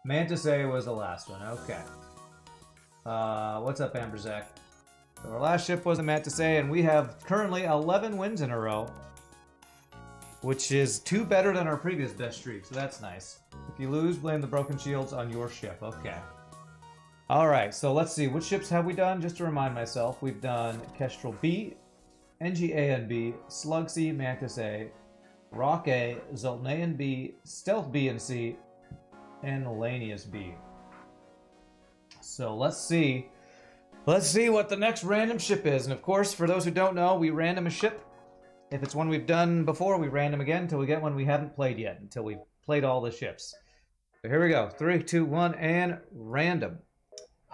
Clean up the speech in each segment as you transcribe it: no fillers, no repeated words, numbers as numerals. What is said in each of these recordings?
Mantis A was the last one. Okay. What's up, Amberzak? So our last ship was a Mantis A, and we have currently 11 wins in a row, which is 2 better than our previous best streak, so that's nice. If you lose, blame the broken shields on your ship. Okay. Alright, so let's see. Which ships have we done? Just to remind myself, we've done Kestrel B, NGA and B, Slug C, Mantis A, Rock A, Zoltanayan B, Stealth B and C, and Lanius B. So let's see. Let's see what the next random ship is. And of course, for those who don't know, we random a ship. If it's one we've done before, we random again until we get one we haven't played yet, until we've played all the ships. So here we go. 3, 2, 1, and random.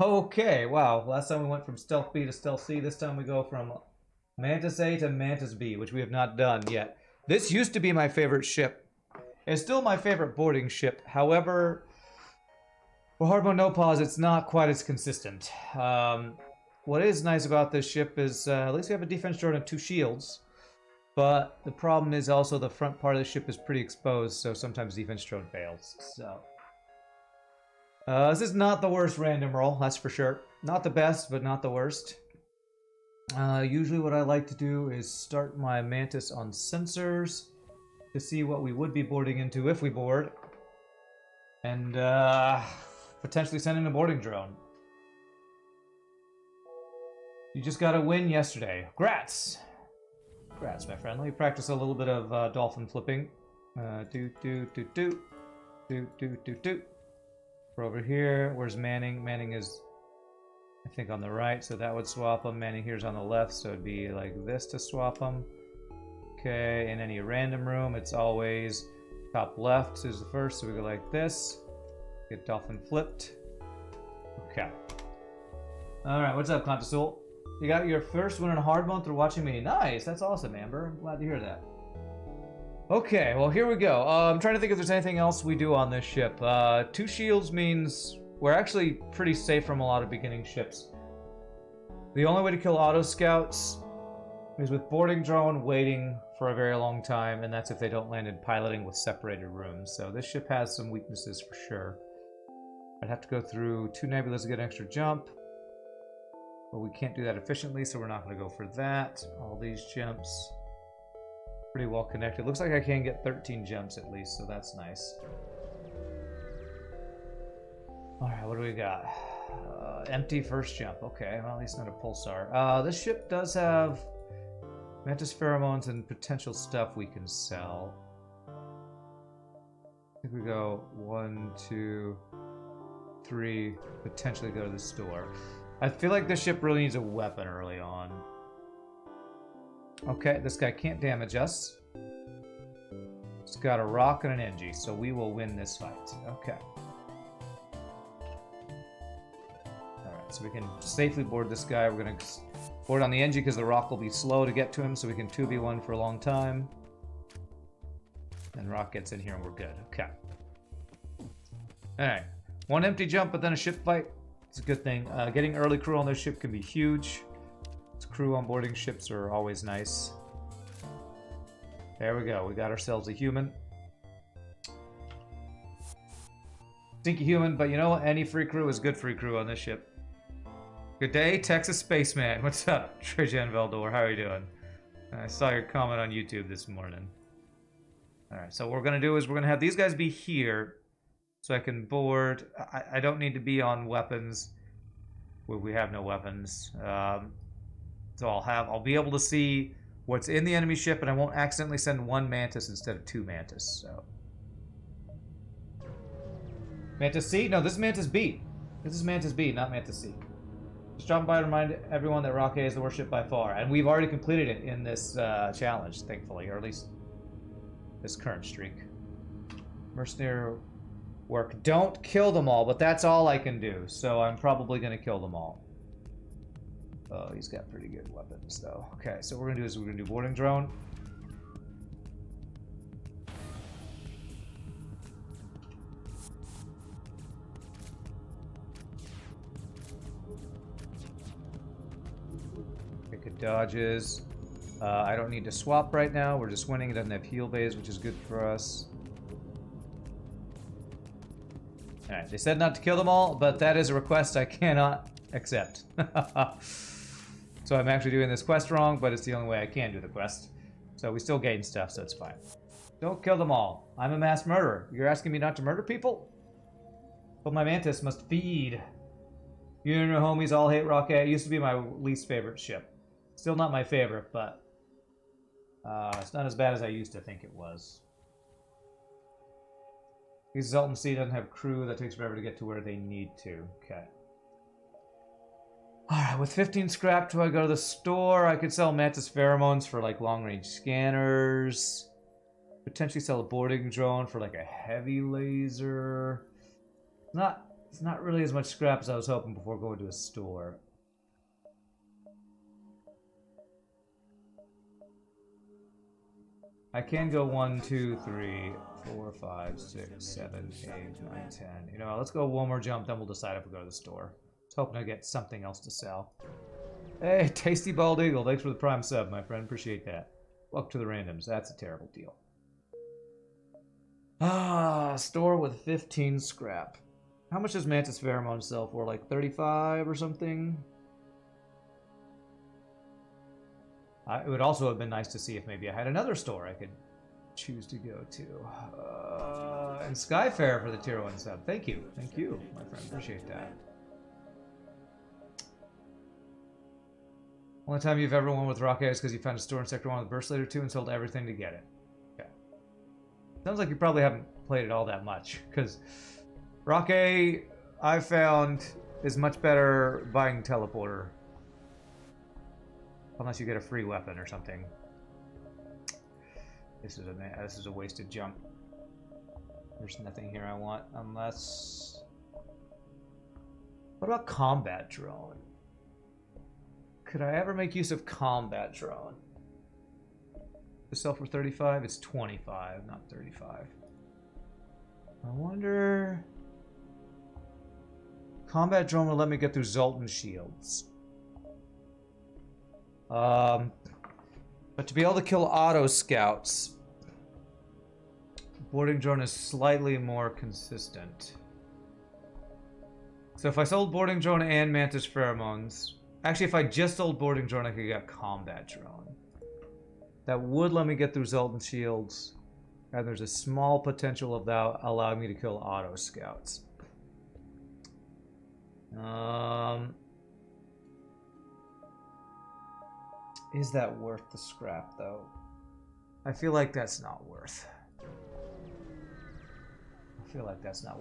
Okay, wow. Last time we went from Stealth B to Stealth C. This time we go from Mantis A to Mantis B, which we have not done yet. This used to be my favorite ship. It's still my favorite boarding ship. However, for hard mode no pause, it's not quite as consistent. What is nice about this ship is at least we have a defense drone and 2 shields. But the problem is also the front part of the ship is pretty exposed, so sometimes defense drone fails. So this is not the worst random roll, that's for sure. Not the best, but not the worst. Usually what I like to do is start my Mantis on sensors to see what we would be boarding into if we board. And potentially send in a boarding drone. You just got a win yesterday. Grats! Grats, my friend. Let me practice a little bit of dolphin flipping. Do. We're over here. Where's Manning? Manning is, I think, on the right, so that would swap them. Manning here's on the left, so it'd be like this to swap them. Okay, in any random room, it's always top left is the first, so we go like this. Get dolphin flipped. Okay. Alright, what's up, Contasul? You got your first win in a hard mode through watching me. Nice, that's awesome, Amber. I'm glad to hear that. Okay, well, here we go. I'm trying to think if there's anything else we do on this ship. 2 shields means we're actually pretty safe from a lot of beginning ships. The only way to kill auto scouts is with boarding drone waiting for a very long time, and that's if they don't land in piloting with separated rooms. So this ship has some weaknesses for sure. I'd have to go through 2 nebulas to get an extra jump. But we can't do that efficiently, so we're not going to go for that. All these jumps pretty well connected. Looks like I can get 13 jumps at least, so that's nice. Alright, what do we got? Empty first jump. Okay, well, at least not a pulsar. This ship does have Mantis pheromones and potential stuff we can sell. I think we go 1, 2, 3, potentially go to the store. I feel like this ship really needs a weapon early on. Okay, this guy can't damage us. It's got a rock and an NG, so we will win this fight. Okay. Alright, so we can safely board this guy. We're going to board on the NG because the rock will be slow to get to him, so we can 2v1 for a long time. And rock gets in here and we're good. Okay. Alright. 1 empty jump, but then a ship fight. It's a good thing. Getting early crew on this ship can be huge. Crew on boarding ships are always nice. There we go. We got ourselves a human. Stinky human, but you know what? Any free crew is good free crew on this ship. Good day, Texas Spaceman. What's up, Trajan Veldor? How are you doing? I saw your comment on YouTube this morning. Alright, so what we're going to do is we're going to have these guys be here. So I can board. I don't need to be on weapons. We have no weapons. So I'll be able to see what's in the enemy ship, and I won't accidentally send 1 Mantis instead of 2 Mantis. So Mantis C? No, this is Mantis B. This is Mantis B, not Mantis C. Just dropping by to remind everyone that Rock A is the worst ship by far, and we've already completed it in this challenge, thankfully, or at least this current streak. Mercenary work. Don't kill them all, but that's all I can do, so I'm probably going to kill them all. Oh, he's got pretty good weapons, though. Okay, so what we're going to do is we're going to do boarding drone. Pick a dodges. I don't need to swap right now. We're just winning. It doesn't have heal bays, which is good for us. Alright, they said not to kill them all, but that is a request I cannot accept. So I'm actually doing this quest wrong, but it's the only way I can do the quest. So we still gain stuff, so it's fine. Don't kill them all. I'm a mass murderer. You're asking me not to murder people? But my Mantis must feed. You and your homies all hate Rocket. It used to be my least favorite ship. Still not my favorite, but it's not as bad as I used to think it was. Exultant Sea doesn't have crew. That takes forever to get to where they need to. Okay. Alright, with 15 scrap, do I go to the store? I could sell Mantis pheromones for like long-range scanners. Potentially sell a boarding drone for like a heavy laser. It's not really as much scrap as I was hoping before going to a store. I can go 1, 2, 3, 4, 5, 6, 7, 8, 9, 10. You know, let's go one more jump, then we'll decide if we go to the store. Just hoping I get something else to sell. Hey, Tasty Bald Eagle, thanks for the Prime sub, my friend. Appreciate that. Welcome to the randoms. That's a terrible deal. Ah, store with 15 scrap. How much does Mantis pheromone sell for? Like 35 or something? It would also have been nice to see if maybe I had another store I could choose to go to. And Skyfair for the tier 1 sub. Thank you. Thank you, my friend. Appreciate that. Only time you've ever won with Rocket is because you found a store in Sector 1 with Burst Later 2 and sold everything to get it. Okay. Sounds like you probably haven't played it all that much, because Rocket, I've found, is much better buying teleporter. Unless you get a free weapon or something. This is a wasted jump. There's nothing here I want unless... What about combat drone? Could I ever make use of combat drone? The sell for 35? It's 25, not 35. I wonder... Combat drone will let me get through Zoltan shields. But to be able to kill auto scouts, boarding drone is slightly more consistent. So if I sold boarding drone and Mantis pheromones, actually if I just sold boarding drone, I could get combat drone. That would let me get through Zoltan shields, and there's a small potential of that allowing me to kill auto scouts. Is that worth the scrap, though? I feel like that's not worth.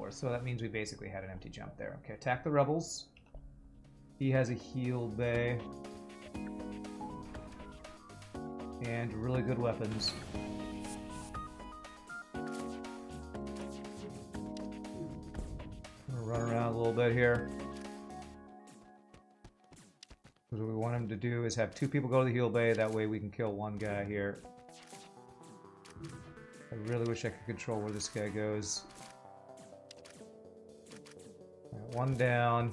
So that means we basically had an empty jump there. Okay, attack the rebels. He has a heal bay. And really good weapons. I'm gonna run around a little bit here. Because what we want him to do is have 2 people go to the heal bay, that way we can kill one guy here. I really wish I could control where this guy goes. All right, 1 down.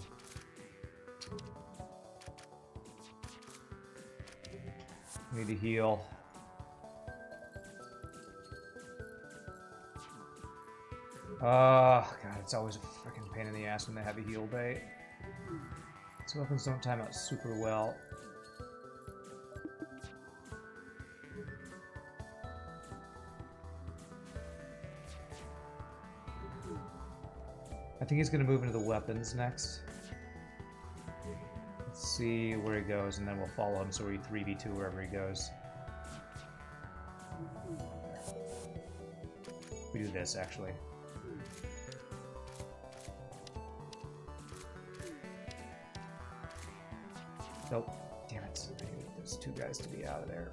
Need to heal. God, it's always a freaking pain in the ass when they have a heal bay. These weapons don't time out super well. I think he's going to move into the weapons next. Let's see where he goes, and then we'll follow him so we 3v2 wherever he goes. We do this, actually. Nope. Damn it. I need those 2 guys to be out of there.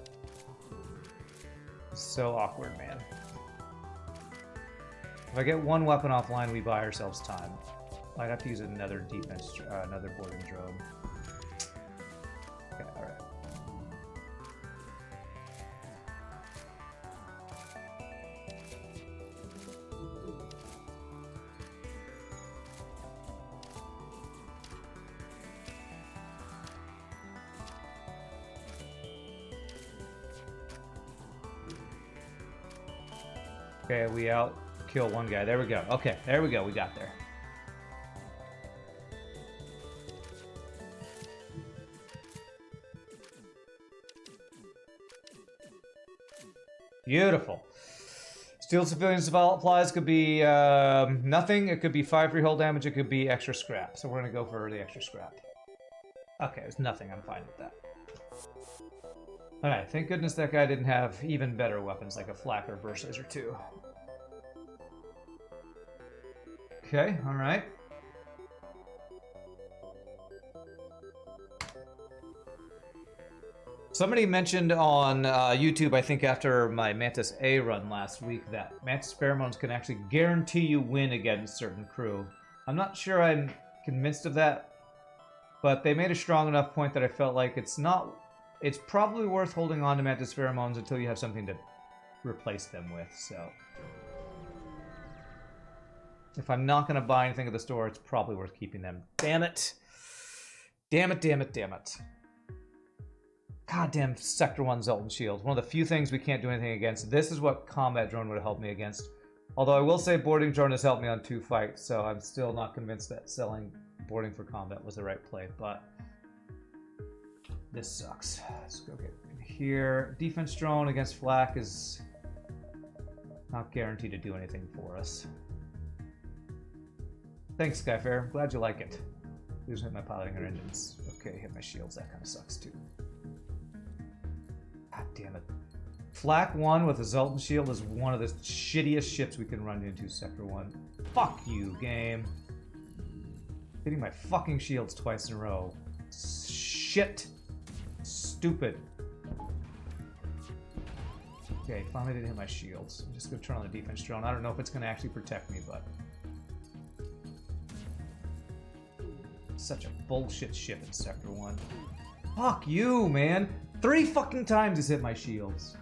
So awkward, man. If I get 1 weapon offline, we buy ourselves time. I'd have to use another defense, another boarding drone. Okay, alright. Okay, we out kill 1 guy. There we go. Okay, there we go. We got there. Beautiful. Steal civilian supplies could be nothing. It could be 5 free hull damage. It could be extra scrap. So we're going to go for the extra scrap. Okay, it's nothing. I'm fine with that. Alright, thank goodness that guy didn't have even better weapons like a flak or burst laser too. Okay, alright. Somebody mentioned on YouTube, I think after my Mantis A run last week, that Mantis pheromones can actually guarantee you win against certain crew. I'm not sure I'm convinced of that, but they made a strong enough point that I felt like it's probably worth holding on to Mantis pheromones until you have something to replace them with, so. If I'm not going to buy anything at the store, it's probably worth keeping them. Damn it. Damn it, damn it, damn it. Goddamn Sector 1 Zoltan Shield. One of the few things we can't do anything against. This is what combat drone would have helped me against. Although I will say boarding drone has helped me on 2 fights, so I'm still not convinced that selling boarding for combat was the right play, but this sucks. Let's go get in here. Defense drone against flak is not guaranteed to do anything for us. Thanks, Skyfair. Glad you like it. Just hit my piloting or engines. Okay, hit my shields. That kind of sucks too. God damn it. Flak 1 with a Zoltan shield is one of the shittiest ships we can run into, Sector 1. Fuck you, game. Hitting my fucking shields twice in a row. Shit. Stupid. Okay, finally didn't hit my shields. I'm just gonna turn on the defense drone. I don't know if it's gonna actually protect me, but... Such a bullshit ship in Sector 1. Fuck you, man! 3 fucking times he's hit my shields.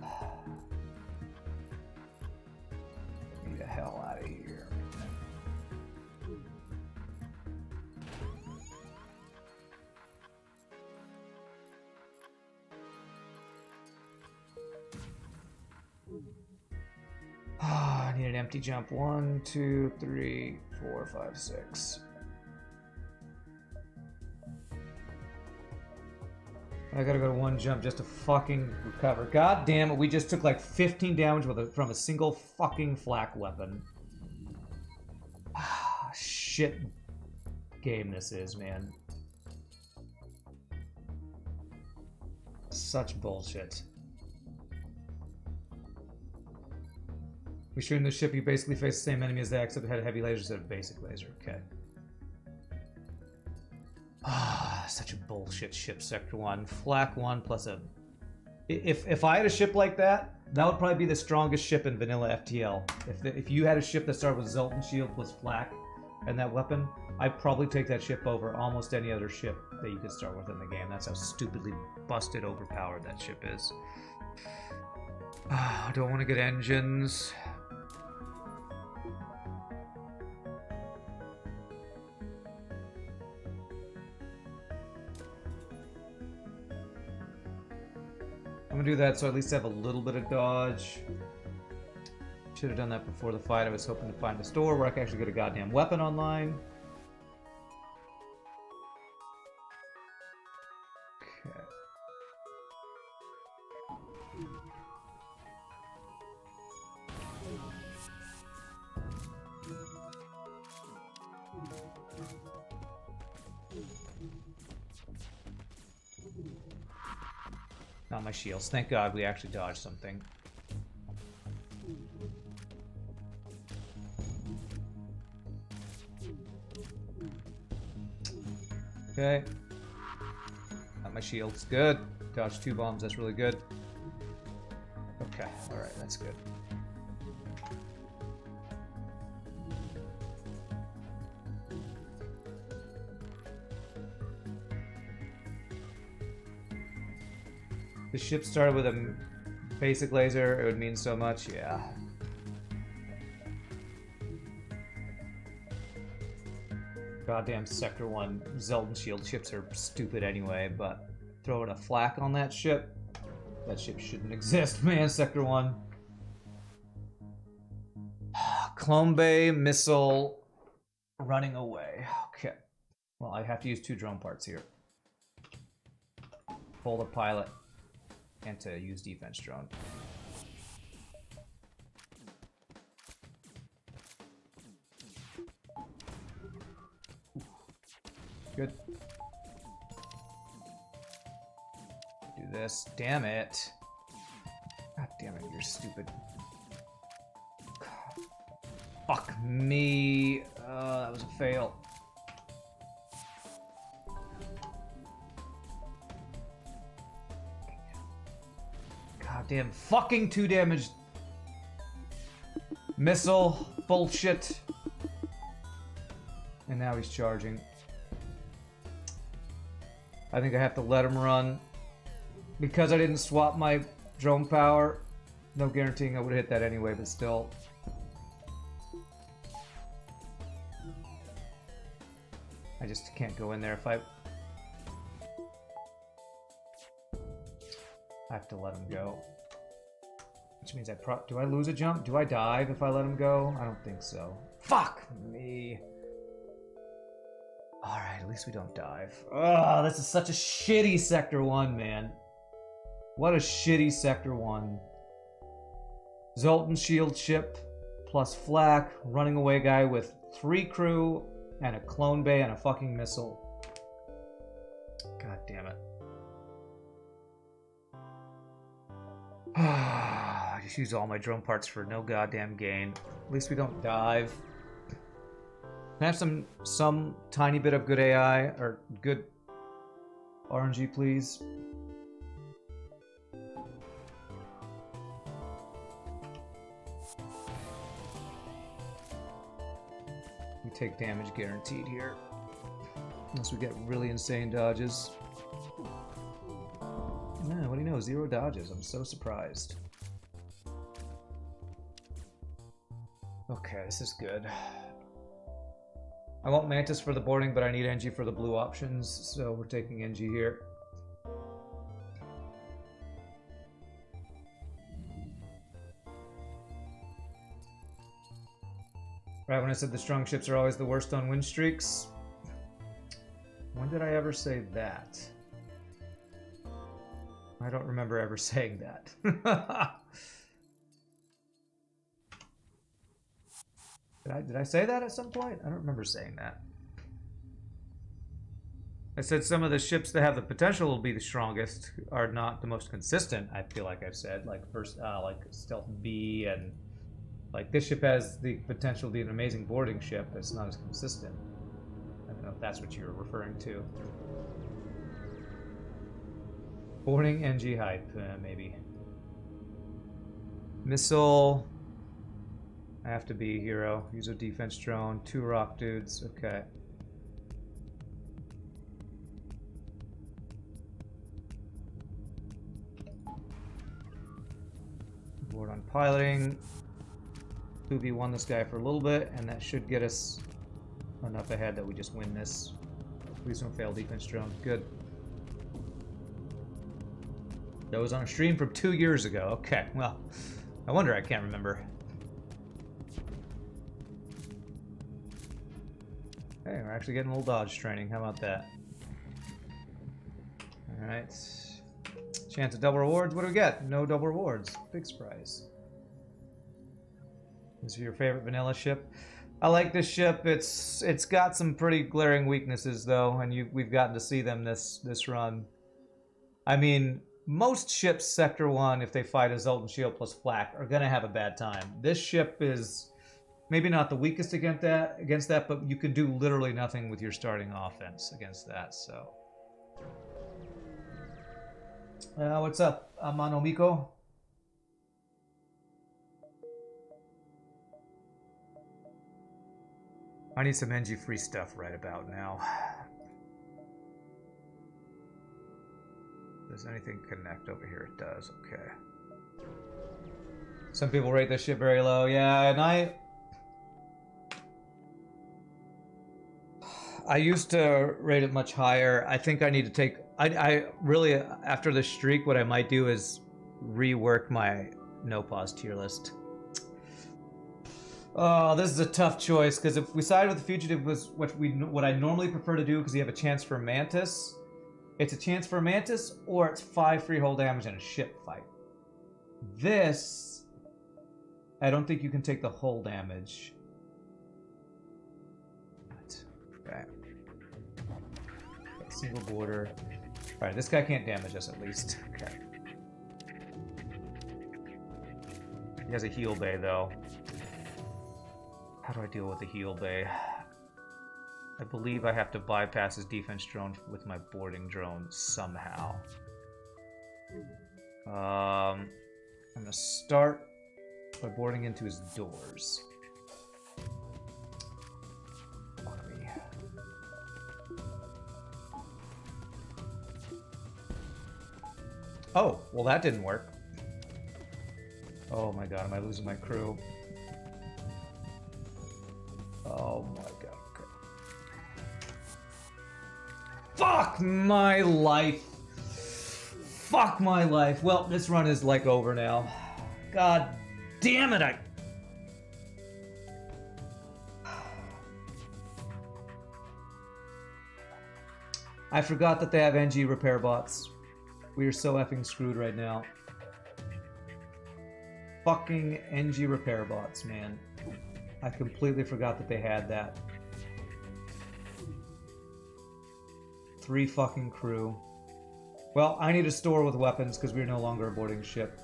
Get me the hell out of here. I need an empty jump. 1, 2, 3, 4, 5, 6. I gotta go to 1 jump just to fucking recover. God damn it, we just took like 15 damage from a single fucking flak weapon. Shit game this is, man. Such bullshit. We shooting the ship, you basically face the same enemy as that, except it had heavy lasers instead of basic laser. Okay. Such a bullshit ship, Sector 1. Flak 1 plus a... If I had a ship like that, that would probably be the strongest ship in vanilla FTL. If you had a ship that started with Zoltan Shield plus Flak and that weapon, I'd probably take that ship over almost any other ship that you could start with in the game. That's how stupidly busted overpowered that ship is. I don't want to get engines. I'm gonna do that so I at least have a little bit of dodge. Should have done that before the fight. I was hoping to find a store where I can actually get a goddamn weapon online. Okay. Not my shields. Thank God we actually dodged something. Okay. Not my shields. Good. Dodged 2 bombs. That's really good. Okay. Alright. That's good. The ship started with a basic laser, it would mean so much, yeah. Goddamn Sector 1 Zoltan Shield ships are stupid anyway, but throwing a flak on that ship shouldn't exist, man, Sector 1. Clone Bay missile running away. Okay. Well, I have to use 2 drone parts here. Pull the pilot and to use defense drone. Good. Do this. Damn it. God damn it, you're stupid. Fuck me. That was a fail. Goddamn fucking 2 damage. Missile. Bullshit. And now he's charging. I think I have to let him run. Because I didn't swap my drone power. No guaranteeing I would have hit that anyway, but still. I just can't go in there if I have to let him go. Which means do I lose a jump? Do I dive if I let him go? I don't think so. Fuck me. Alright, at least we don't dive. Ugh, this is such a shitty Sector 1, man. What a shitty Sector 1. Zoltan shield ship plus flak, running away guy with 3 crew and a clone bay and a fucking missile. God damn it. I just use all my drone parts for no goddamn gain. At least we don't dive. Can I have some tiny bit of good AI or good RNG, please? We take damage guaranteed here, unless we get really insane dodges. No, what do you know? 0 dodges. I'm so surprised. Okay, this is good. I want Mantis for the boarding, but I need NG for the blue options, so we're taking NG here. Right when I said the strong ships are always the worst on win streaks. When did I ever say that? I don't remember ever saying that. Did I say that at some point? I don't remember saying that. I said some of the ships that have the potential to be the strongest are not the most consistent. I feel like I've said, like like Stealth B, and like this ship has the potential to be an amazing boarding ship. It's not as consistent. I don't know if that's what you're referring to. Boarding NG hype, maybe. Missile. I have to be a hero. Use a defense drone. 2 rock dudes. Okay. Board on piloting. 2v1 this guy for a little bit, and that should get us enough ahead that we just win this. Please don't fail defense drone. Good. That was on a stream from 2 years ago. Okay, well, I wonder, I can't remember. Hey, we're actually getting a little dodge training. How about that? Alright. Chance of double rewards. What do we get? No double rewards. Big surprise. This is your favorite vanilla ship? I like this ship. It's got some pretty glaring weaknesses though, and we've gotten to see them this run. I mean, most ships Sector 1, if they fight a Zoltan shield plus flak, are gonna have a bad time. This ship is maybe not the weakest against that, but you can do literally nothing with your starting offense against that, so. What's up, Amanomiko? I need some NG free stuff right about now. Does anything connect over here? It does, okay. Some people rate this ship very low, yeah, and I used to rate it much higher. I think I need to take... I really, after this streak, what I might do is rework my no-pause tier list. Oh, this is a tough choice, because if we side with the fugitive was what I normally prefer to do, because you have a chance for Mantis. It's a chance for Mantis, or it's 5 free hull damage in a ship fight. This, I don't think you can take the hull damage. Okay. Single border. Alright, this guy can't damage us at least. Okay. He has a heal bay, though. How do I deal with the heal bay? I believe I have to bypass his defense drone with my boarding drone somehow. I'm gonna start by boarding into his doors. Oh, well that didn't work. Oh my god, am I losing my crew? Oh my god. Okay. Fuck my life! Fuck my life. Well, this run is like over now. God damn it, I forgot that they have NG repair bots. We are so effing screwed right now. Fucking NG repair bots, man. I completely forgot that they had that. 3 fucking crew. Well, I need a store with weapons because we're no longer a boarding ship.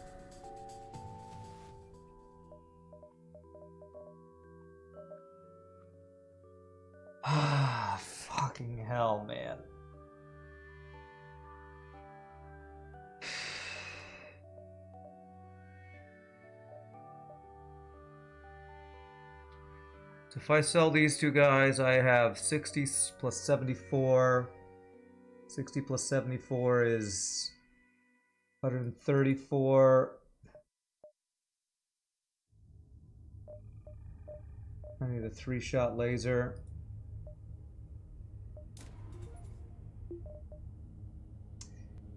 Ah, fucking hell, man. So if I sell these two guys, I have 60 plus 74. 60 plus 74 is 134. I need a 3-shot laser.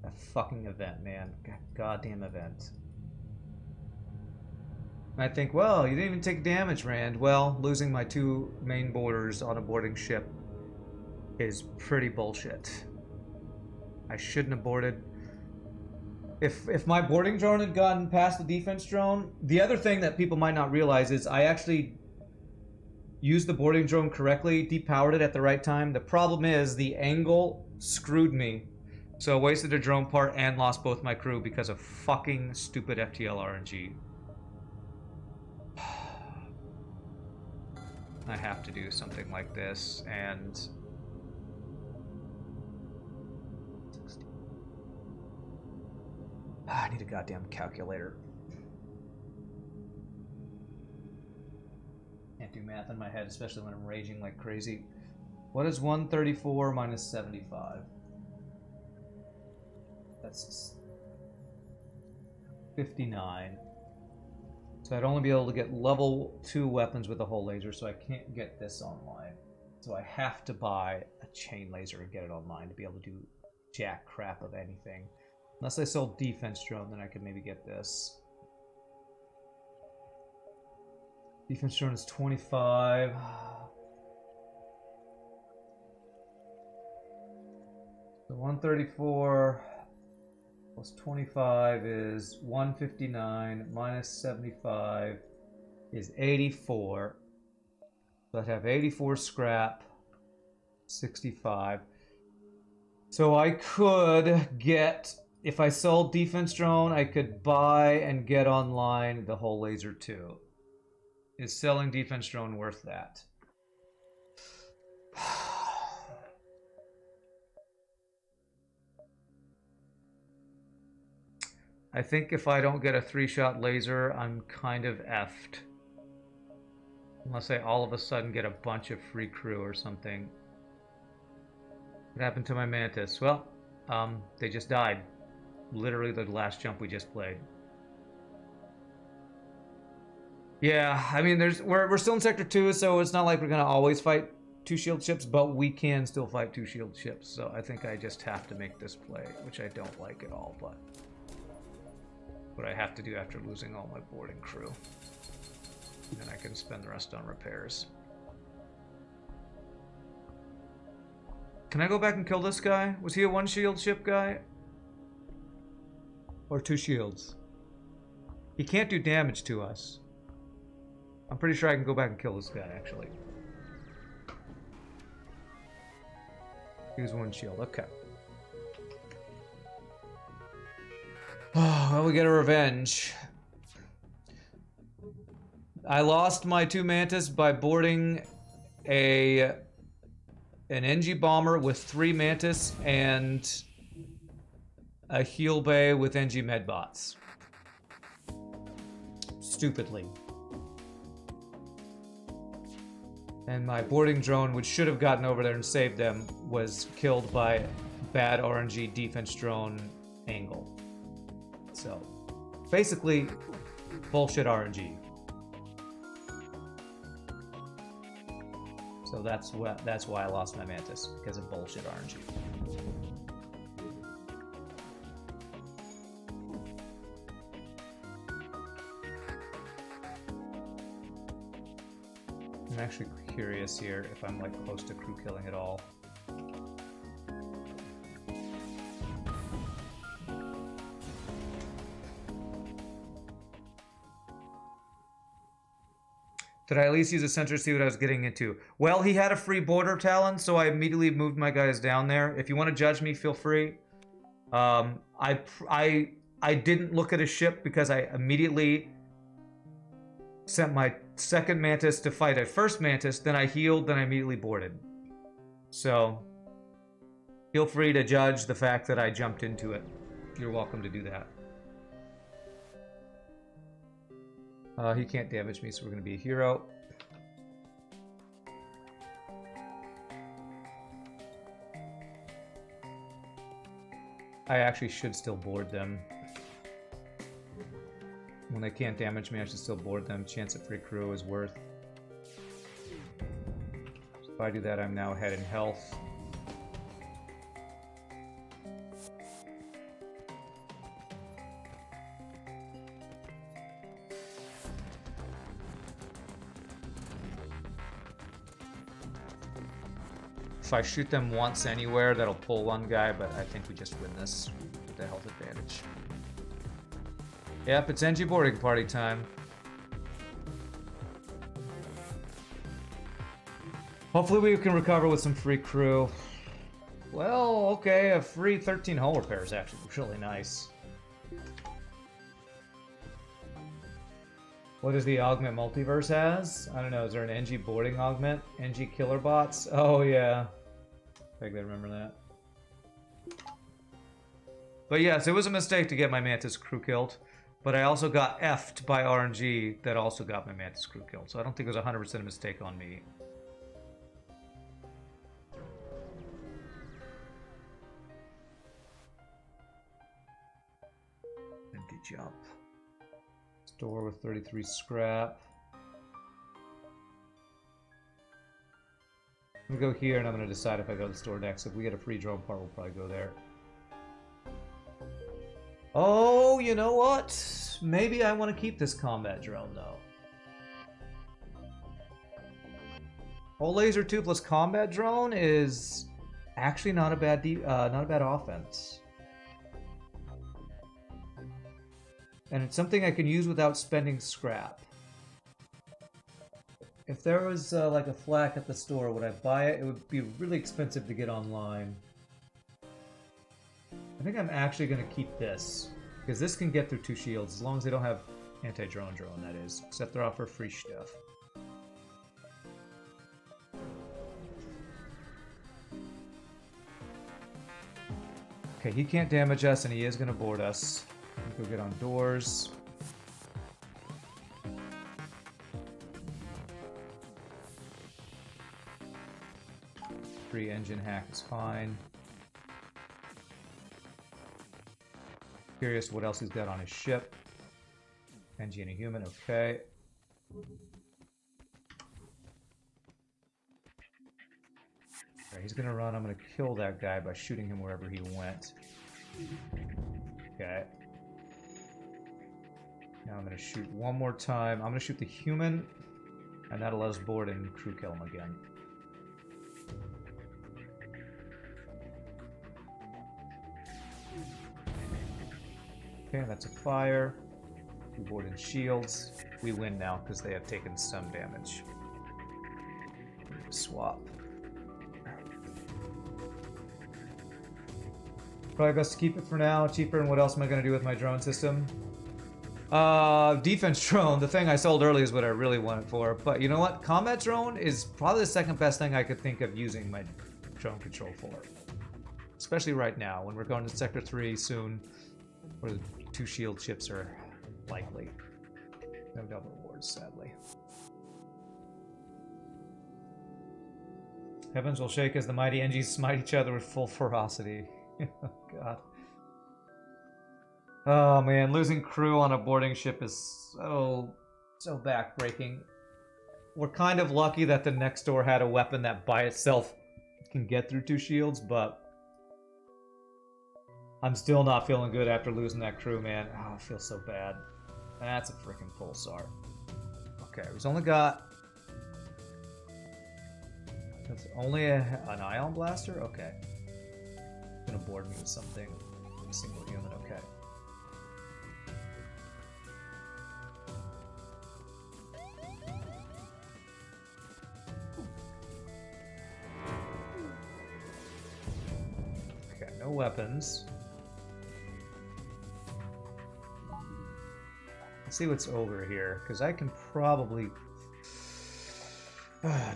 That fucking event, man. Goddamn event. And I think, well, you didn't even take damage, Rand. Well, losing my 2 main boarders on a boarding ship is pretty bullshit. I shouldn't have boarded. If my boarding drone had gotten past the defense drone, the other thing that people might not realize is I actually used the boarding drone correctly, depowered it at the right time. The problem is the angle screwed me. So I wasted a drone part and lost both my crew because of fucking stupid FTL RNG. I have to do something like this, and I need a goddamn calculator. Can't do math in my head, especially when I'm raging like crazy. What is 134 minus 75? That's 59. So I'd only be able to get level 2 weapons with a hull laser, so I can't get this online. So I have to buy a chain laser and get it online to be able to do jack crap of anything. Unless I sell defense drone, then I could maybe get this. Defense drone is 25. So 134 plus 25 is 159 minus 75 is 84. So I'd have 84 scrap, 65. So I could get, if I sold defense drone, I could buy and get online the hull laser too. Is selling defense drone worth that? I think if I don't get a 3-shot laser, I'm kind of effed. Unless I all of a sudden get a bunch of free crew or something. What happened to my Mantis? Well, they just died. Literally the last jump we just played. Yeah, I mean, we're still in Sector 2, so it's not like we're going to always fight 2 shield ships, but we can still fight 2 shield ships. So I think I just have to make this play, which I don't like at all, but what I have to do after losing all my boarding crew. And then I can spend the rest on repairs. Can I go back and kill this guy? Was he a one shield ship guy? Or two shields? He can't do damage to us. I'm pretty sure I can go back and kill this guy, actually. He was one shield, okay. Oh, well, we get a revenge. I lost my 2 Mantis by boarding an NG bomber with 3 Mantis and a heal bay with NG medbots. Stupidly. And my boarding drone, which should have gotten over there and saved them, was killed by bad RNG defense drone angle. So, basically, bullshit RNG. So that's why I lost my Mantis, because of bullshit RNG. I'm actually curious here if I'm like close to crew killing at all. Did I at least use a sensor to see what I was getting into? Well, he had a free border talon, so I immediately moved my guys down there. If you want to judge me, feel free. I didn't look at a ship because I immediately sent my second Mantis to fight a first Mantis, then I healed, then I immediately boarded. So, feel free to judge the fact that I jumped into it. You're welcome to do that. He can't damage me, so we're going to be a hero. I actually should still board them. When they can't damage me, I should still board them. Chance at free crew is worth. So if I do that, I'm now ahead in health. If I shoot them once anywhere, that'll pull one guy, but I think we just win this with the health advantage. Yep, it's NG boarding party time. Hopefully we can recover with some free crew. Well, okay, a free 13 hull repair is actually really nice. What does the augment multiverse has? I don't know, is there an NG boarding augment? NG killer bots? Oh yeah. I think I remember that. But yes, it was a mistake to get my Mantis crew killed. But I also got F'd by RNG that also got my Mantis crew killed. So I don't think it was 100% a mistake on me. Empty jump. Store with 33 scrap. I'm gonna go here and I'm gonna decide if I go to the store next. If we get a free drone part, we'll probably go there. Oh, you know what? Maybe I want to keep this combat drone though. Whole laser 2 plus combat drone is actually not a bad offense. And it's something I can use without spending scrap. If there was like a flak at the store, would I buy it? It would be really expensive to get online. I think I'm actually going to keep this. Because this can get through 2 shields, as long as they don't have anti-drone drone, that is. Except they're offer free stuff. Okay, he can't damage us, and he is going to board us. Go get on doors. Free engine hack is fine. Curious what else he's got on his ship. NG and a human, okay. Alright, he's gonna run. I'm gonna kill that guy by shooting him wherever he went. Okay. Now I'm gonna shoot one more time. I'm gonna shoot the human, and that'll let us board and crew kill him again. Okay, that's a fire. We board in shields. We win now because they have taken some damage. Swap. Probably best to keep it for now. Cheaper, and what else am I going to do with my drone system? Defense drone. The thing I sold earlier is what I really want it for. But you know what? Combat drone is probably the second best thing I could think of using my drone control for. Especially right now, when we're going to Sector 3 soon, where the 2 shield chips are likely. No double rewards, sadly. Heavens will shake as the mighty NGs smite each other with full ferocity. Oh, God. Oh, man. Losing crew on a boarding ship is so backbreaking. We're kind of lucky that the next door had a weapon that by itself can get through 2 shields, but I'm still not feeling good after losing that crew, man. Oh, I feel so bad. That's a freaking pulsar. Okay, we've only got... That's only an ion blaster? Okay. It's gonna board me with something. A single human, okay. Okay, no weapons. Let's see what's over here, because I can probably...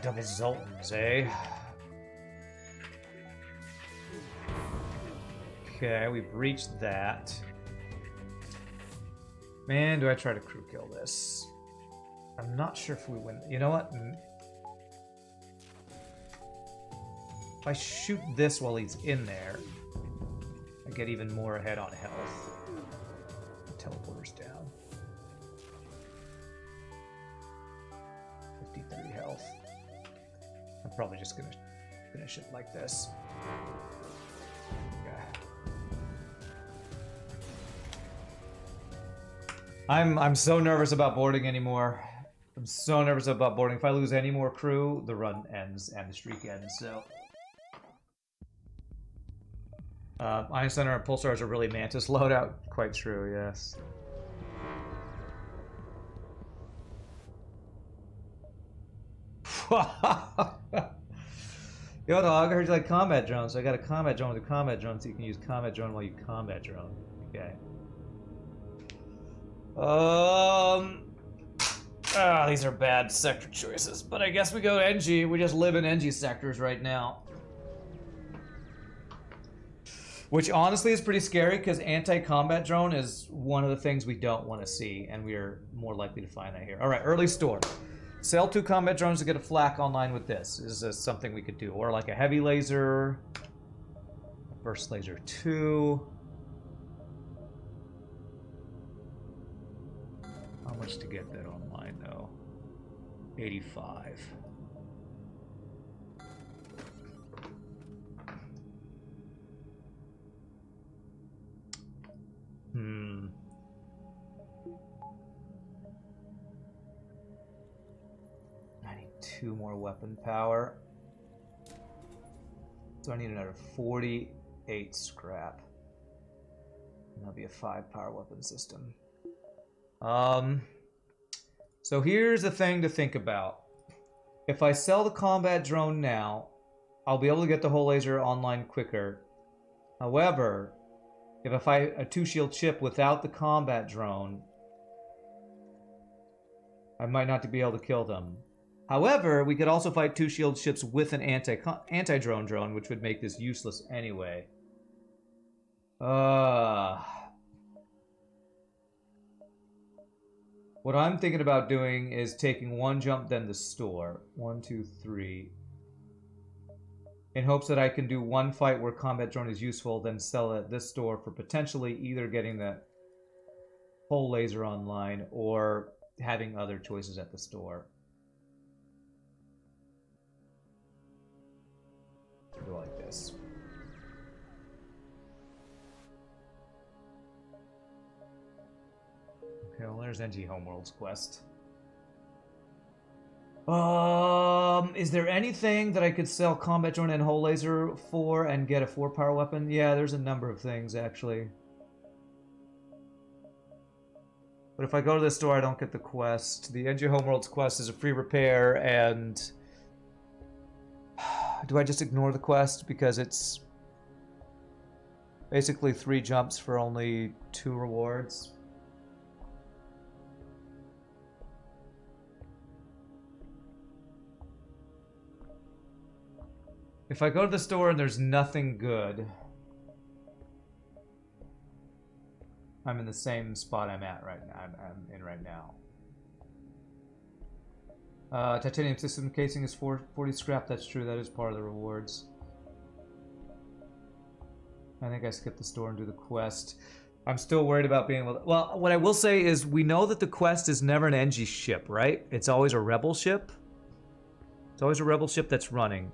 double Zoltans, eh? Okay, we breached that. Man, do I try to crew kill this? I'm not sure if we win. You know what? If I shoot this while he's in there, I get even more ahead on health. Teleporter's down. 53 health. I'm probably just gonna finish it like this. I'm so nervous about boarding anymore. I'm so nervous about boarding. If I lose any more crew, the run ends and the streak ends, so... Ion Center and Pulsars are really Mantis loadout. Quite true, yes. Yo, dog, I heard you like combat drones, so I got a combat drone with a combat drone, so you can use combat drone while you combat drone. Okay. These are bad sector choices, but I guess we go NG. We just live in NG sectors right now. Which honestly is pretty scary, because anti-combat drone is one of the things we don't want to see, and we are more likely to find that here. Alright, early store. Sell 2 combat drones to get a flak online with this. Is this something we could do? Or like a heavy laser. Burst laser 2. How much to get that online though? 85. Hmm. I need 2 more weapon power. So I need another 48 scrap. And that'll be a 5 power weapon system. So here's the thing to think about. If I sell the combat drone now, I'll be able to get the whole laser online quicker. However, if I fight a 2-shield chip without the combat drone, I might not be able to kill them. However, we could also fight 2-shield ships with an anti-drone drone, which would make this useless anyway. What I'm thinking about doing is taking 1 jump, then the store. 1, 2, 3. In hopes that I can do 1 fight where combat drone is useful, then sell it at this store for potentially either getting the whole laser online or having other choices at the store. Do like this. Okay, well there's NG Homeworld's quest. Is there anything that I could sell combat drone and hull laser for and get a 4-power weapon? Yeah, there's a number of things, actually. But if I go to the store, I don't get the quest. The NG Homeworld's quest is a free repair, and... do I just ignore the quest because it's basically 3 jumps for only 2 rewards? If I go to the store and there's nothing good, I'm in the same spot I'm at right now. I'm in right now. Titanium system casing is 40 scrap. That's true. That is part of the rewards. I think I skipped the store and do the quest. I'm still worried about being able to... Well, what I will say is we know that the quest is never an NG ship, right? It's always a rebel ship. It's always a rebel ship that's running.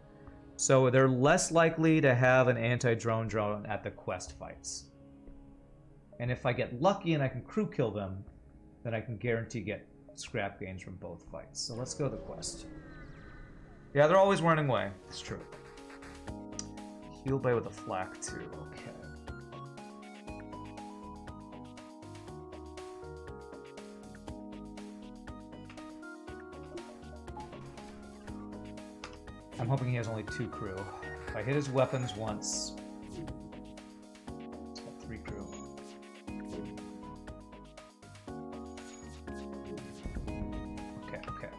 So they're less likely to have an anti-drone drone at the quest fights. And if I get lucky and I can crew kill them, then I can guarantee get scrap gains from both fights. So let's go to the quest. Yeah, they're always running away. It's true. Heal bay with a flak too. Okay. I'm hoping he has only 2 crew. If I hit his weapons once, he's got 3 crew. Okay, okay.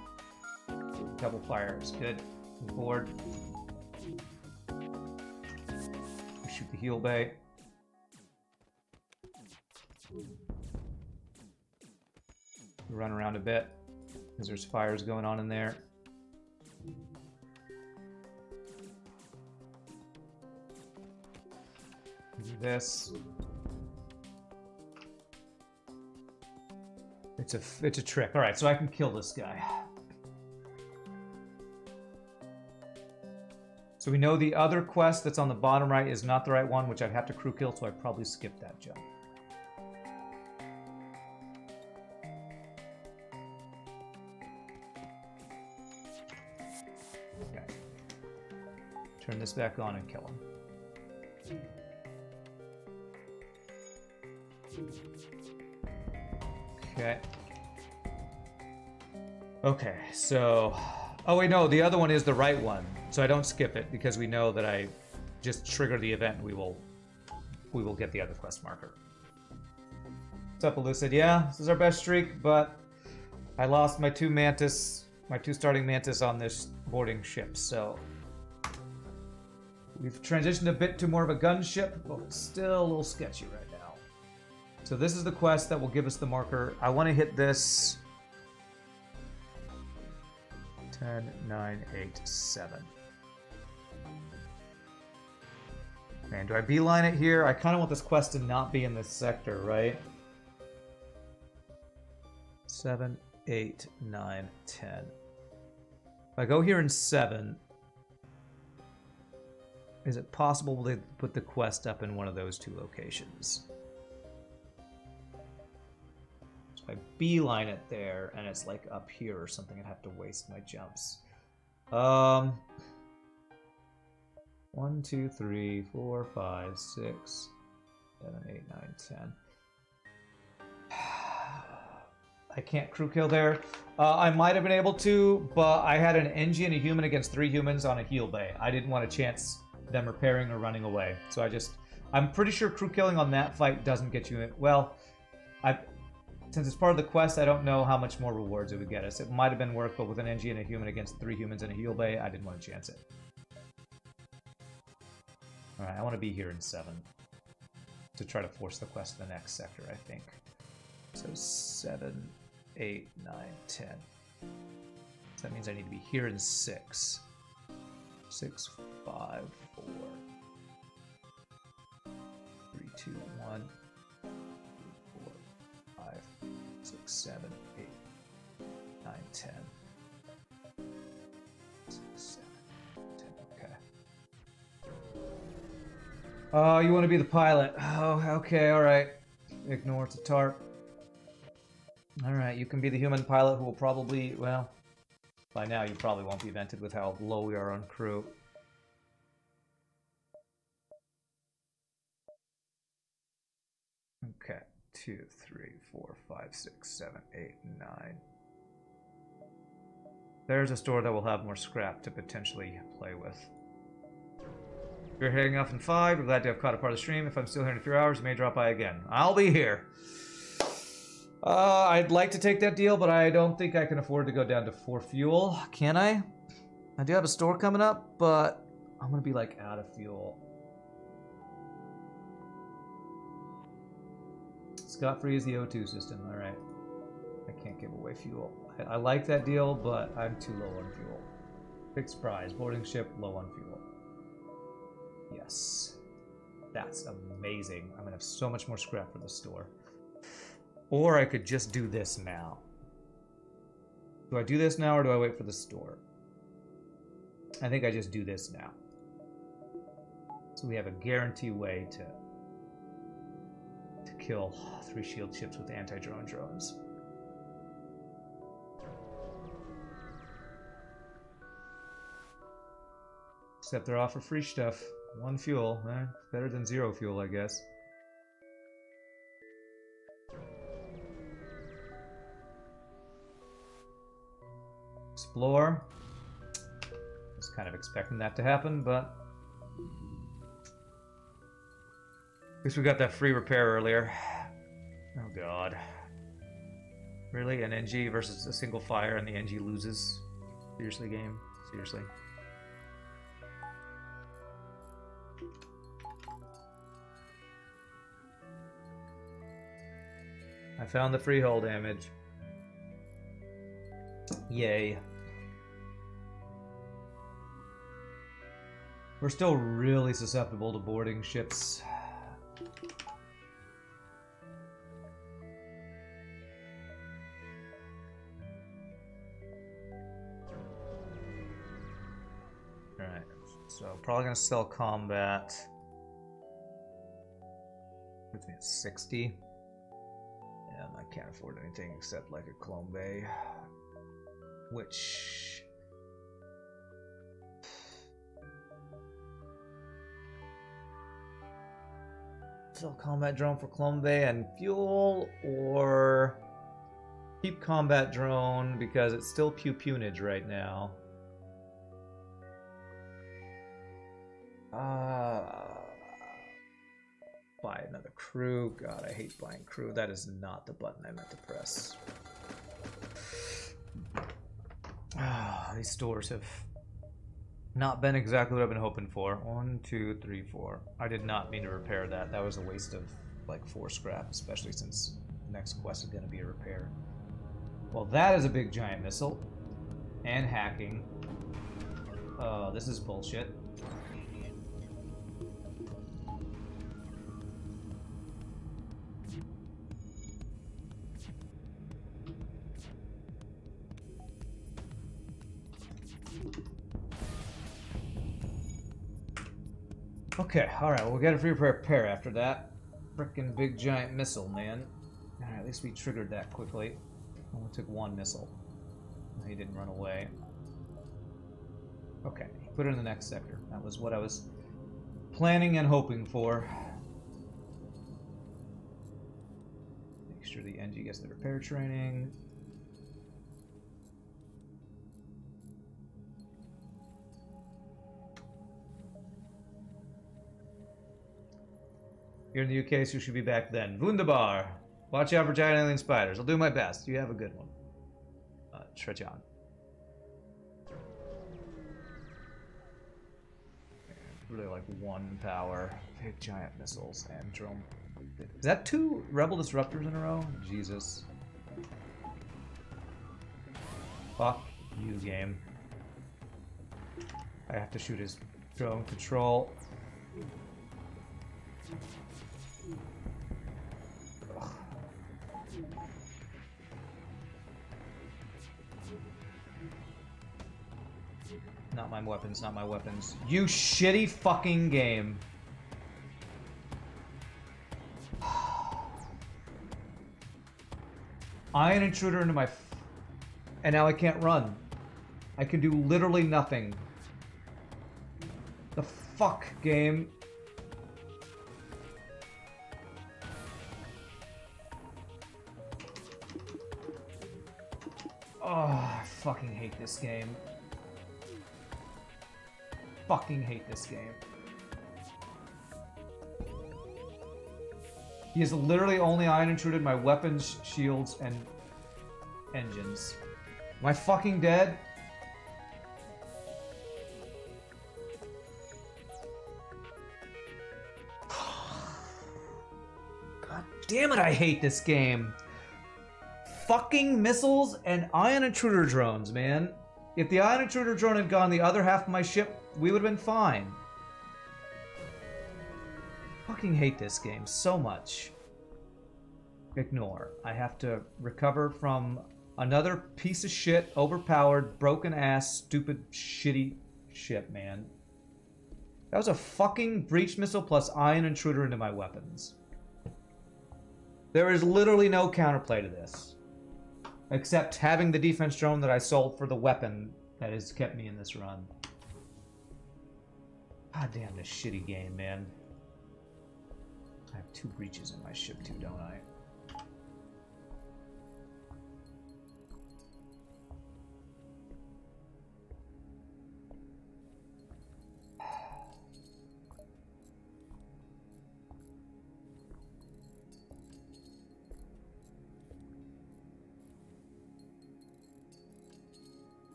Double fires, good. Move forward. We shoot the heal bay. We run around a bit because there's fires going on in there. Do this. It's a trick. All right, so I can kill this guy. So we know the other quest that's on the bottom right is not the right one, which I'd have to crew kill, so I probably skip that jump. Okay. Turn this back on and kill him. Okay. Okay, so... Oh wait, no, the other one is the right one. So I don't skip it because we know that I just trigger the event and we will get the other quest marker. What's up, Elucid? Yeah, this is our best streak, but I lost my 2 starting Mantis on this boarding ship, so... We've transitioned a bit to more of a gunship, but it's still a little sketchy right now. So this is the quest that will give us the marker. I want to hit this 10, 9, 8, 7. Man, do I beeline it here? I kind of want this quest to not be in this sector, right? 7, 8, 9, 10. If I go here in 7, is it possible to put the quest up in one of those 2 locations? I beeline it there, and it's like up here or something. I'd have to waste my jumps. 1, 2, 3, 4, 5, 6, 7, 8, 9, 10. I can't crew kill there. I might have been able to, but I had an NG and a human against 3 humans on a heal bay. I didn't want a chance them repairing or running away. So I'm pretty sure crew killing on that fight doesn't get you in. Well, since it's part of the quest, I don't know how much more rewards it would get us. It might have been worth, but with an NG and a human against 3 humans in a heal bay, I didn't want to chance it. Alright, I want to be here in 7 to try to force the quest to the next sector, I think. So 7, 8, 9, 10. So that means I need to be here in 6. 6, 5, 4, 3, 2, 1. 6, 7, 8, 9, 10. 6, 7, 10. Okay. Oh, you want to be the pilot. Oh, okay, alright. Ignore it's a tarp. Alright, you can be the human pilot who will probably, well, by now you probably won't be vented with how low we are on crew. Okay, 2, 3, 4, 5, 6, 7, 8, 9. There's a store that will have more scrap to potentially play with. We're heading off in 5. We're glad to have caught a part of the stream. If I'm still here in a few hours, you may drop by again. I'll be here. I'd like to take that deal, but I don't think I can afford to go down to 4 fuel. Can I? I do have a store coming up, but I'm gonna be like out of fuel. Scot-free is the O2 system. All right. I can't give away fuel. I like that deal, but I'm too low on fuel. Fixed price, boarding ship, low on fuel. Yes. That's amazing. I'm gonna have so much more scrap for the store. Or I could just do this now. Do I do this now or do I wait for the store? I think I just do this now. So we have a guarantee way to kill 3 shield ships with anti-drone drones. Except they're offer free stuff. 1 fuel, better than 0 fuel, I guess. Explore. I was kind of expecting that to happen, but at least we got that free repair earlier. Oh god. Really? An NG versus a single fire and the NG loses? Seriously, game? Seriously? I found the free hull damage. Yay. We're still really susceptible to boarding ships. Alright, so probably gonna sell combat. Puts me at 60. And I can't afford anything except like a Clone Bay. Which... sell combat drone for Clone Bay and fuel, or keep combat drone because it's still pew-pewnage right now. Buy another crew. God, I hate buying crew. That is not the button I meant to press. These stores have not been exactly what I've been hoping for. 1, 2, 3, 4. I did not mean to repair that. That was a waste of like 4 scrap, especially since the next quest is going to be a repair. Well, that is a big giant missile. And hacking. This is bullshit. Okay, alright, well, we'll get a free repair after that. Frickin' big giant missile, man. Alright, at least we triggered that quickly. Only took 1 missile. He didn't run away. Okay, put it in the next sector. That was what I was planning and hoping for. Make sure the NG gets the repair training. You're in the UK, so you should be back then. Wunderbar. Watch out for giant alien spiders. I'll do my best. You have a good one. Trejan. Really like 1 power. Big giant missiles and drone. Is that 2 Rebel Disruptors in a row? Jesus. Fuck you, game. I have to shoot his drone control. Ugh. Not my weapons, not my weapons. You shitty fucking game. Ion Intruder into my... And now I can't run. I can do literally nothing. The fuck, game? Oh, I fucking hate this game. Fucking hate this game. He has literally only Ion Intruded my weapons, shields, and engines. Am I fucking dead? God damn it, I hate this game. Fucking missiles and Ion Intruder drones, man. If the Ion Intruder drone had gone the other half of my ship, we would have been fine. Fucking hate this game so much. Ignore. I have to recover from another piece of shit, overpowered, broken ass, stupid, shitty ship, man. That was a fucking breach missile plus Ion Intruder into my weapons. There is literally no counterplay to this. Except having the defense drone that I sold for the weapon that has kept me in this run. God damn this shitty game, man. I have 2 breaches in my ship too, don't I?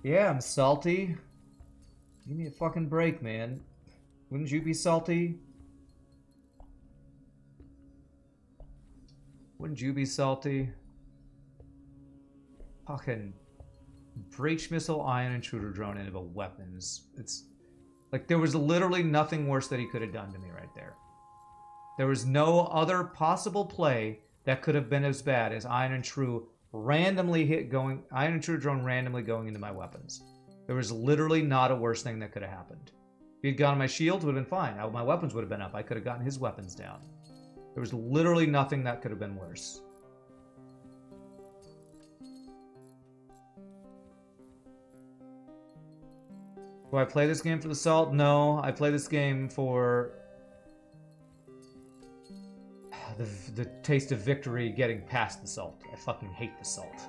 Yeah, I'm salty. Give me a fucking break, man. Wouldn't you be salty? Wouldn't you be salty? Fucking breach missile, Ion Intruder drone into weapons. It's like there was literally nothing worse that he could have done to me right there. There was no other possible play that could have been as bad as Ion Intruder randomly Ion Intruder drone randomly going into my weapons. There was literally not a worse thing that could have happened. If he had gone on my shields, would have been fine. My weapons would have been up. I could have gotten his weapons down. There was literally nothing that could have been worse. Do I play this game for the salt? No, I play this game for the taste of victory getting past the salt. I fucking hate the salt.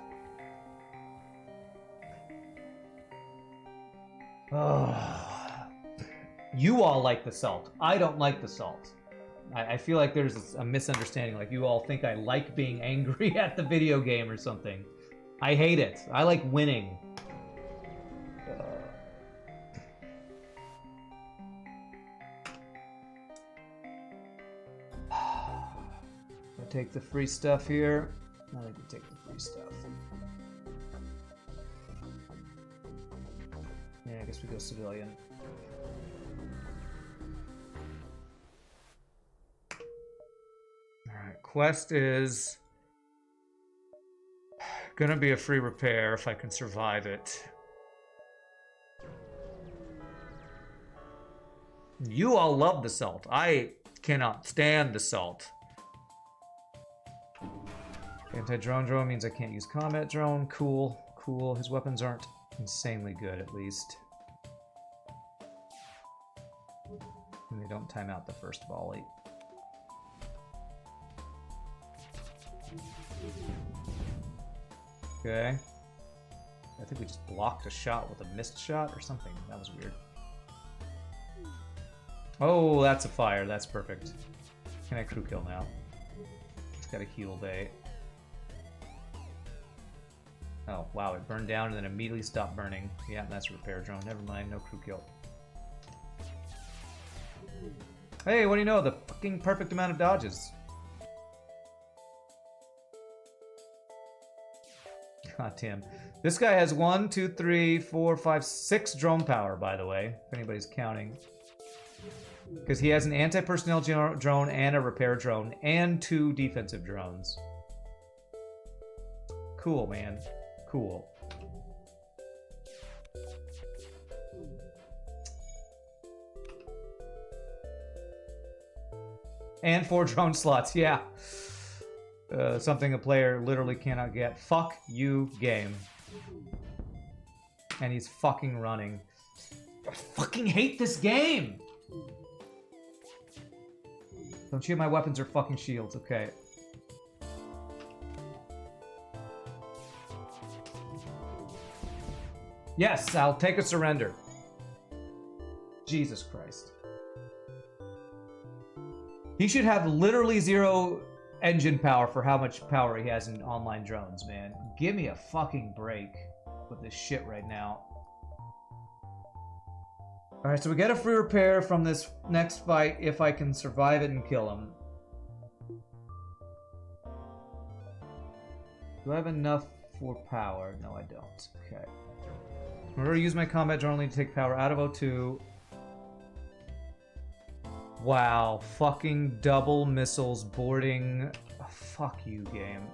Oh. You all like the salt. I don't like the salt. I feel like there's a misunderstanding. Like you all think I like being angry at the video game or something. I hate it. I like winning. Take the free stuff here. I think we take the free stuff. Yeah, I guess we go civilian. Alright, quest is gonna be a free repair if I can survive it. You all love the salt. I cannot stand the salt. Anti-drone drone means I can't use combat drone. Cool, cool. His weapons aren't insanely good, at least. And they don't time out the first volley. Okay. I think we just blocked a shot with a missed shot or something. That was weird. Oh, that's a fire. That's perfect. Can I crew kill now? It's got a heal bay. Oh, wow, it burned down and then immediately stopped burning. Yeah, that's a repair drone. Never mind, no crew kill. Hey, what do you know? The fucking perfect amount of dodges. God damn. This guy has 1, 2, 3, 4, 5, 6 drone power, by the way, if anybody's counting. Because he has an anti-personnel drone and a repair drone and 2 defensive drones. Cool, man. Cool. And 4 drone slots, yeah. Something a player literally cannot get. Fuck you, game. And he's fucking running. I fucking hate this game! Don't shoot my weapons or fucking shields, okay. Yes, I'll take a surrender. Jesus Christ. He should have literally 0 engine power for how much power he has in online drones, man. Give me a fucking break with this shit right now. Alright, so we get a free repair from this next fight if I can survive it and kill him. Do I have enough for power? No, I don't. Okay. I'm going to use my combat drone only to take power out of O2. Wow, fucking double missiles boarding. Oh, fuck you, game.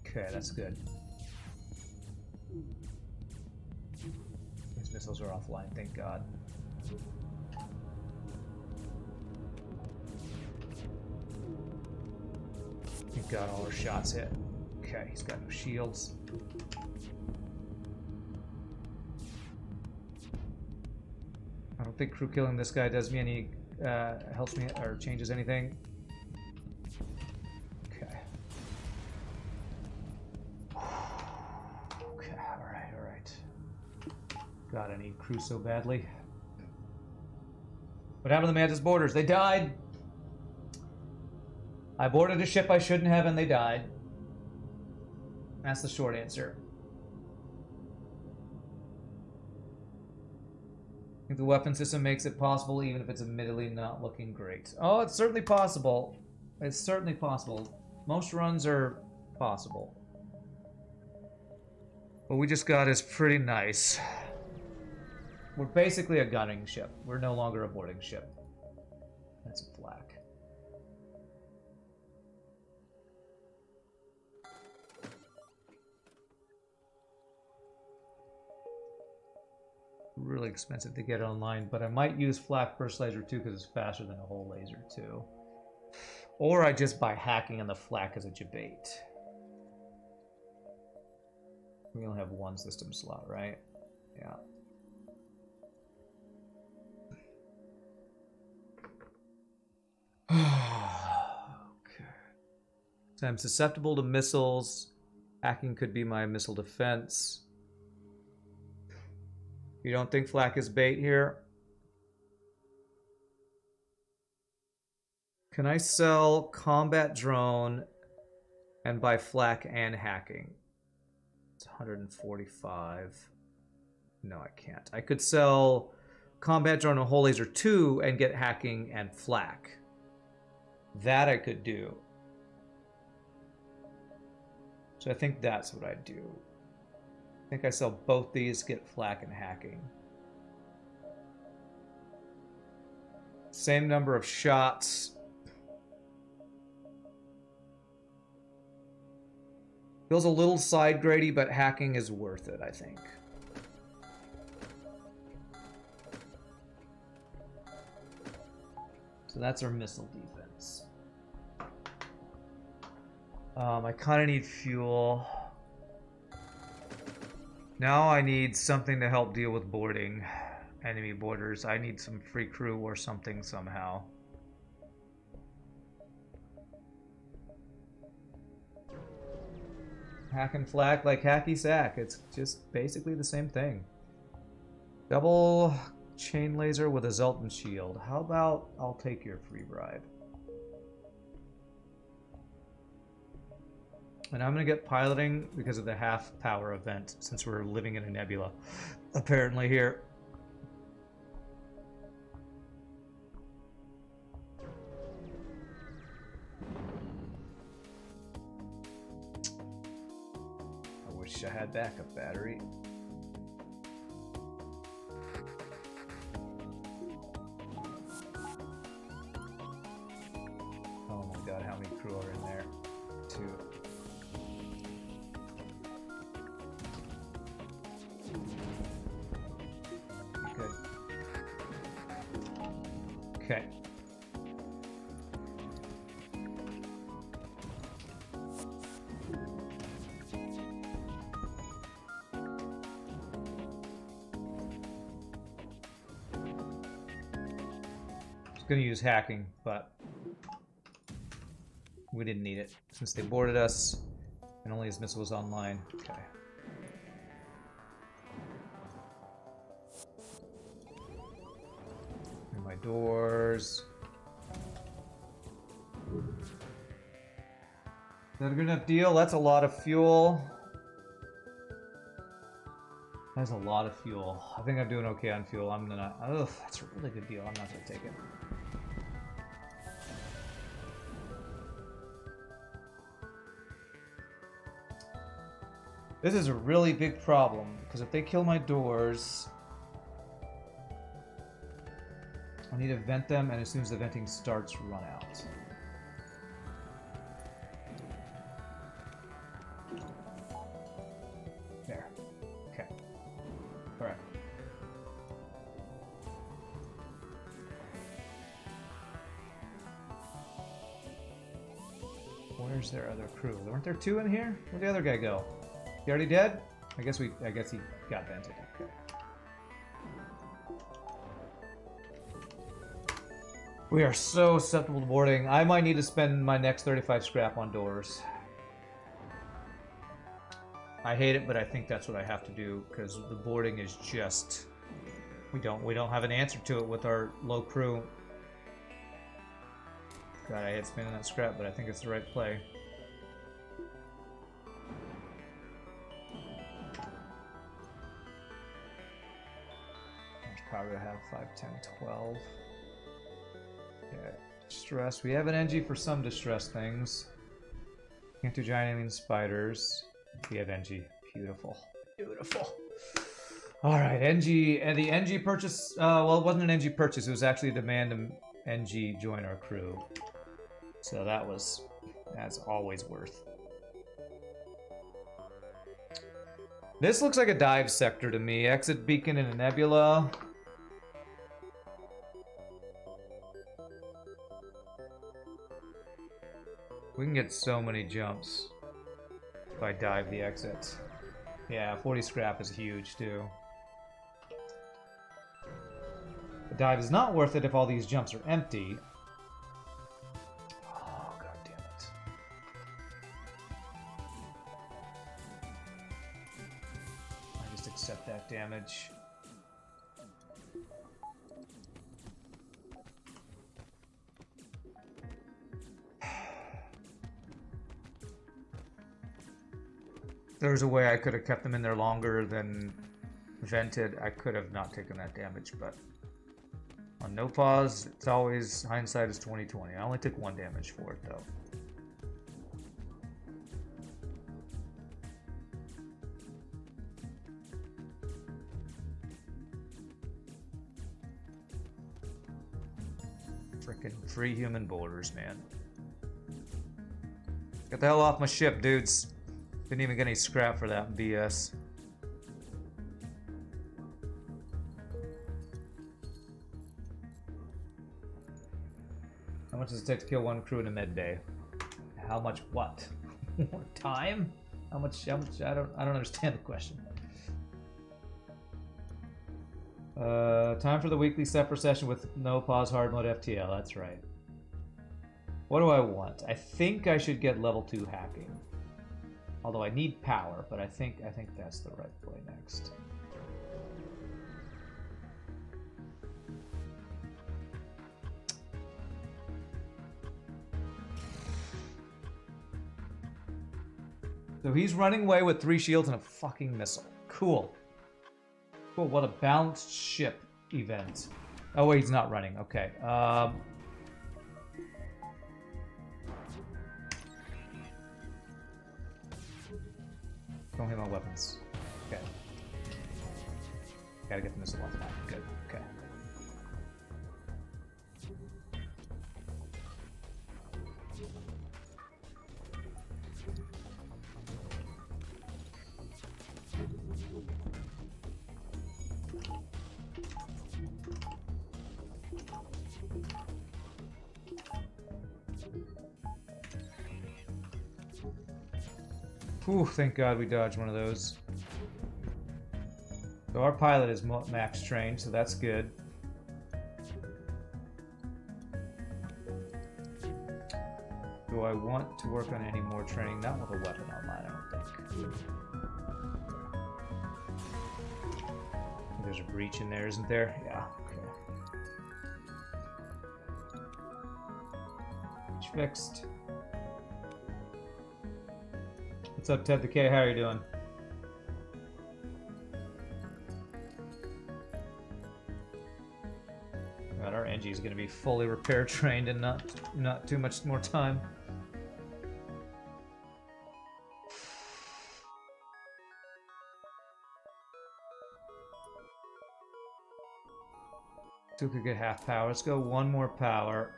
Okay, that's good. These missiles are offline, thank God. Thank God all our shots hit. Okay, he's got no shields. I don't think crew killing this guy does me any, helps me or changes anything. Okay. Okay, alright. God, I need crew so badly. What happened to the Mantis boarders? They died! I boarded a ship I shouldn't have and they died. That's the short answer. I think the weapon system makes it possible even if it's admittedly not looking great. Oh, it's certainly possible. It's certainly possible. Most runs are possible. What we just got is pretty nice. We're basically a gunning ship. We're no longer a boarding ship. That's a flak. Really expensive to get online, but I might use flak burst laser 2 because it's faster than a whole laser 2. Or I just buy hacking on the flak as a debate. We only have 1 system slot, right? Yeah. Okay. So I'm susceptible to missiles. Hacking could be my missile defense. You don't think flak is bait here? Can I sell combat drone and buy flak and hacking? It's 145. No, I can't. I could sell combat drone and whole laser 2 and get hacking and flak. That I could do. So I think that's what I'd do. I think I sell both these, get flak and hacking. Same number of shots. Feels a little side grady, but hacking is worth it, I think. So that's our missile defense. I kind of need fuel. Now I need something to help deal with boarding enemy boarders. I need some free crew or something somehow. Hack and flak like hacky sack. It's just basically the same thing. Double chain laser with a Zoltan shield. How about I'll take your free bribe? And I'm going to get piloting because of the half power event, since we're living in a nebula, apparently here. I wish I had backup battery. Oh too. Good. Okay. Gonna use hacking, but we didn't need it since they boarded us and only his missile was online. Okay. And my doors. Is that a good enough deal? That's a lot of fuel. That's a lot of fuel. I think I'm doing okay on fuel. I'm gonna. Ugh, that's a really good deal. I'm not gonna take it. This is a really big problem, because if they kill my doors, I need to vent them, and as soon as the venting starts, run out. There. Okay. Alright. Where's their other crew? Weren't there two in here? Where'd the other guy go? He already dead? I guess he got vented. Okay. We are so susceptible to boarding. I might need to spend my next 35 scrap on doors. I hate it, but I think that's what I have to do because the boarding is just we don't have an answer to it with our low crew. God, I hate spending that scrap, but I think it's the right play. Probably have 5, 10, 12. Okay. Distress. We have an NG for some distress things. Can't do giant alien spiders. We have NG. Beautiful. Beautiful. Alright, NG. And the NG purchase. Well, it wasn't an NG purchase. It was actually a demand to NG join our crew. So that's always worth. This looks like a dive sector to me. Exit beacon in a nebula. We can get so many jumps if I dive the exit. Yeah, 40 scrap is huge too. The dive is not worth it if all these jumps are empty. Oh, god damn it. I just accept that damage. There's a way I could have kept them in there longer than vented. I could have not taken that damage, but on no pause, it's always hindsight is 20/20. I only took 1 damage for it though. Frickin' free human borders, man. Get the hell off my ship, dudes. Didn't even get any scrap for that BS. How much does it take to kill 1 crew in a med bay? How much what? More time? How much I don't understand the question. Time for the weekly separate session with no pause hard mode FTL, that's right. What do I want? I think I should get level 2 hacking. Although I need power, but I think that's the right play next. So he's running away with 3 shields and a fucking missile. Cool. Cool, what a balanced ship event. Oh wait, he's not running. Okay. Don't hit my weapons. Okay. Gotta get the missile offline. Good. Okay. Whew, thank God we dodged one of those. So our pilot is max trained, so that's good. Do I want to work on any more training? Not with a weapon online, I don't think. There's a breach in there, isn't there? Yeah, okay. Breach fixed. What's up, Ted the K? How are you doing? God, our NG is going to be fully repair trained and not too much more time. So we could get half power. Let's go one more power.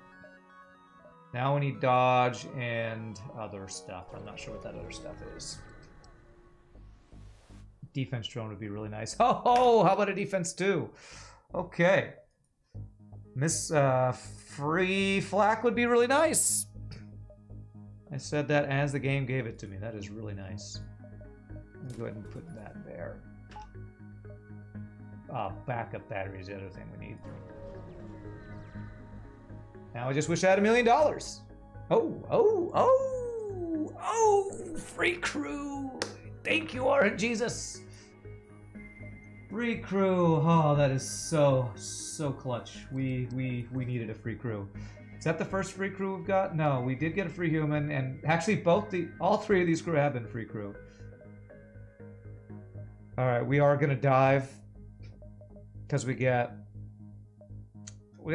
Now we need dodge and other stuff. I'm not sure what that other stuff is. Defense drone would be really nice. Oh, how about a defense 2? Okay. Miss free flak would be really nice. I said that as the game gave it to me. That is really nice. Let me go ahead and put that there. Backup battery is the other thing we need. Now I just wish I had $1 million. Oh, free crew. Thank you, RNGesus. Free crew. Oh, that is so clutch. We needed a free crew. Is that the first free crew we've got? No, we did get a free human, and actually all three of these crew have been free crew. All right, we are gonna dive because we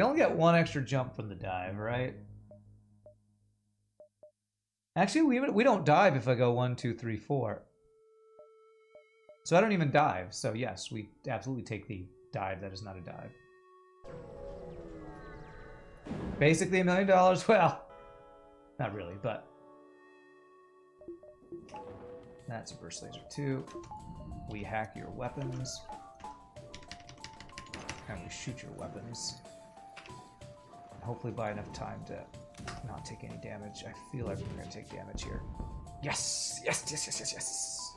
only get one extra jump from the dive, right? Actually, we don't dive if I go 1, 2, 3, 4. So I don't even dive. So yes, we absolutely take the dive that is not a dive. Basically $1 million. Well, not really, but that's a burst laser 2. We hack your weapons. And we shoot your weapons. Hopefully buy enough time to not take any damage. I feel like we're going to take damage here. Yes! Yes!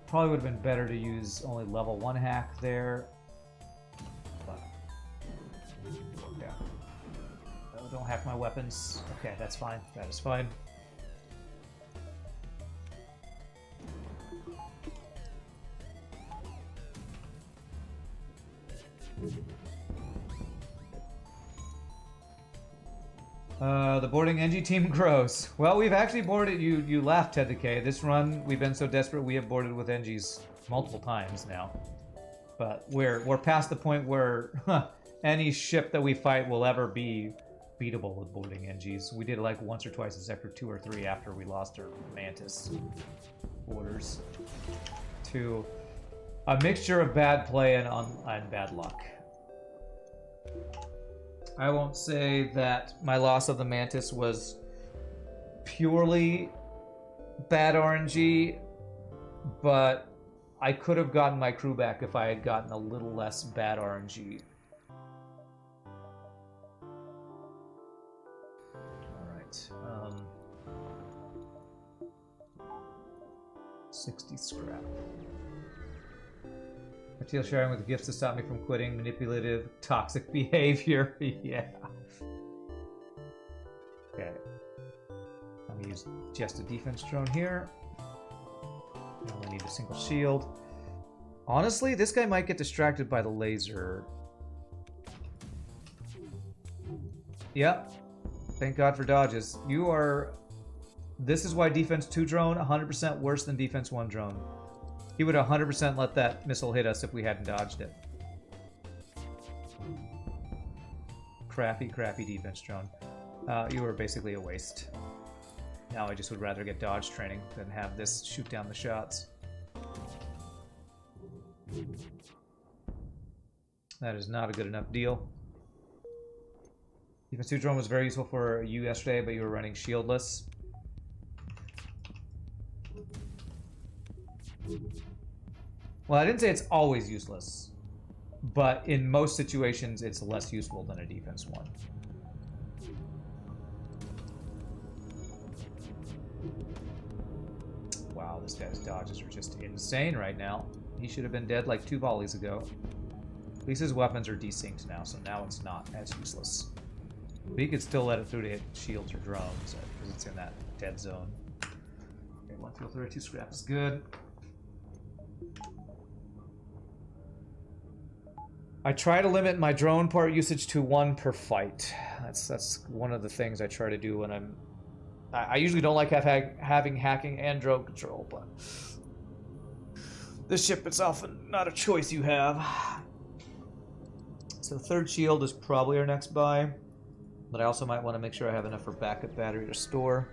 Probably would have been better to use only level 1 hack there. But, yeah. Oh, don't hack my weapons. Okay, that's fine. That is fine. The boarding NG team grows. Well, we've actually boarded, you laughed, Ted the K. This run, we've been so desperate, we have boarded with NGs multiple times now. But we're past the point where any ship that we fight will ever be beatable with boarding NGs. We did it like once or twice in Sector 2 or 3 after we lost our Mantis orders to a mixture of bad play and bad luck. I won't say that my loss of the Mantis was purely bad RNG, but I could have gotten my crew back if I had gotten a little less bad RNG. Alright, 60 scrap. FTL sharing with the gifts to stop me from quitting. Manipulative, toxic behavior. Yeah. Okay. I'm gonna use just a defense drone here. I only need a single shield. Honestly, this guy might get distracted by the laser. Yep. Thank God for dodges. You are... This is why Defense 2 drone, 100% worse than Defense 1 drone. He would 100% let that missile hit us if we hadn't dodged it. Crappy defense drone. You were basically a waste. Now I just would rather get dodge training than have this shoot down the shots. That is not a good enough deal. Defense 2 drone was very useful for you yesterday, but you were running shieldless. Well, I didn't say it's always useless, but in most situations it's less useful than a defense 1. this guy's dodges are just insane right now. He should have been dead like 2 volleys ago. At least his weapons are desynced now, so now it's not as useless. But he could still let it through to hit shields or drones because it's in that dead zone. Okay, 1 fuel 32 scrap is good. I try to limit my drone part usage to 1 per fight. That's one of the things I try to do when I'm... I usually don't like having hacking and drone control, but... this ship is often not a choice you have. So 3rd shield is probably our next buy. But I also might want to make sure I have enough for backup battery to store.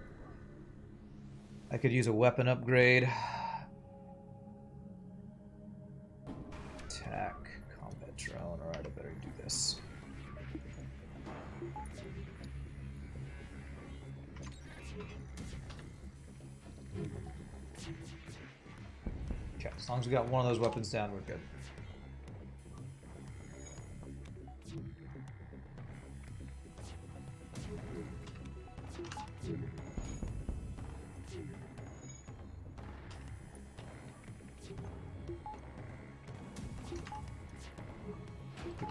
I could use a weapon upgrade. Attack. Drone. Alright, I better do this. Okay, as long as we got one of those weapons down, we're good.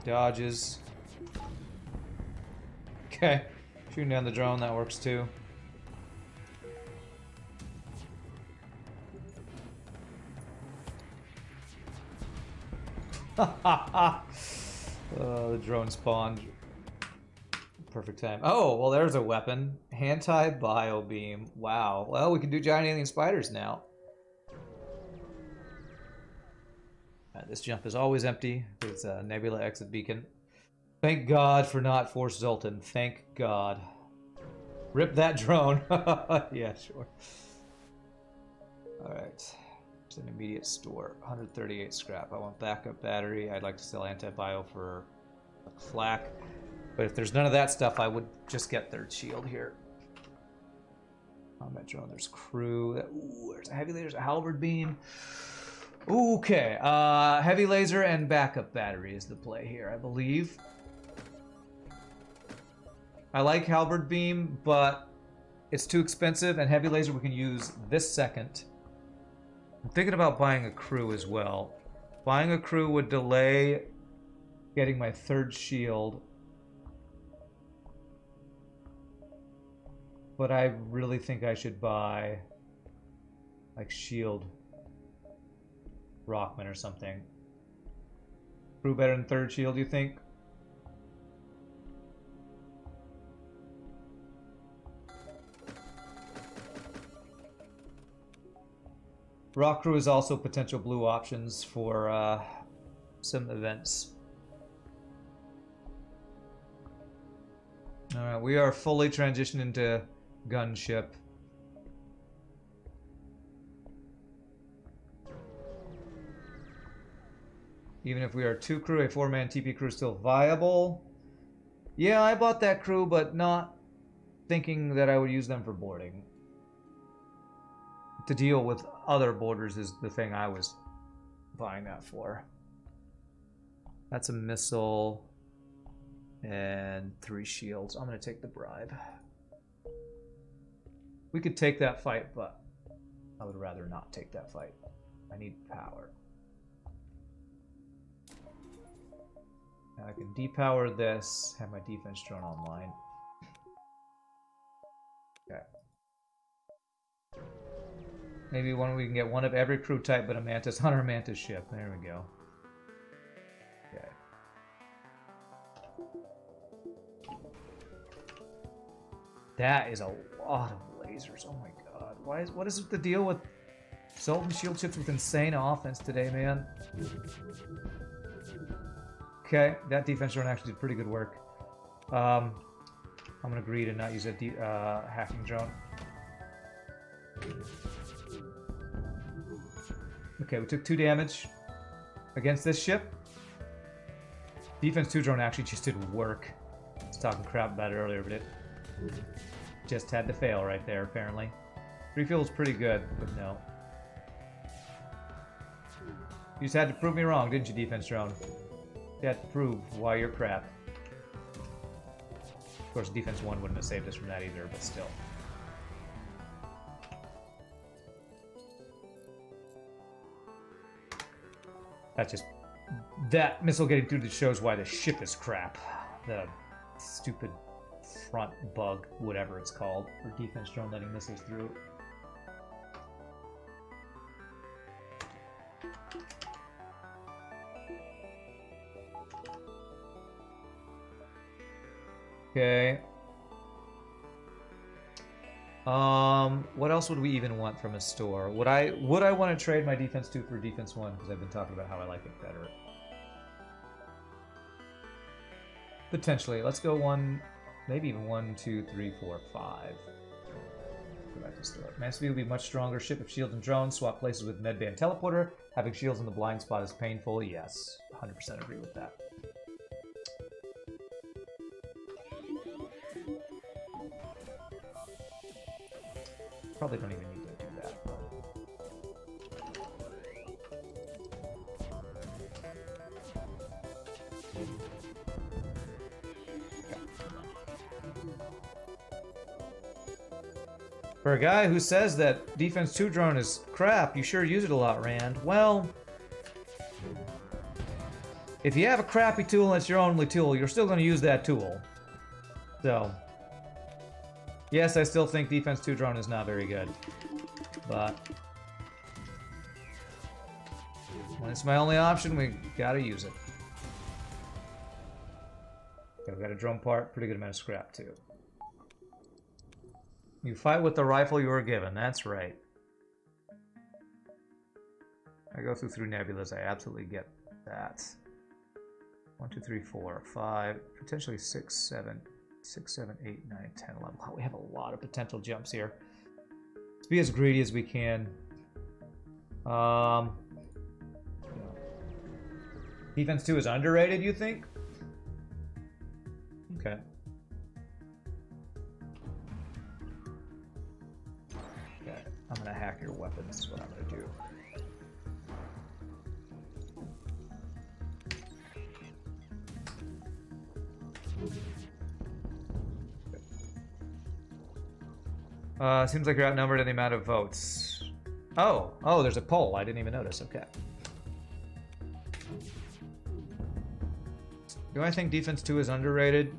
Dodges. Okay. Shooting down the drone, that works too. The drone spawned. Perfect time. Oh, well there's a weapon. Anti-bio beam. Wow. Well, we can do giant alien spiders now. This jump is always empty. It's a nebula exit beacon. Thank God for not Force Zoltan. Thank God. Rip that drone. Yeah, sure. Alright. It's an immediate store. 138 scrap. I want backup battery. I'd like to sell anti-bio for a flak. But if there's none of that stuff, I would just get 3rd shield here. Combat drone. There's crew. Ooh, there's a heavy laser. There's a halberd beam. Okay, heavy laser and backup battery is the play here, I believe. I like halberd beam, but it's too expensive, and heavy laser we can use this second. I'm thinking about buying a crew as well. Buying a crew would delay getting my 3rd shield. But I really think I should buy, like, shield Rockman or something. Crew better than 3rd shield, you think? Rock crew is also potential blue options for some events. Alright, we are fully transitioned into gunship. Even if we are 2 crew, a 4-man TP crew is still viable. Yeah, I bought that crew, but not thinking that I would use them for boarding. To deal with other boarders is the thing I was buying that for. That's a missile and 3 shields. I'm going to take the bribe. We could take that fight, but I would rather not take that fight. I need power. I can depower this, have my defense drone online. Okay. Maybe we can get one of every crew type but a Mantis on our Mantis ship. There we go. Okay. That is a lot of lasers. Oh my god. What is the deal with Sultan shield ships with insane offense today, man? Okay, that defense drone actually did pretty good work. I'm gonna agree to not use a hacking drone. Okay, we took 2 damage against this ship. Defense 2 drone actually just did work. I was talking crap about it earlier, but it just had to fail right there, apparently. Refuel is pretty good, but no. You just had to prove me wrong, didn't you, defense drone? You had to prove why you're crap. Of course, defense 1 wouldn't have saved us from that either, but still. That's just... That missile getting through this shows why the ship is crap. The stupid front bug, whatever it's called, for defense drone letting missiles through. Okay. What else would we even want from a store? Would I want to trade my defense 2 for defense 1? Because I've been talking about how I like it better. Potentially. Let's go 1, maybe even 1, 2, 3, 4, 5. Go back to store. Mantis B will be much stronger. Ship of shields and drones. Swap places with medbay and teleporter. Having shields in the blind spot is painful. Yes. 100% agree with that. Probably don't even need to do that. For a guy who says that defense 2 drone is crap, you sure use it a lot, Rand. Well, if you have a crappy tool and it's your only tool, you're still going to use that tool. So... Yes, I still think defense 2 drone is not very good, but when it's my only option, we gotta use it. Okay, we got a drone part, pretty good amount of scrap too. You fight with the rifle you were given, that's right. I go through nebulas, I absolutely get that. 1, 2, 3, 4, 5, potentially 6, 7. 6, 7, 8, 9, 10, 11. Wow, we have a lot of potential jumps here. Let's be as greedy as we can. Defense 2 is underrated, you think? Okay. Okay, I'm gonna hack your weapons, is what I'm gonna do. Seems like you're outnumbered in the amount of votes. Oh, there's a poll. I didn't even notice. Okay. Do I think defense 2 is underrated?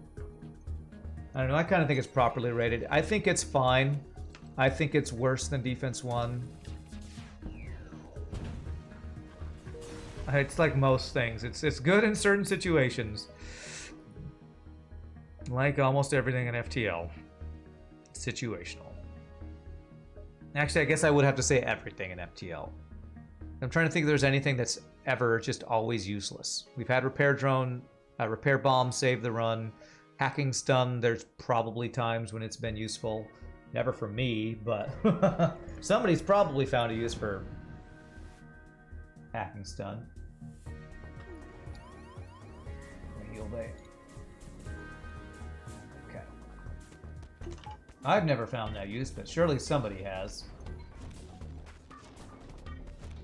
I don't know. I kind of think it's properly rated. I think it's fine. I think it's worse than defense 1. It's like most things. It's good in certain situations. Like almost everything in FTL. Situational. Actually, I guess I would have to say everything in FTL. I'm trying to think if there's anything that's ever just always useless. We've had repair drone, repair bomb save the run, hacking stun. There's probably times when it's been useful. Never for me, but somebody's probably found a use for hacking stun. Heal bay. I've never found that use, but surely somebody has.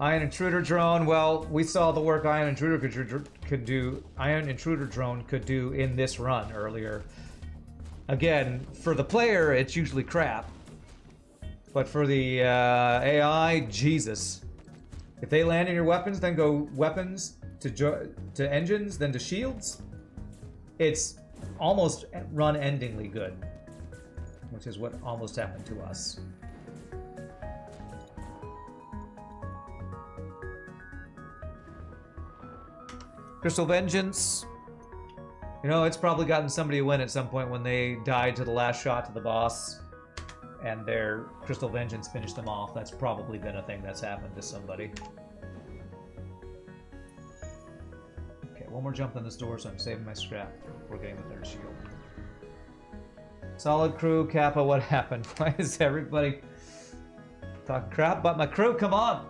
Ion Intruder drone. Well, we saw the work Ion Intruder could do. Ion Intruder drone could do in this run earlier. Again, for the player, it's usually crap. But for the AI, Jesus. If they land in your weapons, then go weapons to engines, then to shields, it's almost run-endingly good. Which is what almost happened to us. Crystal Vengeance. You know, it's probably gotten somebody a win at some point when they died to the last shot to the boss and their Crystal Vengeance finished them off. That's probably been a thing that's happened to somebody. Okay, one more jump in this door, so I'm saving my scrap before getting the third shield. Solid crew, Kappa, what happened? Why is everybody talking crap about my crew? Come on!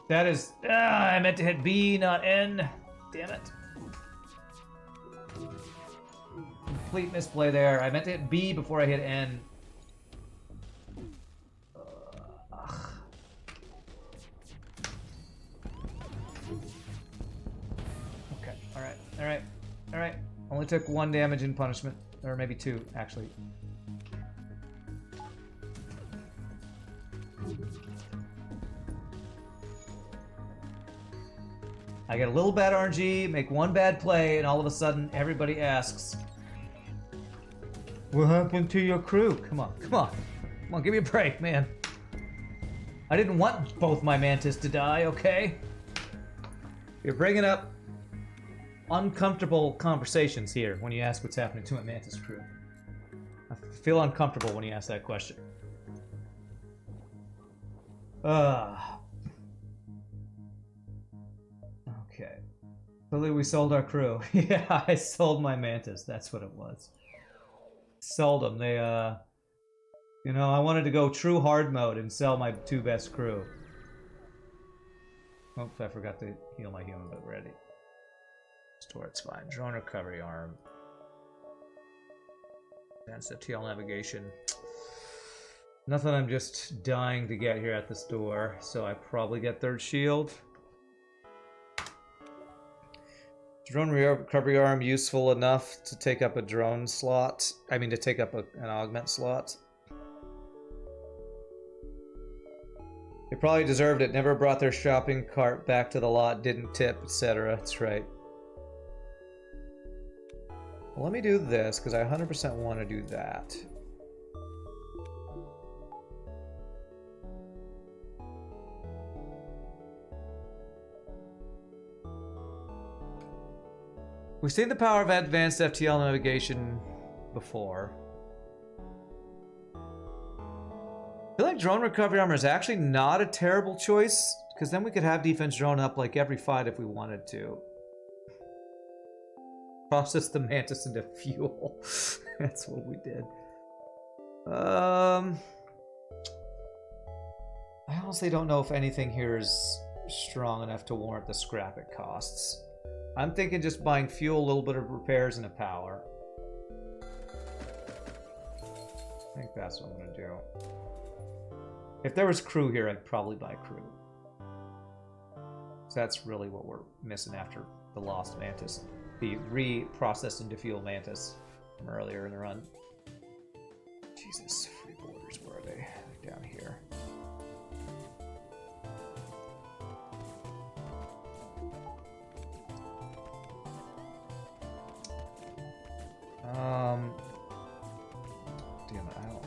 That is... I meant to hit B, not N. Damn it. Complete misplay there. I meant to hit B before I hit N. Alright. Only took 1 damage in punishment. Or maybe 2, actually. I get a little bad RNG, make one bad play, and all of a sudden everybody asks, what happened to your crew? Come on, come on. Come on, give me a break, man. I didn't want both my Mantis to die, okay? You're bringing up uncomfortable conversations here when you ask what's happening to my Mantis crew. I feel uncomfortable when you ask that question. Okay. Clearly we sold our crew. Yeah, I sold my Mantis. That's what it was. Sold them. They, you know, I wanted to go true hard mode and sell my 2 best crew. Oops, I forgot to heal my human, but ready. Store, it's fine. Drone recovery arm. Advanced FTL navigation. Nothing I'm just dying to get here at the store, so I probably get 3rd shield. Drone recovery arm useful enough to take up a drone slot. I mean, to take up an augment slot. They probably deserved it. Never brought their shopping cart back to the lot, didn't tip, etc. That's right. Well, let me do this, because I 100% want to do that. We've seen the power of advanced FTL navigation before. I feel like drone recovery armor is actually not a terrible choice, because then we could have defense drone up like every fight if we wanted to. Process the Mantis into fuel. That's what we did. I honestly don't know if anything here is strong enough to warrant the scrap it costs. I'm thinking just buying fuel, a little bit of repairs, and a power. I think that's what I'm going to do. If there was crew here, I'd probably buy crew. So that's really what we're missing after the lost Mantis. The reprocessed into fuel Mantis from earlier in the run. Jesus, free borders, where are they? They're down here. Damn it, I don't...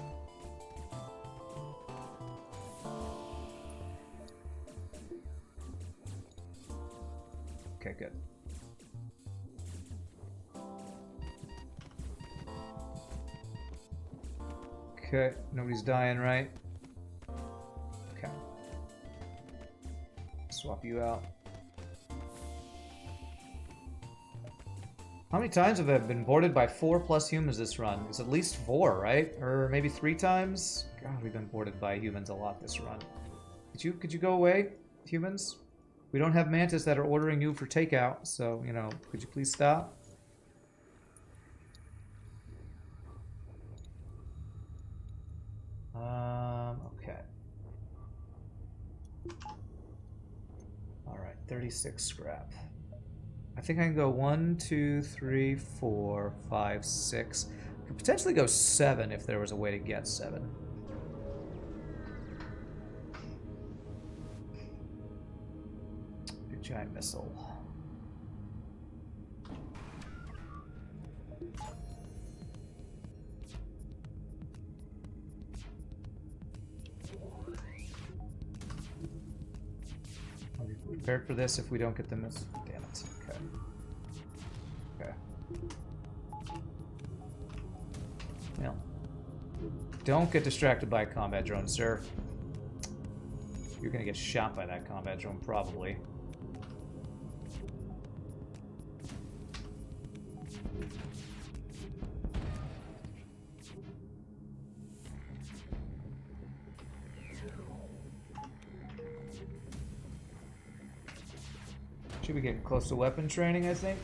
Okay, good. Okay, nobody's dying, right? Okay. Swap you out. How many times have I been boarded by 4+ humans this run? It's at least 4, right? Or maybe 3 times? God, we've been boarded by humans a lot this run. Could you go away, humans? We don't have Mantis that are ordering you for takeout, so, you know, could you please stop? Okay. Alright, 36 scrap. I think I can go 1, 2, 3, 4, 5, 6. Could potentially go 7 if there was a way to get 7. Big giant missile. I'll be prepared for this if we don't get the missile. Damn it. Okay. Okay. Well, don't get distracted by a combat drone, sir. You're gonna get shot by that combat drone, probably. Should be getting close to weapon training, I think.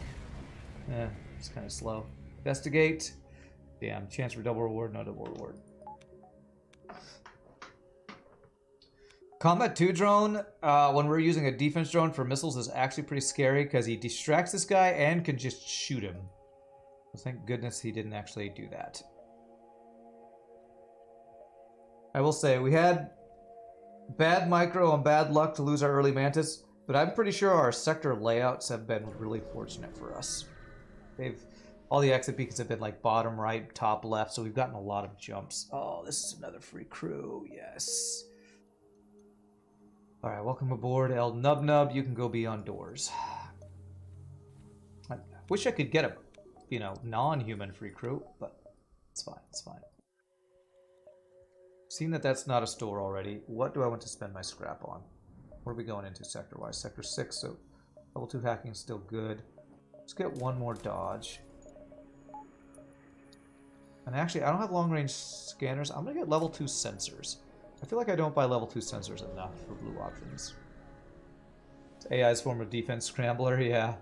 It's kind of slow. Investigate. Damn, chance for double reward, no double reward. Combat 2 drone, when we're using a defense drone for missiles, is actually pretty scary because he distracts this guy and can just shoot him. So thank goodness he didn't actually do that. I will say, we had bad micro and bad luck to lose our early Mantis. But I'm pretty sure our sector layouts have been really fortunate for us. All the exit beacons have been like bottom right, top left, so we've gotten a lot of jumps. Oh, this is another free crew, yes. Alright, welcome aboard, El Nub Nub. You can go beyond doors. I wish I could get a, non-human free crew, but it's fine, it's fine. Seeing that that's not a store already, what do I want to spend my scrap on? What are we going into sector-wise? Sector 6, so level 2 hacking is still good. Let's get one more dodge. And actually, I don't have long-range scanners. I'm going to get level 2 sensors. I feel like I don't buy level 2 sensors enough for blue options. It's AI's form of defense scrambler, yeah.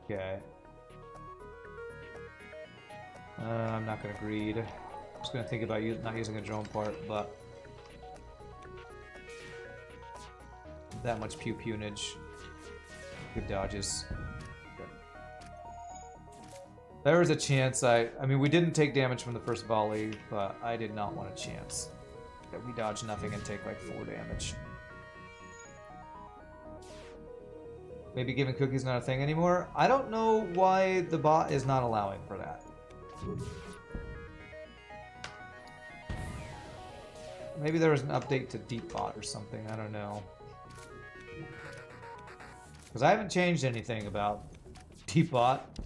Okay. I'm not going to greed. I'm just going to think about not using a drone part, but... that much pew-pewnage. Good dodges. Good. There was a chance I mean, we didn't take damage from the first volley, but I did not want a chance that we dodge nothing and take like 4 damage. Maybe giving cookies not a thing anymore? I don't know why the bot is not allowing for that. Maybe there was an update to Deep Bot or something, I don't know. Because I haven't changed anything about Deep Bot.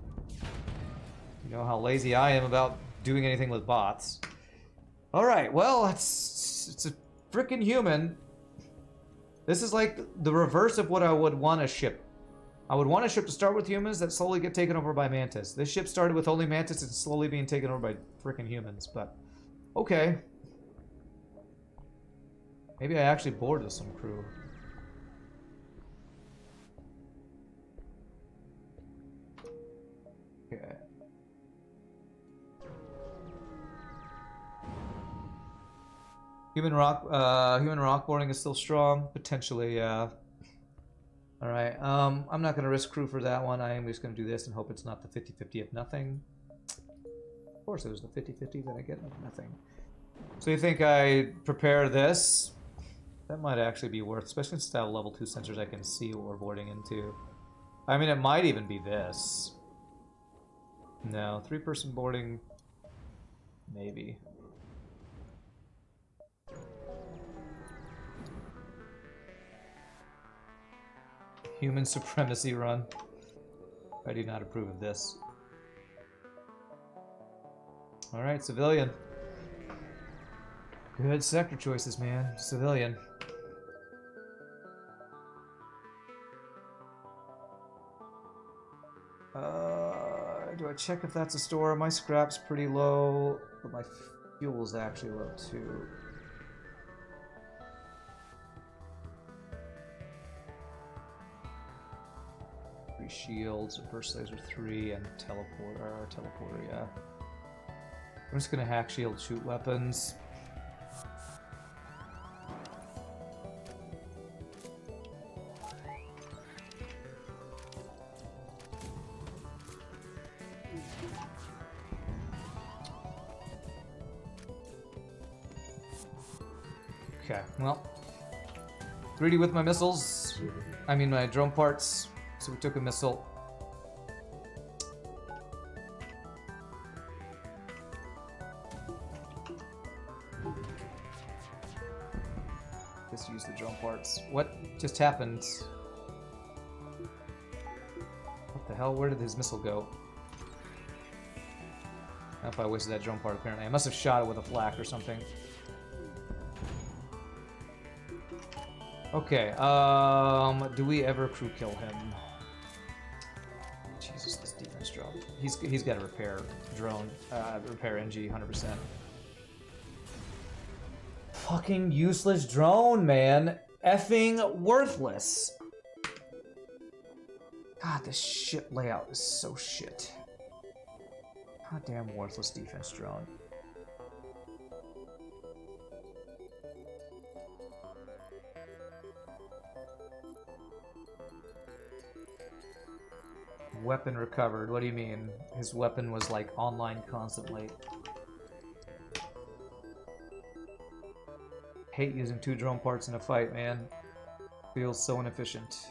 You know how lazy I am about doing anything with bots. Alright, well, it's a freaking human. This is like the reverse of what I would want a ship. I would want a ship to start with humans that slowly get taken over by Mantis. This ship started with only Mantis and slowly being taken over by freaking humans, but okay. Maybe I actually boarded some crew. Okay. Human rock boarding is still strong, potentially. All right. I'm not gonna risk crew for that one. I am just gonna do this and hope it's not the 50-50 of nothing. Of course, it was the 50-50 that I get of nothing. So you think I prepare this? That might actually be worth, especially since I have level 2 sensors. I can see what we're boarding into. I mean, it might even be this. No, 3-person boarding, maybe. Human supremacy run. I do not approve of this. Alright, civilian. Good sector choices, man. Civilian. Do I check if that's a store? My scrap's pretty low, but my fuel's actually low too. Three shields, a burst laser 3, and teleporter, yeah. I'm just gonna hack shield, shoot weapons. Okay, well, 3D with my missiles, I mean my drone parts, so we took a missile. Just use the drone parts. What just happened? What the hell, where did his missile go? I don't know if I wasted that drone part apparently. I must have shot it with a flak or something. Okay, do we ever crew kill him? Jesus, this defense drone. He's got a repair drone, repair NG, 100%. Fucking useless drone, man. Effing worthless. God, this shit layout is so shit. Goddamn worthless defense drone. Weapon recovered. What do you mean? His weapon was like online constantly. Hate using 2 drone parts in a fight, man. Feels so inefficient.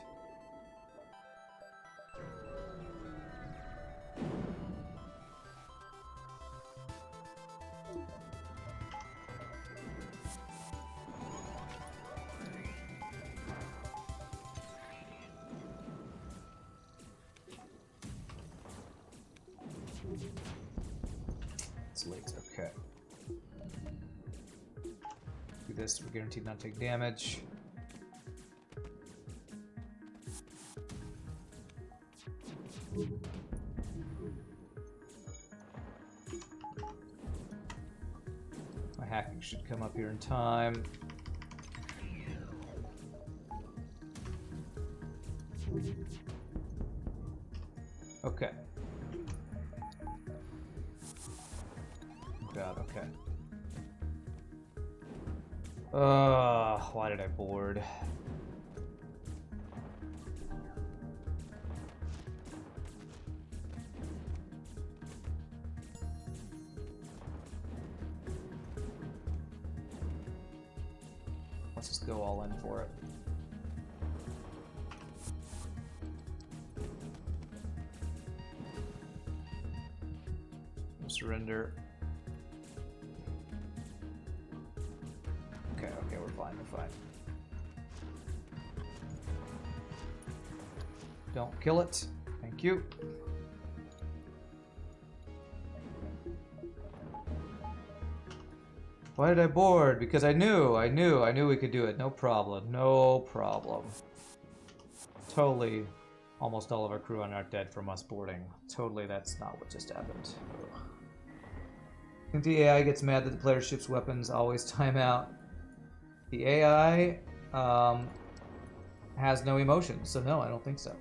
It's late, okay. Do this, we're guaranteed not to take damage. My hacking should come up here in time. Okay. God, okay. Why did I board? Let's just go all in for it. Surrender. Okay, we're fine, we're fine. Don't kill it. Thank you. Why did I board? Because I knew we could do it. No problem, no problem. Totally, almost all of our crew are dead from us boarding. Totally, that's not what just happened. Ugh. I think the AI gets mad that the player ship's weapons always time out. The AI has no emotions, so no, I don't think so.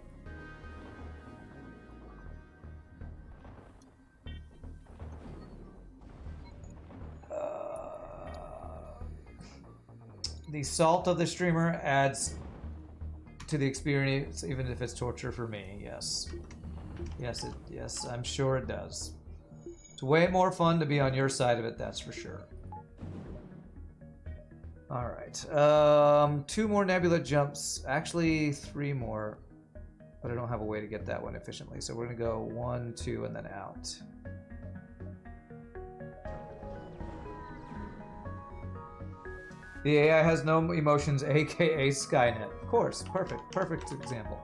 The salt of the streamer adds to the experience, even if it's torture for me. Yes, yes, I'm sure it does. It's way more fun to be on your side of it, that's for sure. All right, 2 more nebula jumps. Actually, 3 more, but I don't have a way to get that one efficiently. So we're gonna go 1, 2, and then out. The AI has no emotions, aka Skynet. Of course, perfect example.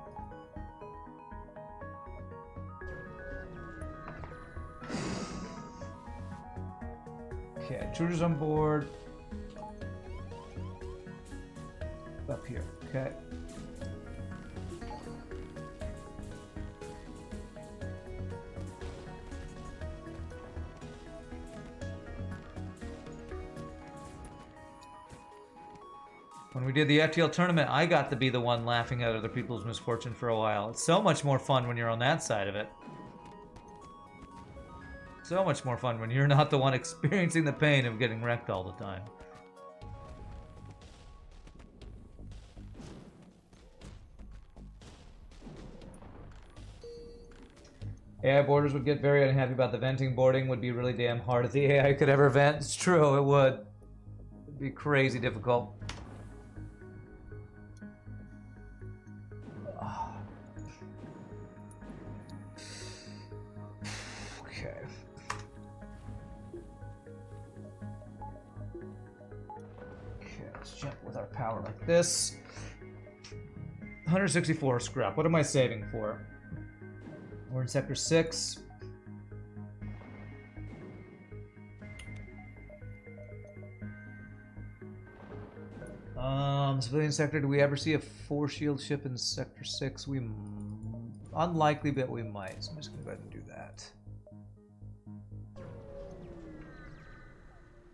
Okay, intruders on board. Up here, okay. When we did the FTL tournament, I got to be the one laughing at other people's misfortune for a while. It's so much more fun when you're on that side of it. So much more fun when you're not the one experiencing the pain of getting wrecked all the time. AI boarders would get very unhappy about the venting. Boarding would be really damn hard if the AI could ever vent. It's true, it would. It'd be crazy difficult. Okay. Okay, let's jump with our power like this. 164 scrap. What am I saving for? We're in Sector 6. Civilian sector, do we ever see a 4-shield ship in Sector 6? We unlikely, but we might. So I'm just going to go ahead and do that.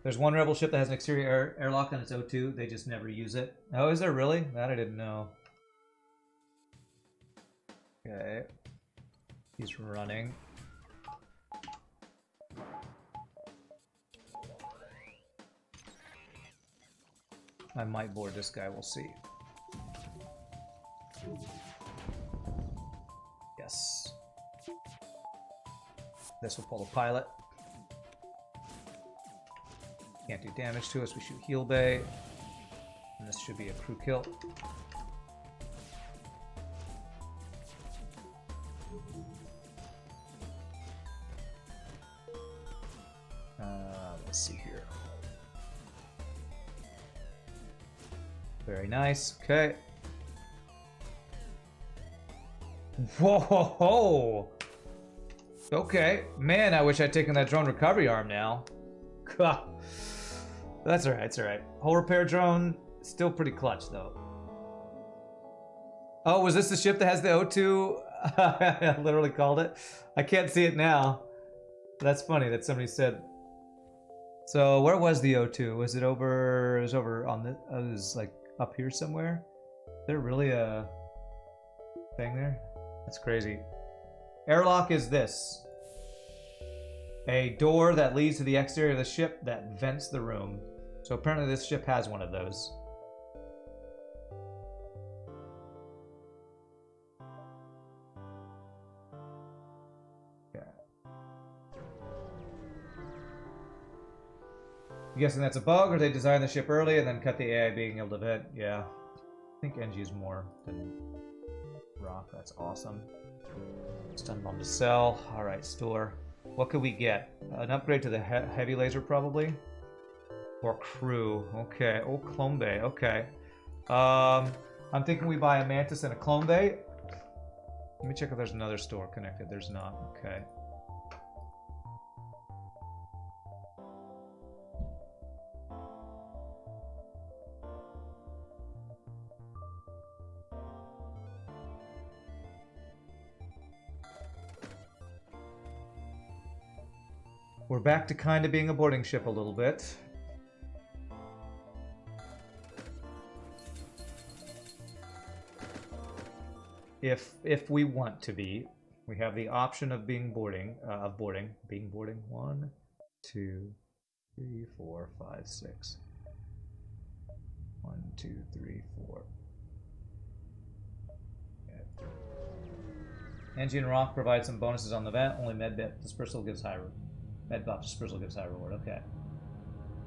There's one rebel ship that has an exterior airlock on its O2. They just never use it. Oh, is there really? That I didn't know. Okay. He's running. I might board this guy, we'll see. Yes. This will pull the pilot. Can't do damage to us, we shoot heal bay. And this should be a crew kill. Let's see here. Very nice. Okay. Whoa! Ho, ho. Okay, man. I wish I'd taken that drone recovery arm now. That's alright. It's alright. Hull repair drone still pretty clutch though. Oh, was this the ship that has the O2? I literally called it. I can't see it now. That's funny that somebody said. So where was the O2? Was it over? It was over on the. It was like up here somewhere. Is there really a thing there? That's crazy. Airlock is this. A door that leads to the exterior of the ship that vents the room. So apparently this ship has one of those. Yeah. I'm guessing that's a bug, or they designed the ship early and then cut the AI being able to vent. Yeah. I think NG is more than rock. That's awesome. Stun bomb to sell. Alright, store. What could we get? An upgrade to the heavy laser, probably? Or crew. Okay. Oh, clone bay. Okay. I'm thinking we buy a Mantis and a clone bay. Let me check if there's another store connected. There's not. Okay. We're back to kind of being a boarding ship a little bit. If we want to be, we have the option of being boarding, being boarding. 1, 2, 3, 4, 5, 6. 1, 2, 3, 4. Engine rock provides some bonuses on the vent. Only med dispersal gives high. Med buff dispersal gives high reward. Okay.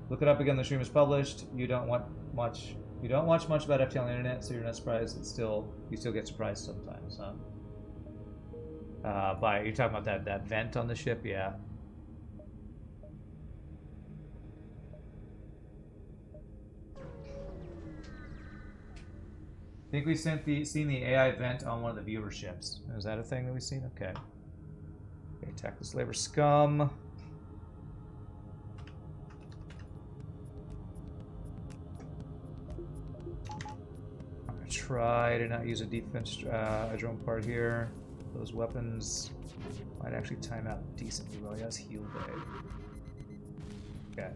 Look it up again. The stream is published. You don't watch much about FTL on the internet, so you're not surprised. You still get surprised sometimes, huh? You're talking about that vent on the ship, yeah. I think we seen the AI vent on one of the viewer ships. Is that a thing that we've seen? Okay. Okay, attack this labor scum. Try to not use a defense a drone part here. Those weapons might actually time out decently well. He has heal bay. Okay.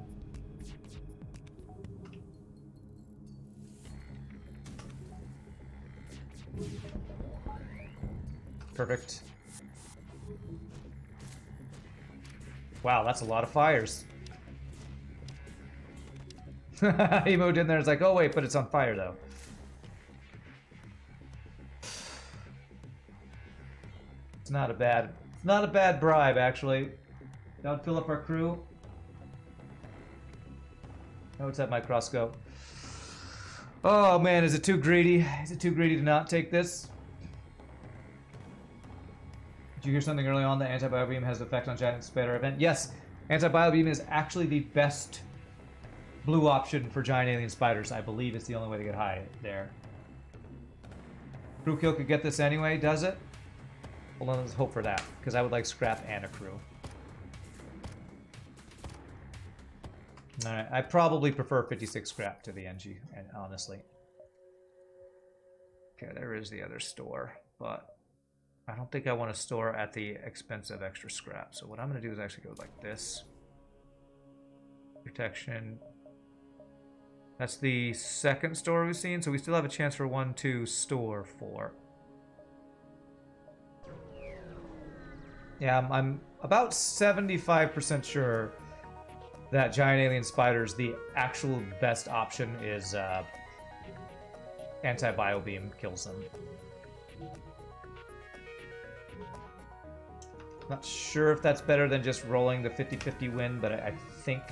Perfect. Wow, that's a lot of fires. He moved in there. It's like, oh wait, but it's on fire though. It's not a bad bribe, actually. Don't fill up our crew. Oh, it's at my crossbow. Oh man, is it too greedy? Is it too greedy to not take this? Did you hear something early on that anti-bio beam has an effect on giant spider event? Yes, anti-bio beam is actually the best blue option for giant alien spiders. I believe it's the only way to get high there. Crew kill could get this anyway, does it? Well, let's hope for that, because I would like scrap and a crew. Alright, I probably prefer 56 scrap to the NG, honestly. Okay, there is the other store, but I don't think I want to store at the expense of extra scrap. So what I'm going to do is actually go like this. Protection. That's the second store we've seen, so we still have a chance for 1, 2, store 4. Yeah, I'm about 75% sure that giant alien spiders, the actual best option is anti-bio beam kills them. Not sure if that's better than just rolling the 50-50 win, but I think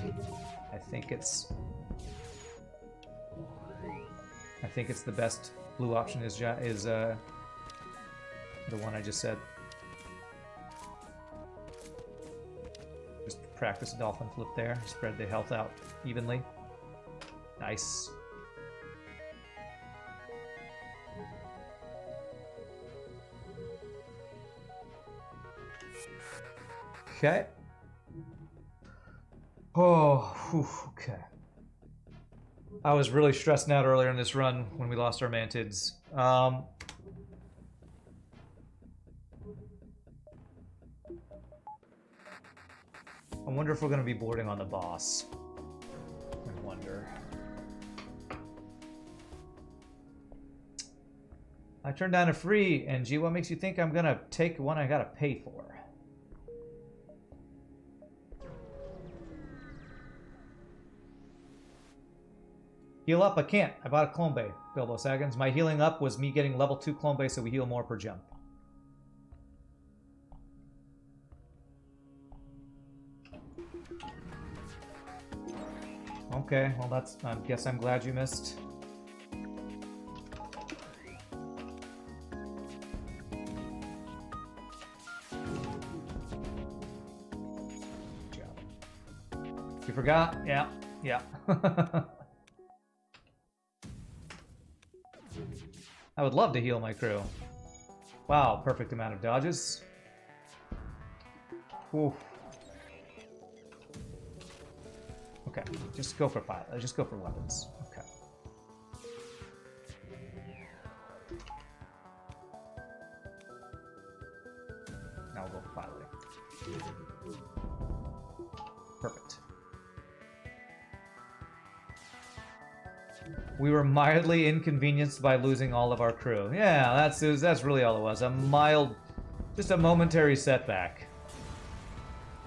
it's the best blue option is the one I just said. practice a dolphin flip there. Spread the health out evenly. Nice. Okay. Oh, whew, okay. I was really stressing out earlier in this run when we lost our Mantids. I wonder if we're going to be boarding on the boss. I wonder. I turned down a free, NG. What makes you think I'm going to take one I got to pay for? Heal up, I can't. I bought a Clone Bay, Bilbo Saggins. My healing up was me getting level 2 Clone Bay, so we heal more per jump. Okay, well that's... I guess I'm glad you missed. Good job. You forgot? Yeah, yeah. I would love to heal my crew. Wow, perfect amount of dodges. Whew. Okay, just go for pilot. Just go for weapons. Okay. Now we'll go for piloting. Perfect. We were mildly inconvenienced by losing all of our crew. Yeah, that's really all it was. A mild, just a momentary setback.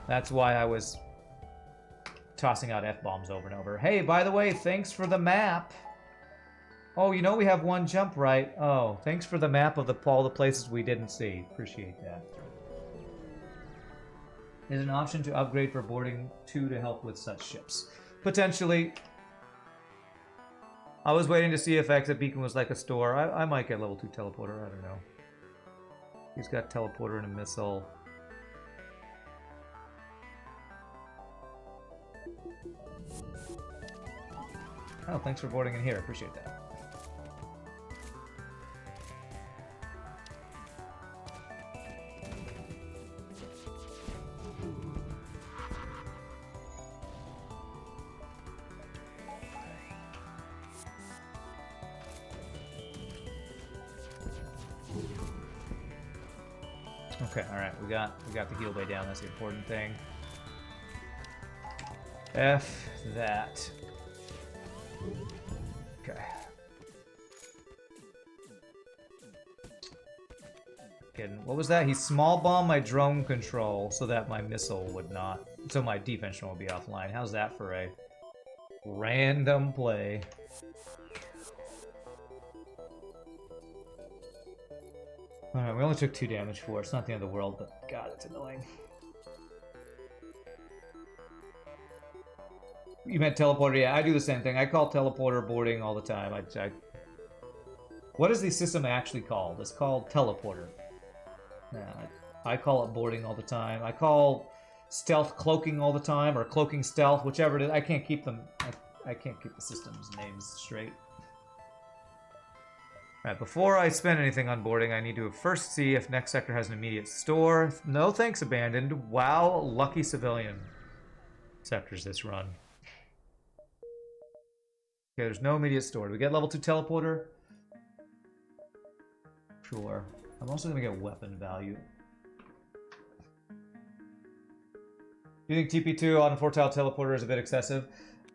That's why I was tossing out F-bombs over and over. Hey, by the way, thanks for the map. Oh, you know we have one jump right. Oh, thanks for the map of all the places we didn't see. Appreciate that. There's an option to upgrade for boarding 2 to help with such ships. Potentially. I was waiting to see if Exit Beacon was like a store. I might get level 2 teleporter, I don't know. He's got teleporter and a missile. Oh, thanks for boarding in here. Appreciate that. Okay, alright, we got the heal bay down, that's the important thing. F that. Okay. Again, what was that? He small bombed my drone control so that my missile would not, so my defense drone would be offline. How's that for a random play? Alright, we only took 2 damage for it. It's not the end of the world, but god, it's annoying. You meant teleporter? Yeah, I do the same thing. I call teleporter boarding all the time. What is the system actually called? It's called teleporter. Yeah, I call it boarding all the time. I call stealth cloaking all the time, or cloaking stealth, whichever it is. I can't keep them. I can't keep the system's names straight. Alright, before I spend anything on boarding, I need to first see if next sector has an immediate store. No thanks, abandoned. Wow, lucky civilian sectors this run. Okay, there's no immediate store. Do we get level 2 teleporter? Sure. I'm also going to get weapon value. Do you think TP2 on a 4-tile teleporter is a bit excessive?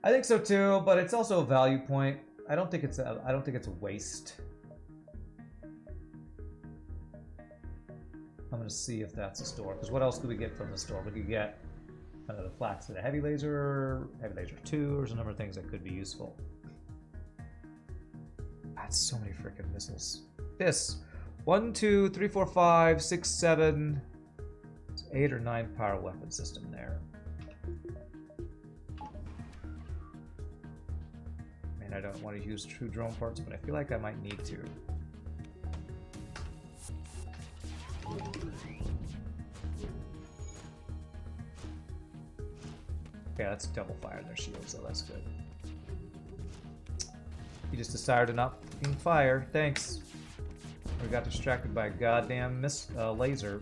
I think so too, but it's also a value point. I don't think it's a waste. I'm going to see if that's a store, because what else do we get from the store? We could get the flats to the heavy laser 2, there's a number of things that could be useful. That's so many freaking missiles. This 1, 2, 3, 4, 5, 6, 7, 8 or 9 power weapon system there. I mean, I don't want to use true drone parts, but I feel like I might need to. Okay, that's double fire in their shields, so that's good. You just decided to not fucking fire. Thanks. We got distracted by a goddamn laser.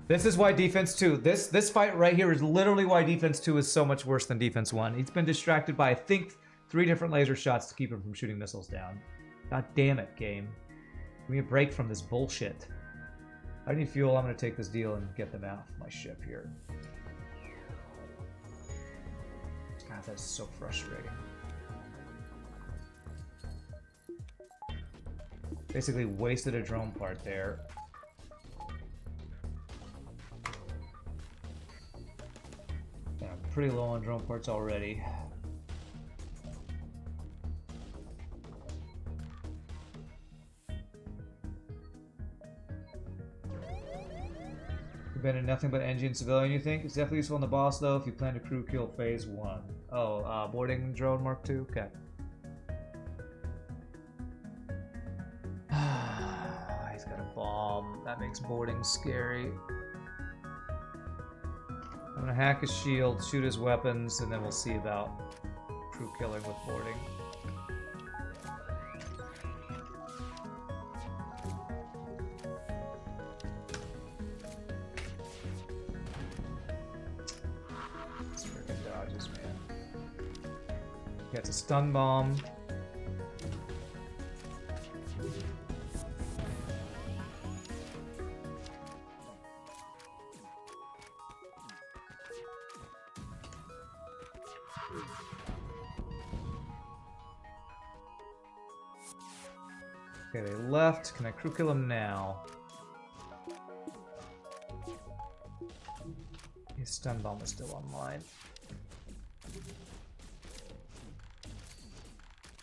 This is why defense 2, this fight right here is literally why defense 2 is so much worse than defense 1. He's been distracted by, I think, 3 different laser shots to keep him from shooting missiles down. God damn it, game. Give me a break from this bullshit. I need fuel. I'm going to take this deal and get them out of my ship here. God, that's so frustrating. Basically wasted a drone part there. Yeah, I'm pretty low on drone parts already. Been in nothing but engine civilian, you think? It's definitely useful on the boss, though, if you plan to crew kill phase 1. Oh, boarding drone Mark 2? Okay. He's got a bomb. That makes boarding scary. I'm gonna hack his shield, shoot his weapons, and then we'll see about crew killing with boarding. Gets a stun bomb. Okay, they left. Can I crew kill him now? His stun bomb is still online.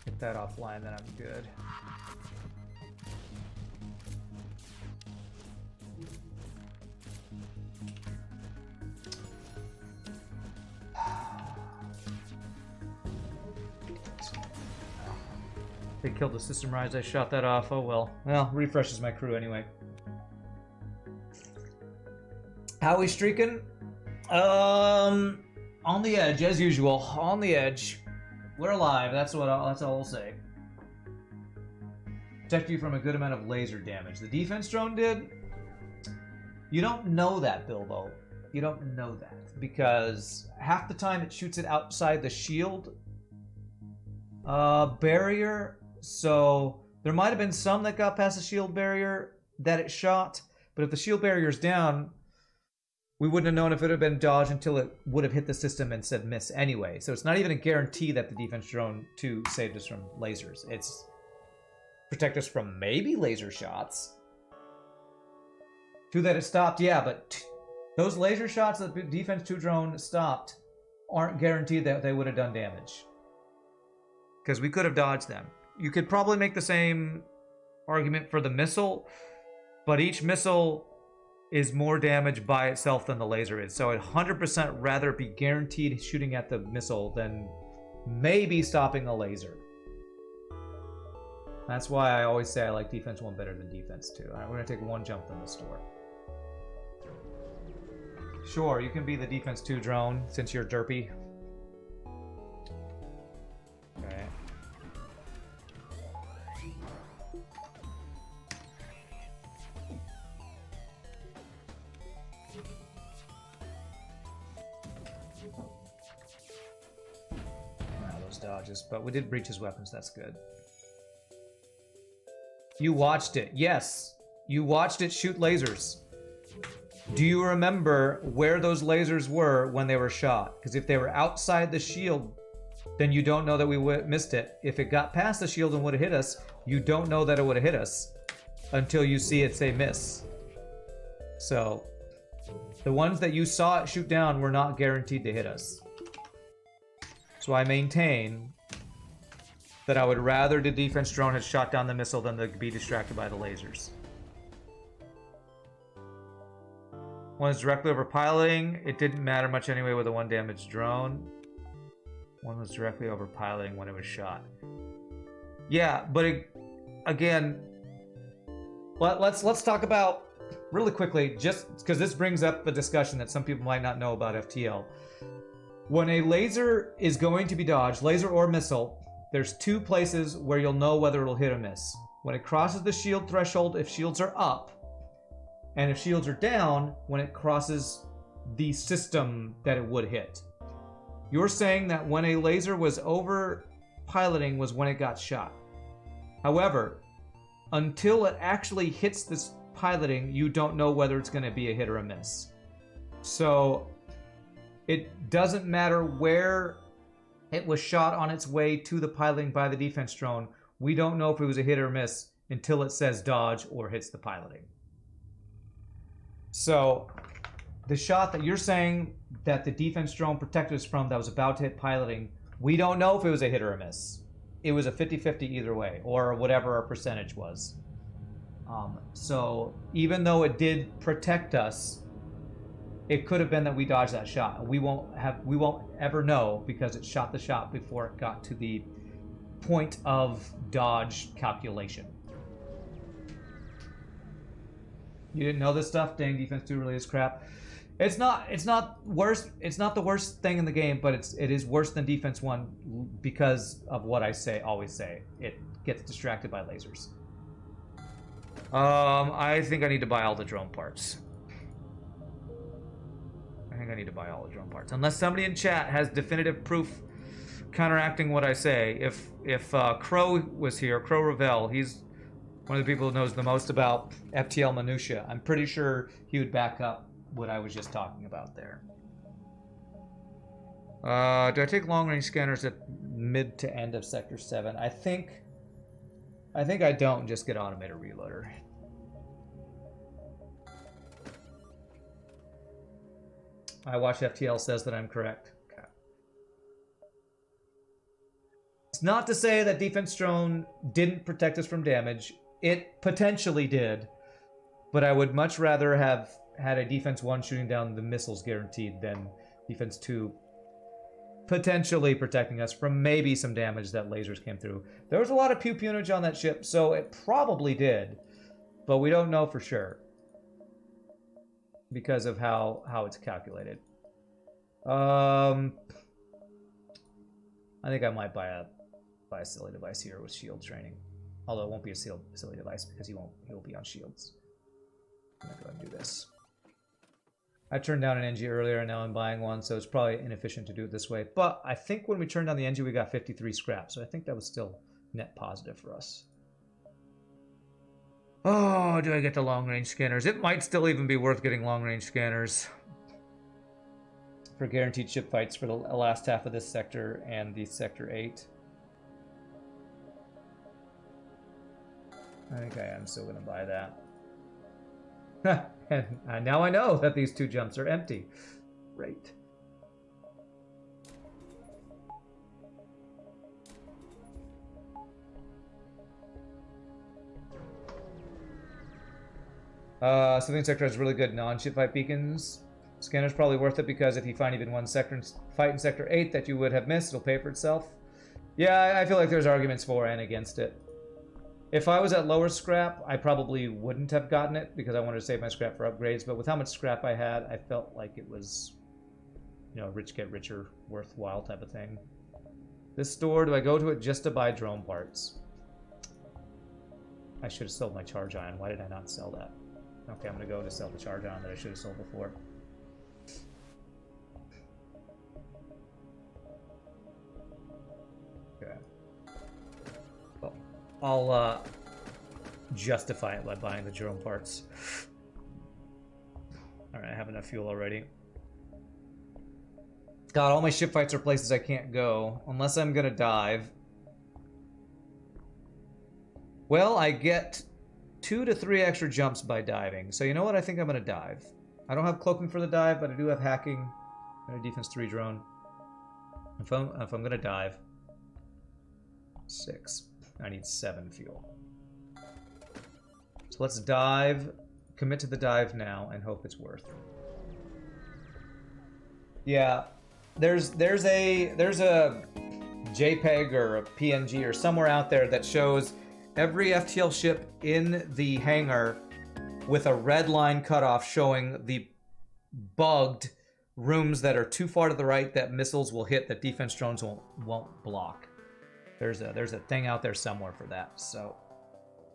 Get that offline, then I'm good. They killed the system rise. I shot that off. Oh well. Well, refreshes my crew anyway. How we streaking? On the edge as usual. On the edge. We're alive. That's all I'll say. Protect you from a good amount of laser damage. The defense drone did. You don't know that, Bilbo. You don't know that because half the time it shoots it outside the shield barrier. So there might have been some that got past the shield barrier that it shot, but if the shield barrier's down, we wouldn't have known if it had been dodged until it would have hit the system and said miss anyway. So it's not even a guarantee that the defense drone 2 saved us from lasers. It's protect us from maybe laser shots. 2 that it stopped, yeah, but those laser shots that the defense 2 drone stopped aren't guaranteed that they would have done damage. Because we could have dodged them. You could probably make the same argument for the missile, but each missile is more damage by itself than the laser is. So I'd 100% rather be guaranteed shooting at the missile than maybe stopping a laser. That's why I always say I like defense 1 better than defense 2. All right, we're going to take one jump in the store. Sure, you can be the defense 2 drone since you're derpy. Okay. Dodges, but we did breach his weapons. That's good. You watched it. Yes, you watched it shoot lasers. Do you remember where those lasers were when they were shot? Because if they were outside the shield, then you don't know that we missed it. If it got past the shield and would have hit us, you don't know that it would have hit us until you see it say miss. So the ones that you saw it shoot down were not guaranteed to hit us. So I maintain that I would rather the defense drone had shot down the missile than to be distracted by the lasers. One is directly over piloting. It didn't matter much anyway with a 1 damaged drone. One was directly over piloting when it was shot. Yeah, but again, let's talk about really quickly, just because this brings up a discussion that some people might not know about FTL. When a laser is going to be dodged, laser or missile, there's two places where you'll know whether it'll hit or miss. When it crosses the shield threshold, if shields are up, and if shields are down, when it crosses the system that it would hit. You're saying that when a laser was over piloting was when it got shot. However, until it actually hits this piloting, you don't know whether it's going to be a hit or a miss. So it doesn't matter where it was shot on its way to the piloting by the defense drone. We don't know if it was a hit or a miss until it says dodge or hits the piloting. So the shot that you're saying that the defense drone protected us from that was about to hit piloting, we don't know if it was a hit or a miss. It was a 50-50 either way, or whatever our percentage was. So even though it did protect us, it could have been that we dodged that shot. We won't ever know because it shot the shot before it got to the point of dodge calculation. You didn't know this stuff? Dang, Defense 2 really is crap. It's not worse. It's not the worst thing in the game, but it is worse than Defense 1 because of what I always say. It gets distracted by lasers. I think I need to buy all the drone parts. Unless somebody in chat has definitive proof counteracting what I say. If Crow was here, Crow Ravel, he's one of the people who knows the most about FTL minutia. I'm pretty sure he would back up what I was just talking about there. Do I take long-range scanners at mid to end of Sector 7? I think I don't, just get automated reloader. I watch FTL says that I'm correct. Okay. It's not to say that Defense Drone didn't protect us from damage. It potentially did, but I would much rather have had a Defense 1 shooting down the missiles guaranteed than Defense 2 potentially protecting us from maybe some damage that lasers came through. There was a lot of pew-pewnage on that ship, so it probably did, but we don't know for sure because of how it's calculated. I think I might buy a silly device here with shield training. Although it won't be a silly device because he'll be on shields. I'm gonna go ahead and do this. I turned down an NG earlier and now I'm buying one, so it's probably inefficient to do it this way. But I think when we turned down the NG, we got 53 scrap, so I think that was still net positive for us. Oh, do I get the long-range scanners? It might still even be worth getting long-range scanners for guaranteed ship fights for the last half of this sector and the Sector 8. I think I am still going to buy that. And now I know that these two jumps are empty. Great. Civilian sector has really good non-ship fight beacons. Scanner's probably worth it because if you find even one fight in Sector 8 that you would have missed, it'll pay for itself. Yeah, I feel like there's arguments for and against it. If I was at lower scrap, I probably wouldn't have gotten it because I wanted to save my scrap for upgrades. But with how much scrap I had, I felt like it was, you know, rich get richer, worthwhile type of thing. This store, do I go to it just to buy drone parts? I should have sold my charge ion. Why did I not sell that? Okay, I'm going to go to sell the charge ion that I should have sold before. Okay. Well, I'll justify it by buying the drone parts. Alright, I have enough fuel already. God, all my ship fights are places I can't go. Unless I'm going to dive. Well, I get 2 to 3 extra jumps by diving. So you know what? I think I'm going to dive. I don't have cloaking for the dive, but I do have hacking and a defense 3 drone. If I'm going to dive, 6. I need 7 fuel. So let's dive, commit to the dive now, and hope it's worth. Yeah, there's a JPEG or a PNG or somewhere out there that shows every FTL ship in the hangar with a red line cutoff showing the bugged rooms that are too far to the right that missiles will hit that defense drones won't block. There's a thing out there somewhere for that, so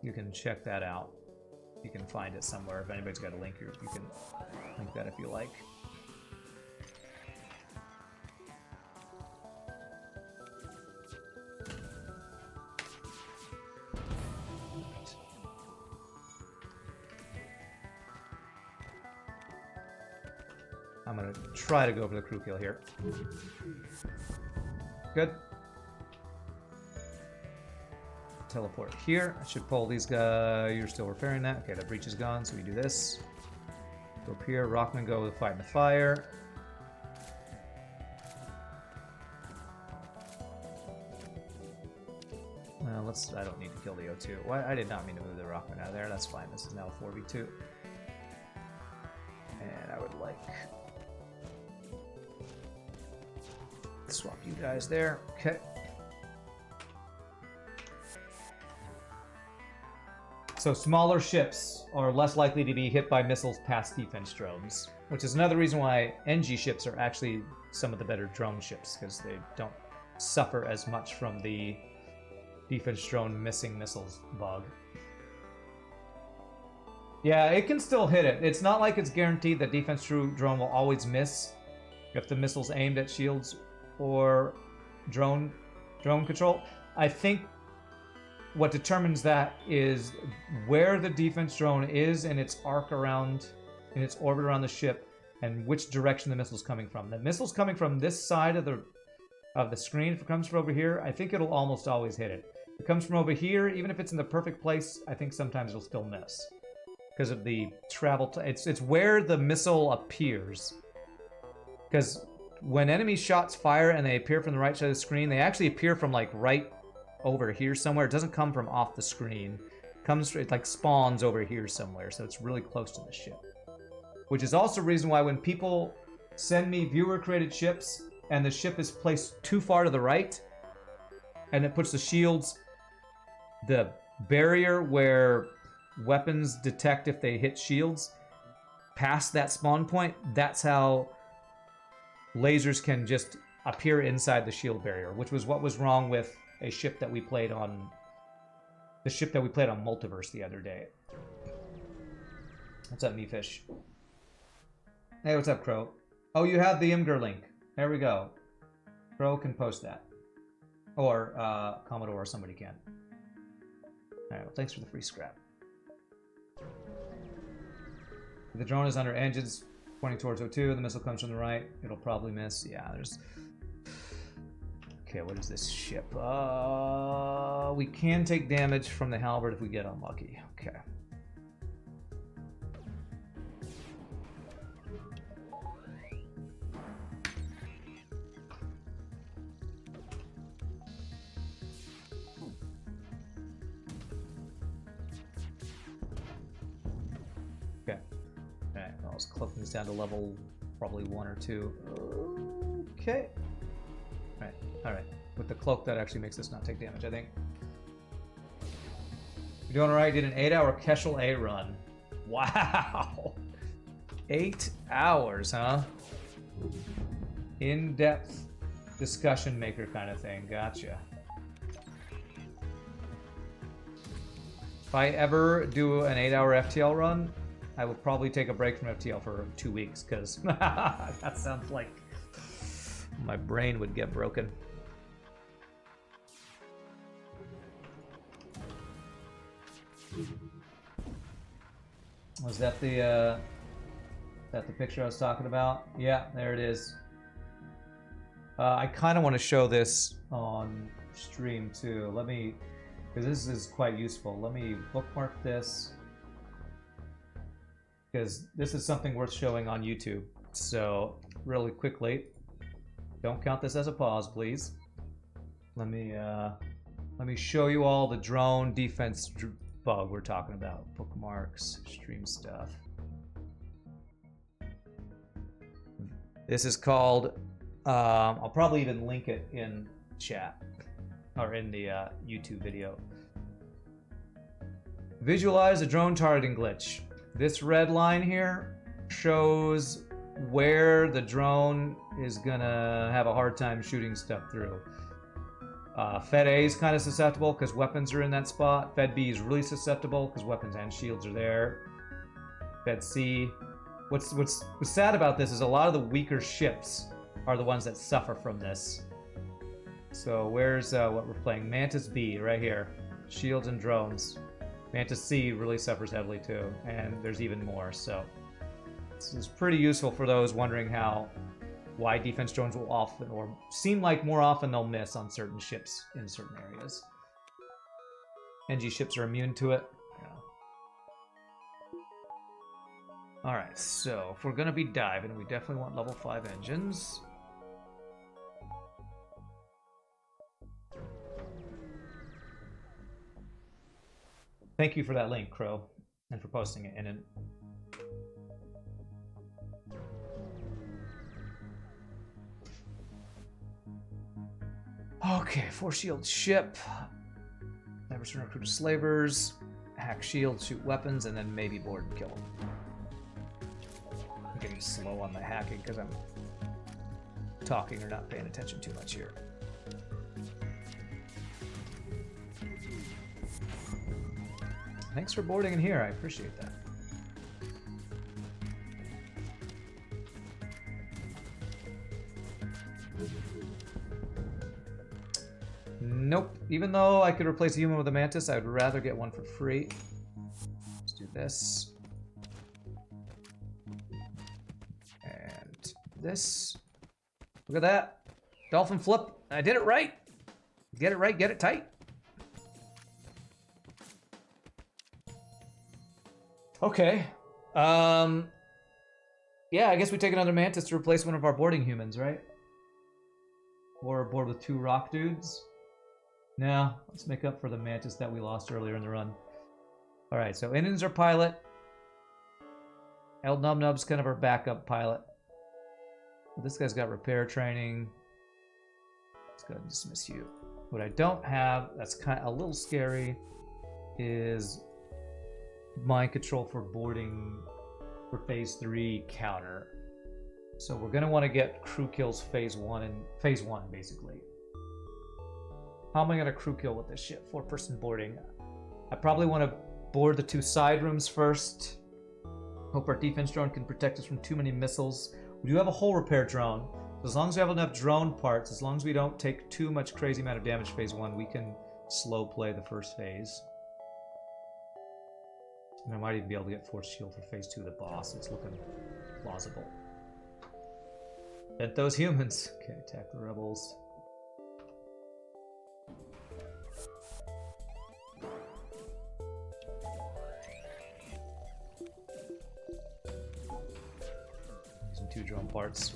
you can check that out. You can find it somewhere. If anybody's got a link here, you can link that if you like. I'm gonna try to go for the crew kill here. Good. Teleport here. I should pull these guys. You're still repairing that. Okay, the breach is gone, so we do this. Go up here. Rockman go with fight in the fire. Well, let's. I don't need to kill the O2. Why? I did not mean to move the Rockman out of there. That's fine. This is now 4v2. And I would like swap you guys there. Okay. So smaller ships are less likely to be hit by missiles past defense drones, which is another reason why NG ships are actually some of the better drone ships, because they don't suffer as much from the defense drone missing missiles bug. Yeah, it can still hit it. It's not like it's guaranteed that defense drone will always miss if the missile's aimed at shields or drone control. I think what determines that is where the defense drone is in its arc around, in its orbit around the ship, and which direction the missile's coming from. The missile's coming from this side of the screen. If it comes from over here, I think it'll almost always hit it. If it comes from over here, even if it's in the perfect place, I think sometimes it'll still miss because of the travel. It's where the missile appears. Because when enemy shots fire and they appear from the right side of the screen, they actually appear from like right over here somewhere. It doesn't come from off the screen. It comes, it like spawns over here somewhere, so it's really close to the ship. Which is also a reason why when people send me viewer-created ships and the ship is placed too far to the right, and it puts the shields, the barrier where weapons detect if they hit shields, past that spawn point, that's how lasers can just appear inside the shield barrier, which was what was wrong with a ship that we played on, the ship that we played on Multiverse the other day. What's up, Meefish? Hey, what's up, Crow? Oh, you have the Imgur link. There we go. Crow can post that. Or Commodore or somebody can. Alright, well, thanks for the free scrap. If the drone is under engines pointing towards O2, the missile comes from the right, it'll probably miss. Yeah, there's... Okay, what is this ship? We can take damage from the halberd if we get unlucky. Okay. Okay. Alright, I was cloaking this down to level probably 1 or 2. Okay. Alright. With the cloak, that actually makes us not take damage, I think. You're doing alright. Did an 8-hour Kestrel A run. Wow! 8 hours, huh? In-depth discussion maker kind of thing. Gotcha. If I ever do an 8-hour FTL run, I will probably take a break from FTL for 2 weeks, because that sounds like my brain would get broken. Was that the picture I was talking about? Yeah, there it is. I kind of want to show this on stream too. Let me, because this is quite useful. Let me bookmark this, because this is something worth showing on YouTube. So really quickly, don't count this as a pause, please. Let me show you all the drone defense bug we're talking about. Bookmarks, stream stuff. This is called I'll probably even link it in chat or in the YouTube video. Visualize a drone targeting glitch. This red line here shows where the drone is gonna have a hard time shooting stuff through. Fed A is kind of susceptible because weapons are in that spot. Fed B is really susceptible because weapons and shields are there. Fed C. What's sad about this is a lot of the weaker ships are the ones that suffer from this. So where's what we're playing? Mantis B right here. Shields and drones. Mantis C really suffers heavily too, and there's even more. So this is pretty useful for those wondering why defense drones will often, or seem like more often they'll miss on certain ships in certain areas. NG ships are immune to it. Alright, so if we're going to be diving, we definitely want level 5 engines. Thank you for that link, Crow, and for posting it in it. Okay, 4 shield ship. Never turn recruit slavers. Hack shield, shoot weapons, and then maybe board and kill them. I'm getting slow on the hacking because I'm talking or not paying attention too much here. Thanks for boarding in here, I appreciate that. Nope. Even though I could replace a human with a mantis, I would rather get one for free. Let's do this. And this. Look at that. Dolphin flip. I did it right. Get it right, get it tight. Okay. Yeah, I guess we take another mantis to replace one of our boarding humans, right? Or board with 2 rock dudes. No, let's make up for the mantis that we lost earlier in the run. Alright, so Indians are pilot. El Nub Nub's kind of our backup pilot. This guy's got repair training. Let's go ahead and dismiss you. What I don't have, that's kind of a little scary, is mind control for boarding for phase 3 counter. So we're going to want to get crew kills phase 1 basically. How am I going to crew kill with this ship? 4-person boarding. I probably want to board the 2 side rooms first. Hope our defense drone can protect us from too many missiles. We do have a hull repair drone. So as long as we have enough drone parts, as long as we don't take too much crazy amount of damage phase 1, we can slow play the first phase. And I might even be able to get force shield for phase 2 of the boss. It's looking plausible. Bent those humans. Okay, attack the rebels. Using 2 drone parts.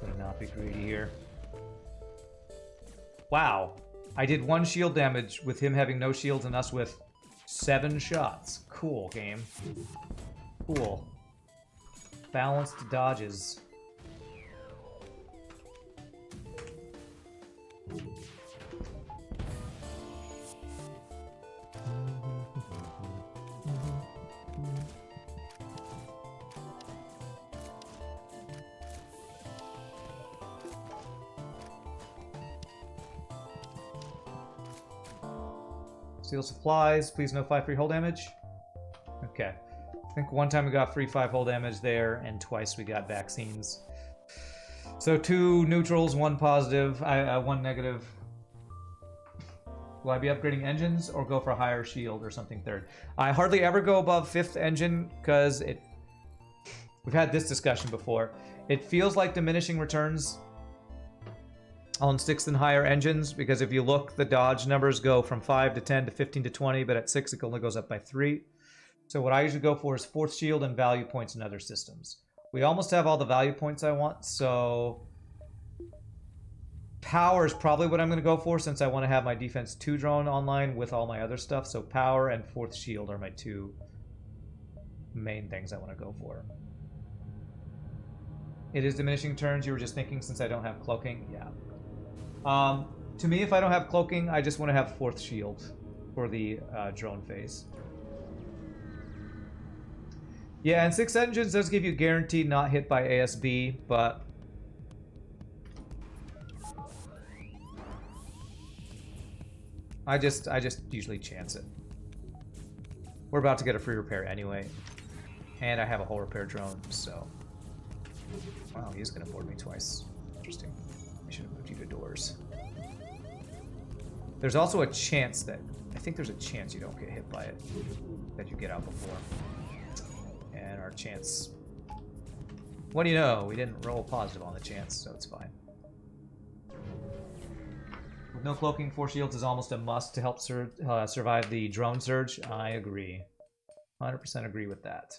Gonna not be greedy here. Wow. I did 1 shield damage with him having no shields and us with 7 shots. Cool, game. Cool. Balanced dodges. Steal supplies, please no 5 free hull damage. Okay. I think one time we got free 5 hull damage there, and twice we got vaccines. So 2 neutrals, 1 positive, 1 negative. Will I be upgrading engines or go for a higher shield or something third? I hardly ever go above 5th engine because we've had this discussion before. It feels like diminishing returns on 6th and higher engines, because if you look, the dodge numbers go from 5 to 10 to 15 to 20, but at 6 it only goes up by 3. So what I usually go for is 4th shield and value points in other systems. We almost have all the value points I want, so power is probably what I'm going to go for since I want to have my defense 2 drone online with all my other stuff. So power and 4th shield are my 2 main things I want to go for. It is diminishing turns. You were just thinking since I don't have cloaking. Yeah. To me, if I don't have cloaking, I just want to have 4th shield for the drone phase. Yeah, and 6 engines does give you guaranteed not hit by ASB, but I just usually chance it. We're about to get a free repair anyway, and I have a whole repair drone, so. Wow, he's gonna board me twice. Interesting. I should have moved you to doors. There's also a chance that, I think there's a chance you don't get hit by it, that you get out before. And our chance, what do you know? We didn't roll positive on the chance, so it's fine. With no cloaking, 4 shields is almost a must to help survive the drone surge. I agree. 100% agree with that.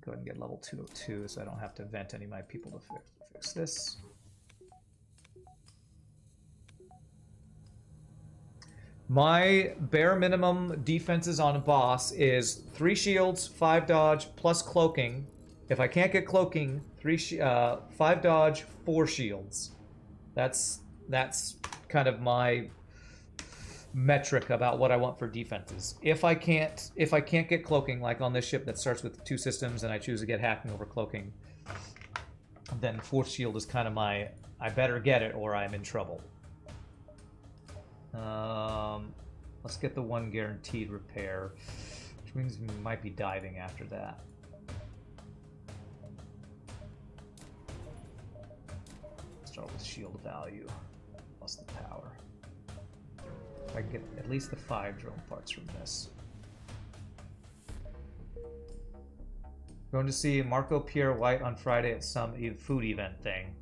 Go ahead and get level 202 so I don't have to vent any of my people to fix this. My bare minimum defenses on a boss is 3 shields, 5 dodge, plus cloaking. If I can't get cloaking, 5 dodge, 4 shields. That's kind of my metric about what I want for defenses. If I can't get cloaking, like on this ship that starts with 2 systems and I choose to get hacking over cloaking, then 4th shield is kind of my, I better get it or I'm in trouble. Let's get the 1 guaranteed repair, which means we might be diving after that. Start with shield value plus the power. If I can get at least the 5 drone parts from this. Going to see Marco Pierre White on Friday at some food event thing.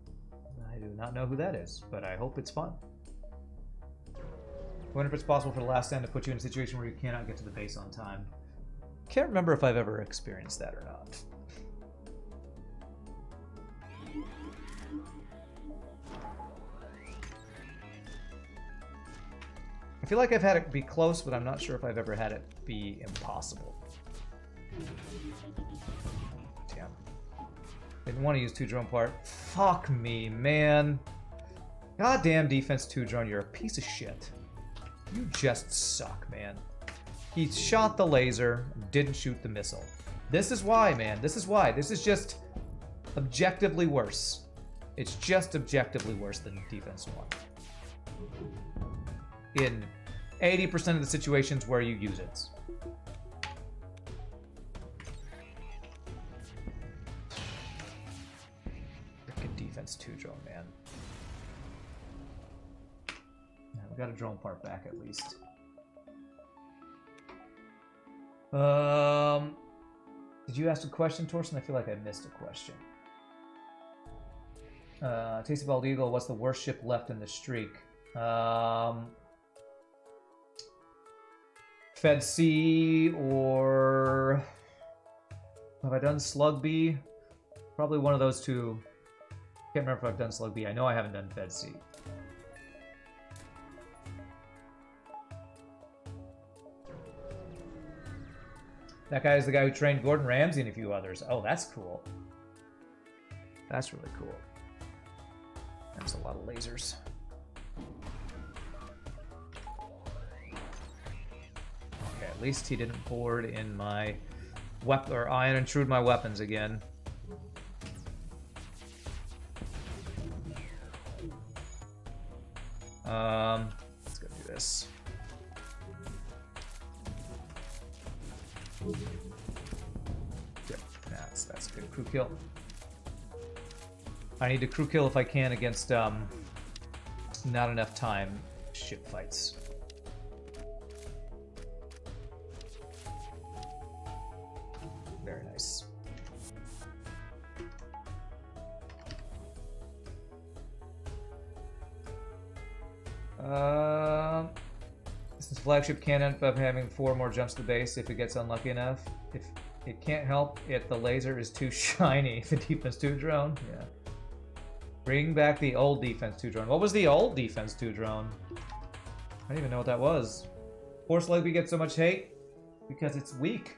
I do not know who that is, but I hope it's fun. I wonder if it's possible for the last stand to put you in a situation where you cannot get to the base on time. Can't remember if I've ever experienced that or not. I feel like I've had it be close, but I'm not sure if I've ever had it be impossible. Damn. Didn't want to use 2 drone part. Fuck me, man. Goddamn defense 2 drone, you're a piece of shit. You just suck, man. He shot the laser, didn't shoot the missile. This is why, man. This is why. This is just objectively worse. It's just objectively worse than defense 1. In 80% of the situations where you use it. Frickin' defense 2 drone, man. We got a drone part back at least. Did you ask a question, Torsten? I feel like I missed a question. Tasty Bald Eagle, what's the worst ship left in the streak? Fed C or have I done Slug B? Probably one of those 2. Can't remember if I've done Slug B. I know I haven't done Fed C. That guy is the guy who trained Gordon Ramsay and a few others. Oh, that's cool. That's really cool. There's a lot of lasers. Okay, at least he didn't board in my weapon or ion intrude my weapons again. Let's go do this. Yep, that's a good crew kill. I need to crew kill if I can against not enough time ship fights. Very nice. Since flagship can end up having 4 more jumps to the base if it gets unlucky enough. If it can't help it, the laser is too shiny. The defense 2 drone, yeah. Bring back the old defense 2 drone. What was the old defense 2 drone? I don't even know what that was. Force Lugby gets so much hate because it's weak.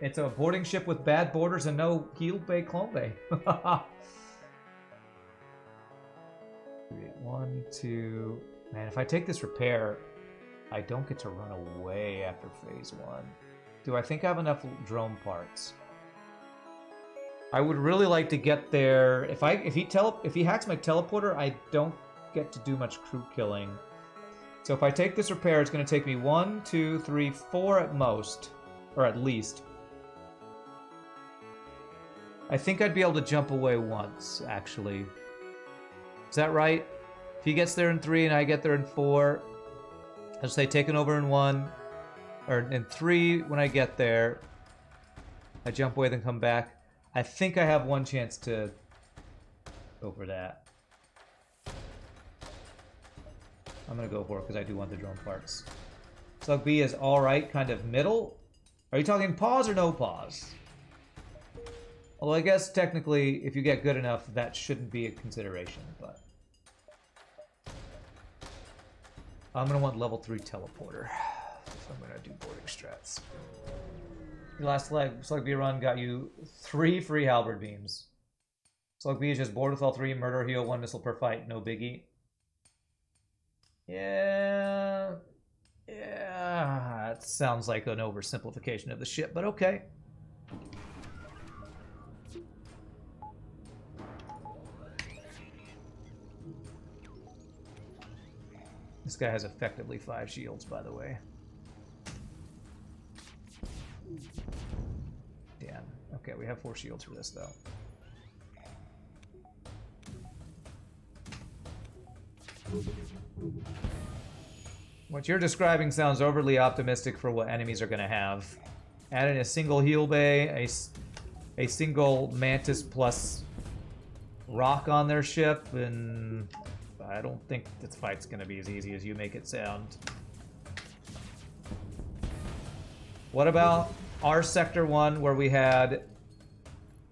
It's a boarding ship with bad borders and no heel bay, clone bay. 1, 2. Man, if I take this repair, I don't get to run away after phase 1. Do I think I have enough drone parts? I would really like to get there. If he hacks my teleporter, I don't get to do much crew killing. So if I take this repair, it's going to take me 1, 2, 3, 4 at most, or at least. I think I'd be able to jump away once, actually. Is that right? If he gets there in 3 and I get there in 4, I'll say taken over in 1, or in 3 when I get there. I jump away, then come back. I think I have one chance to go for that. I'm gonna go for it because I do want the drone parts. Slug B is alright, kind of middle. Are you talking pause or no pause? Although I guess technically, if you get good enough, that shouldn't be a consideration, but... I'm gonna want level 3 teleporter if I'm gonna do boarding strats. Your last Slug B run got you 3 free halberd beams. Slug B is just board with all 3, murder, heal, 1 missile per fight, no biggie. Yeah, that sounds like an oversimplification of the ship, but okay. This guy has effectively 5 shields, by the way. Damn. Okay, we have 4 shields for this, though. What you're describing sounds overly optimistic for what enemies are going to have. Adding a single heal bay, a single Mantis plus rock on their ship, and I don't think this fight's going to be as easy as you make it sound. What about our Sector 1 where we had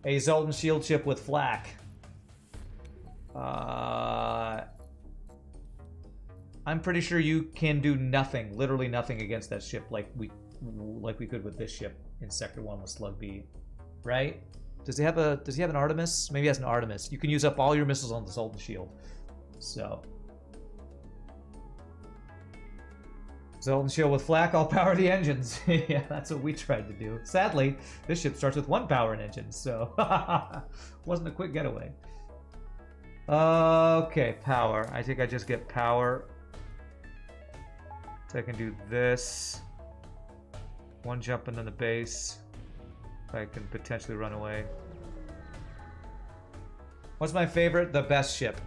a Zoltan shield ship with flak? I'm pretty sure you can do nothing, literally nothing against that ship like we could with this ship in Sector 1 with Slug B, right? Does he have an Artemis? Maybe he has an Artemis. You can use up all your missiles on the Zoltan shield. So Zoltan shield with flak, I'll power the engines. Yeah, that's what we tried to do. Sadly, this ship starts with 1 power and engines, so wasn't a quick getaway. Okay, power. I think I just get power. So I can do this. 1 jump into the base. I can potentially run away. What's my favorite? The best ship.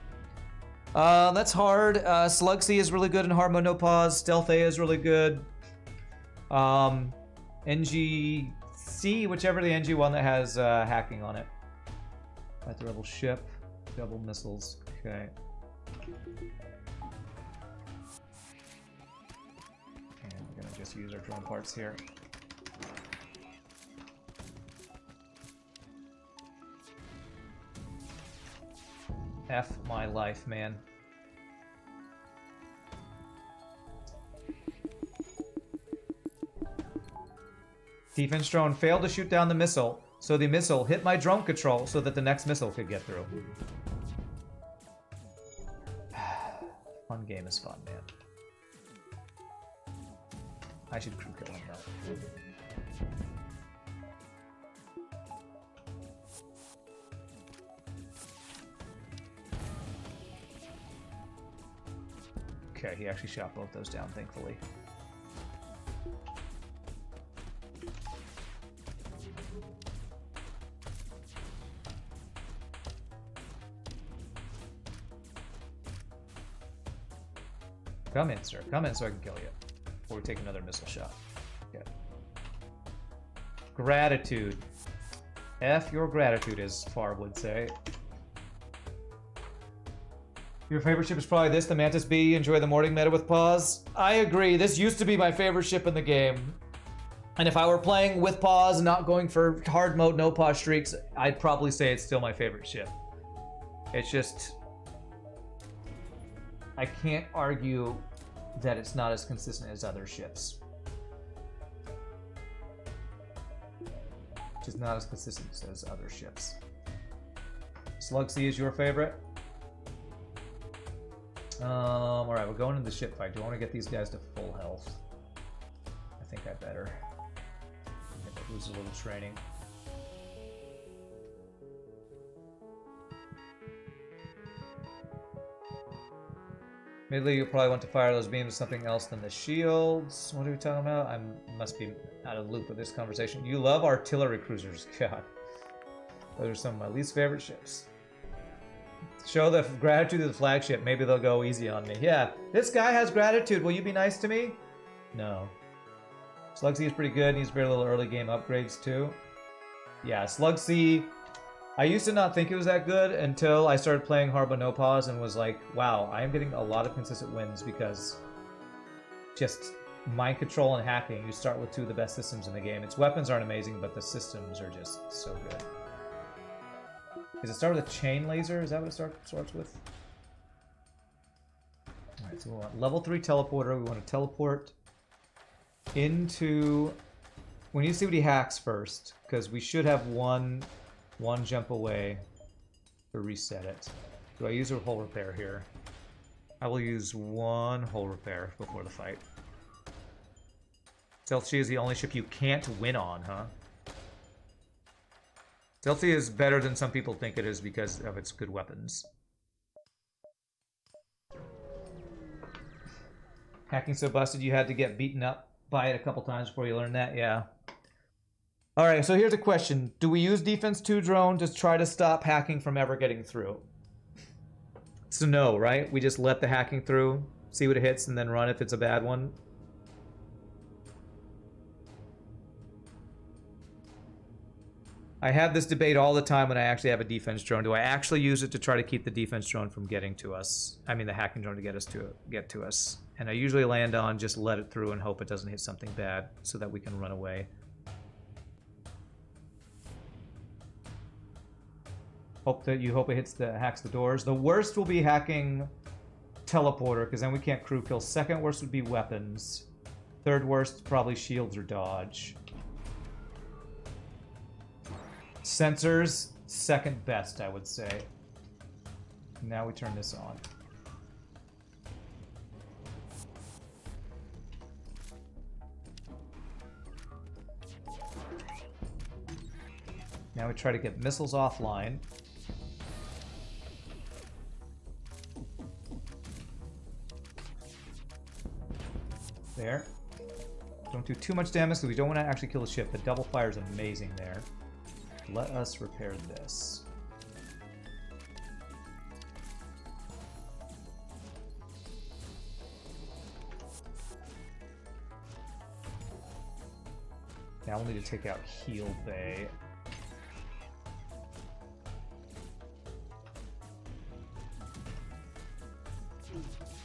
That's hard. Slug C is really good in hard mode, no pause. Stealth A is really good. NGC, whichever the NG one that has hacking on it. That's the rebel ship. Double missiles. Okay. And we're gonna just use our drone parts here. F my life, man. Defense drone failed to shoot down the missile, so the missile hit my drone control so that the next missile could get through. Fun game is fun, man. I should crew kill him though. Okay, he actually shot both those down, thankfully. Come in, sir. Come in so I can kill you. Before we take another missile shot. Okay. Gratitude. F your gratitude, as Farb would say. Your favorite ship is probably this, the Mantis B. Enjoy the morning meta with pause. I agree. This used to be my favorite ship in the game. And if I were playing with pause and not going for hard mode, no pause streaks, I'd probably say it's still my favorite ship. It's just... I can't argue that it's not as consistent as other ships. which is not as consistent as other ships. Slug C is your favorite? Alright, we're going into the ship fight. Do I want to get these guys to full health? I think I better. I think I lose a little training. Midly, you'll probably want to fire those beams with something else than the shields. What are we talking about? I must be out of the loop with this conversation. You love artillery cruisers. God. Those are some of my least favorite ships. Show the gratitude to the flagship. Maybe they'll go easy on me. Yeah, this guy has gratitude. Will you be nice to me? No. Slug C is pretty good. Needs very little early game upgrades too. Yeah, Slug C... I used to not think it was that good until I started playing Hard but No Pause and was like, wow, I am getting a lot of consistent wins because just mind control and hacking, you start with two of the best systems in the game. Its weapons aren't amazing, but the systems are just so good. Does it start with a chain laser? Is that what it starts with? Alright, so we want level 3 teleporter. We want to teleport into... We need to see what he hacks first, because we should have one jump away to reset it. Do I use a hull repair here? I will use one hull repair before the fight. Stealth C is the only ship you can't win on, huh? Stealth C is better than some people think it is because of its good weapons. Hacking so busted you had to get beaten up by it a couple times before you learned that? Yeah. Alright, so here's a question. Do we use Defense 2 drone to try to stop hacking from ever getting through? So no, right? We just let the hacking through, see what it hits, and then run if it's a bad one. I have this debate all the time when I actually have a defense drone. Do I actually use it to try to keep the defense drone from getting to us? I mean the hacking drone to get to us. And I usually land on just let it through and hope it doesn't hit something bad so that we can run away. Hope it hacks the doors. The worst will be hacking teleporter, because then we can't crew kill. Second worst would be weapons. Third worst, probably shields or dodge. Sensors, second best, I would say. Now we turn this on. Now we try to get missiles offline. There. Don't do too much damage because we don't want to actually kill the ship. The double fire is amazing there. Let us repair this. Now we'll need to take out Heal Bay.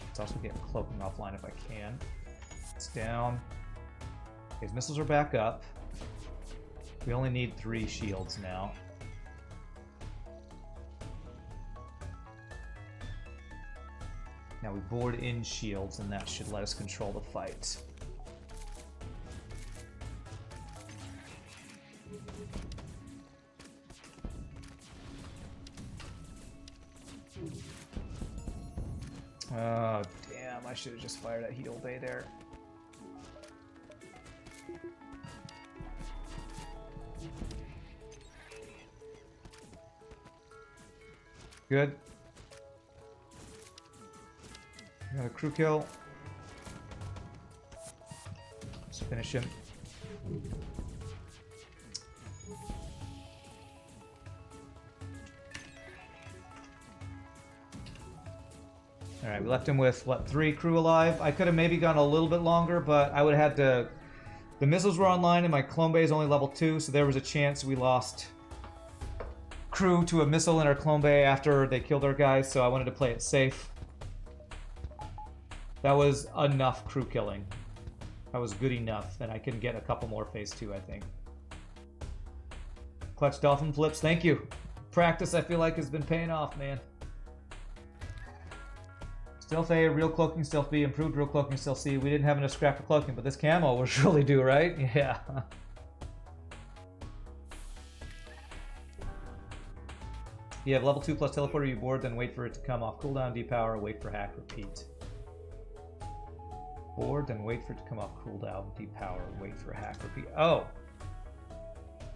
Let's also get cloaking offline if I can. It's down. His missiles are back up. We only need 3 shields now. Now we board in shields, and that should let us control the fight. Oh, damn, I should have just fired at Heal Bay there. Good. Another crew kill. Let's finish him. Alright, we left him with, what, 3 crew alive? I could have maybe gone a little bit longer, but I would have had to... The missiles were online and my clone bay is only level 2, so there was a chance we lost crew to a missile in our clone bay after they killed our guys, so I wanted to play it safe. That was enough crew killing. That was good enough, and I can get a couple more phase 2, I think. Clutch dolphin flips, thank you. Practice, I feel like, has been paying off, man. Stealth A, real cloaking, stealth B, improved real cloaking, stealth C. We didn't have enough scrap for cloaking, but this camo was really due, right? Yeah. You have level 2 plus teleporter, you board, then wait for it to come off cooldown, depower, wait for hack, repeat. Board, then wait for it to come off cooldown, depower, wait for hack, repeat. Oh!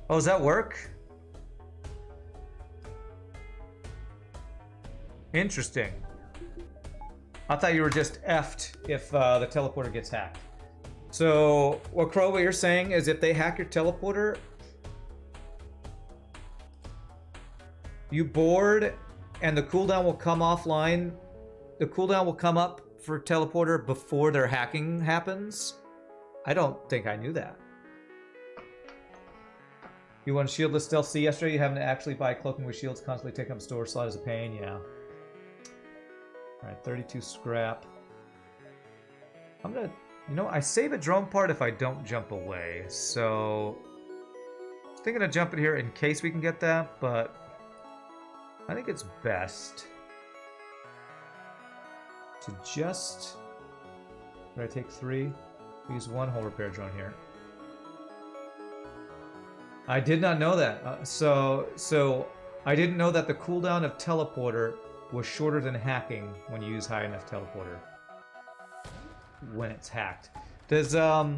Oh, does that work? Interesting. I thought you were just effed if the teleporter gets hacked. So, what Crow, what you're saying is if they hack your teleporter, you board and the cooldown will come offline. The cooldown will come up for teleporter before their hacking happens? I don't think I knew that. You won shieldless stealth C yesterday, you having to actually buy cloaking with shields, constantly take up storage slot is a pain, yeah. Alright, 32 scrap. I'm gonna, you know, I save a drone part if I don't jump away, so I was thinking of jumping here in case we can get that, but I think it's best to just, did I take 3? Use 1 hull repair drone here. I did not know that. So I didn't know that the cooldown of teleporter was shorter than hacking when you use high enough teleporter. When it's hacked. Does a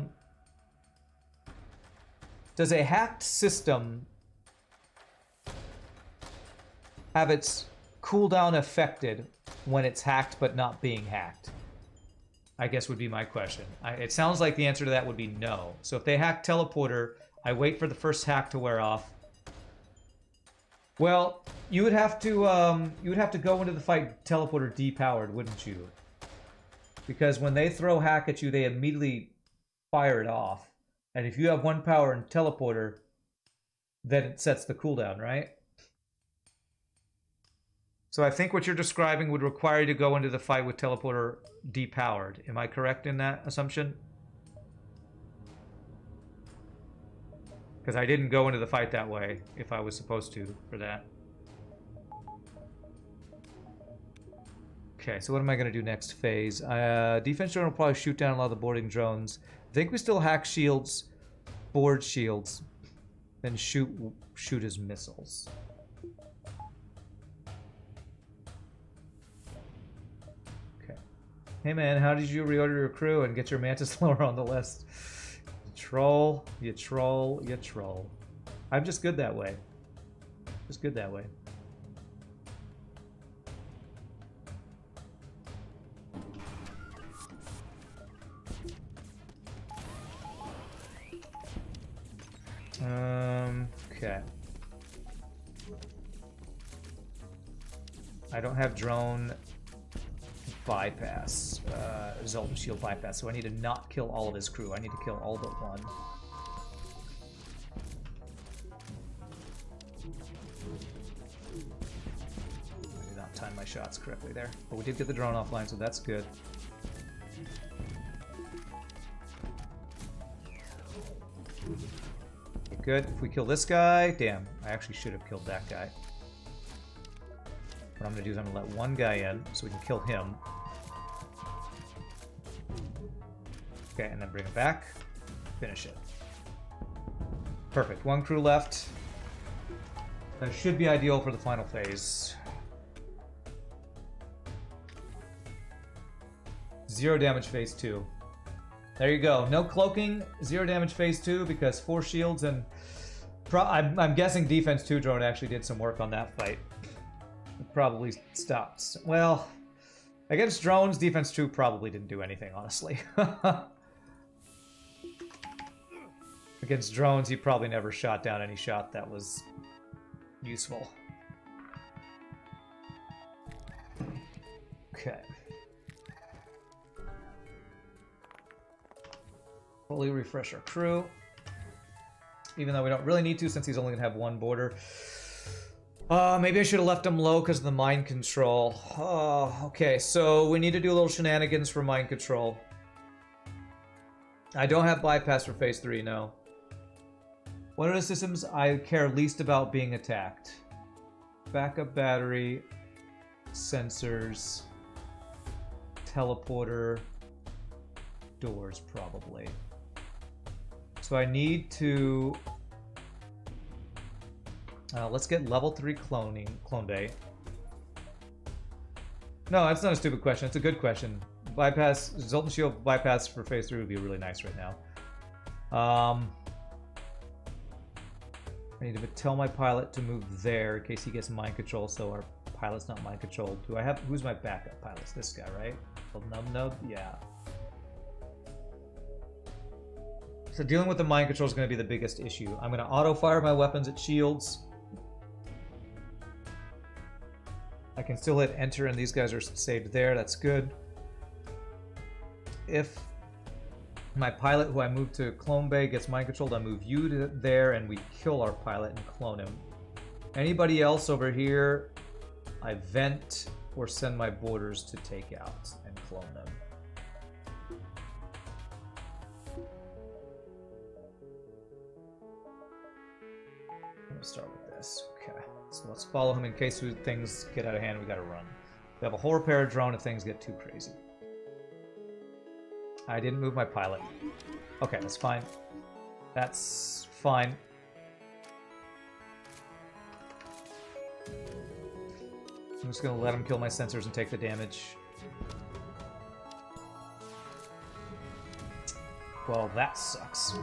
hacked system have its cooldown affected when it's hacked but not being hacked? I guess would be my question. It sounds like the answer to that would be no. So if they hack teleporter, I wait for the first hack to wear off. Well, you would have to go into the fight teleporter depowered, wouldn't you? Because when they throw hack at you, they immediately fire it off. And if you have 1 power in teleporter, then it sets the cooldown, right? So I think what you're describing would require you to go into the fight with teleporter depowered. Am I correct in that assumption? Because I didn't go into the fight that way, if I was supposed to, for that. Okay, so what am I going to do next phase? Defense drone will probably shoot down a lot of the boarding drones. I think we still hack shields, board shields, then shoot his missiles. Okay. Hey man, how did you reorder your crew and get your Mantis lower on the list? Troll, you troll, you troll. I'm just good that way. Just good that way. Okay. I don't have drone bypass, Zoltan shield bypass, so I need to not kill all of his crew. I need to kill all but 1. I did not time my shots correctly there, but we did get the drone offline, so that's good. Good. If we kill this guy, damn, I actually should have killed that guy. What I'm going to do is I'm going to let 1 guy in so we can kill him. Okay, and then bring him back. Finish it. Perfect. 1 crew left. That should be ideal for the final phase. 0 damage phase 2. There you go. No cloaking, 0 damage phase 2 because 4 shields and... I'm guessing defense 2 drone actually did some work on that fight. It probably stopped. Well, against drones, defense 2 probably didn't do anything, honestly. Against drones, he probably never shot down any shot that was useful. Okay. Fully refresh our crew. Even though we don't really need to since he's only going to have 1 border. Maybe I should have left him low because of the mind control. Okay, so we need to do a little shenanigans for mind control. I don't have bypass for phase 3, no. What are the systems I care least about being attacked? Backup battery, sensors, teleporter, doors probably. So I need to Let's get level 3 clone bay. No, that's not a stupid question. It's a good question. Bypass, Zoltan Shield bypass for phase 3 would be really nice right now. I need to tell my pilot to move there in case he gets mind control, so our pilot's not mind controlled. Do I have, who's my backup pilot? It's this guy, right? Nub, yeah. So dealing with the mind control is going to be the biggest issue. I'm going to auto-fire my weapons at shields. I can still hit enter and these guys are saved there. That's good. If my pilot, who I moved to Clone Bay, gets mind controlled, I move you to there and we kill our pilot and clone him. Anybody else over here, I vent or send my boarders to take out and clone them. I'm gonna start with this. Okay, so let's follow him in case things get out of hand. We gotta run. We have a whole repair drone if things get too crazy. I didn't move my pilot. Okay, that's fine. That's fine. I'm just gonna let him kill my sensors and take the damage. Well, that sucks.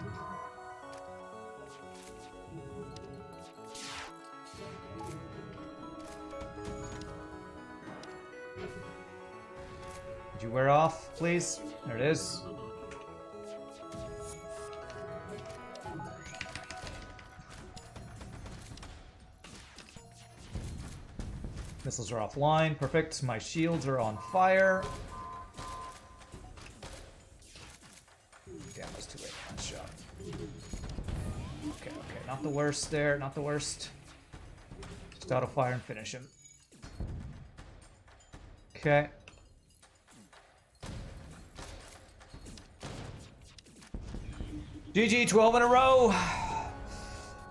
Would you wear off, please? There it is. Missiles are offline. Perfect. My shields are on fire. Damn, that's too late. One shot. Okay, okay. Not the worst there. Not the worst. Just auto fire and finish him. Okay. GG, 12 in a row.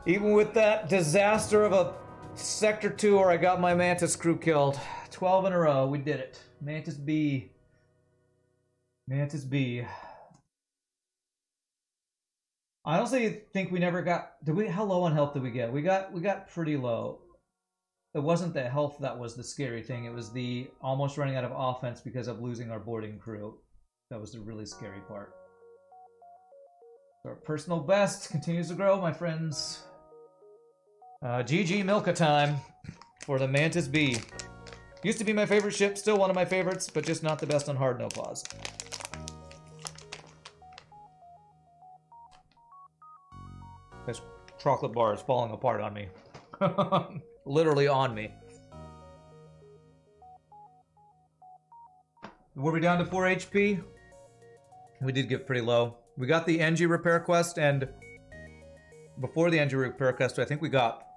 Even with that disaster of a Sector 2 where I got my Mantis crew killed. 12 in a row. We did it. Mantis B. Mantis B. I honestly think we never got... Did we? How low on health did we get? We got pretty low. It wasn't the health that was the scary thing. It was the almost running out of offense because of losing our boarding crew. That was the really scary part. Our personal best continues to grow, my friends. GG Milka time for the Mantis B. Used to be my favorite ship, still one of my favorites, but just not the best on hard, no pause. This chocolate bar is falling apart on me. Literally on me. Were we down to 4 HP? We did get pretty low. We got the NG repair quest, and before the NG repair quest, I think we got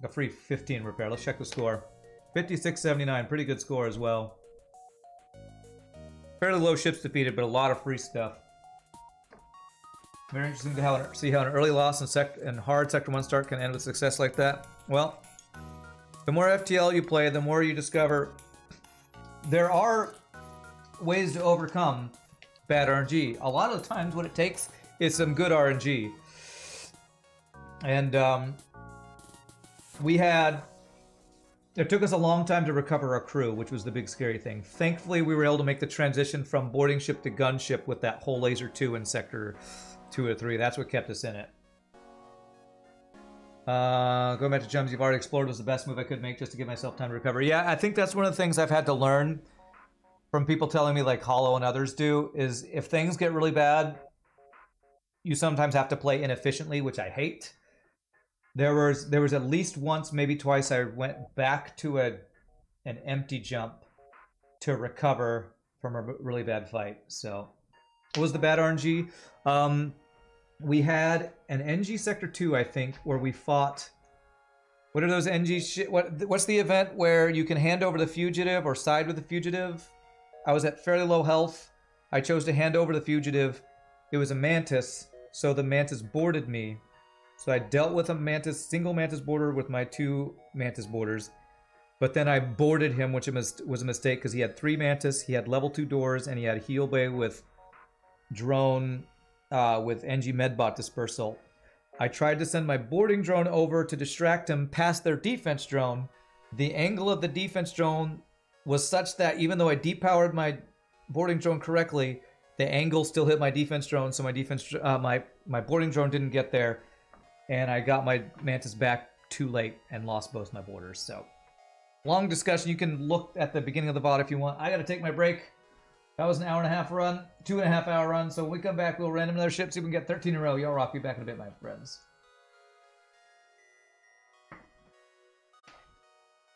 a free 15 repair. Let's check the score. 5679, pretty good score as well. Fairly low ships defeated, but a lot of free stuff. Very interesting to see how an early loss in hard Sector 1 start can end with success like that. Well, the more FTL you play, the more you discover there are ways to overcome bad RNG. A lot of the times what it takes is some good RNG. And it took us a long time to recover our crew, which was the big scary thing. Thankfully, we were able to make the transition from boarding ship to gunship with that whole laser 2 in Sector 2 or 3. That's what kept us in it. Going back to gems you've already explored was the best move I could make just to give myself time to recover. Yeah, I think that's one of the things I've had to learn from people telling me, like Hollow and others do, is if things get really bad, you sometimes have to play inefficiently, which I hate. There was at least once, maybe twice, I went back to an empty jump to recover from a really bad fight. So, what was the bad RNG? We had an NG Sector 2, I think, where we fought... What are those NG shit? What's the event where you can hand over the fugitive or side with the fugitive? I was at fairly low health. I chose to hand over the fugitive. It was a Mantis, so the Mantis boarded me. So I dealt with a single Mantis boarder with my 2 Mantis boarders. But then I boarded him, which was a mistake because he had 3 Mantis, he had level 2 doors, and he had a heal bay with drone with NG Medbot dispersal. I tried to send my boarding drone over to distract him past their defense drone. The angle of the defense drone was such that even though I depowered my boarding drone correctly, the angle still hit my defense drone, so my boarding drone didn't get there, and I got my Mantis back too late and lost both my boarders. So, long discussion. You can look at the beginning of the VOD if you want. I got to take my break. That was an hour-and-a-half run, 2.5 hour run. So when we come back, we'll random another ship, see if we can get 13 in a row. Y'all rock. Be back in a bit, my friends.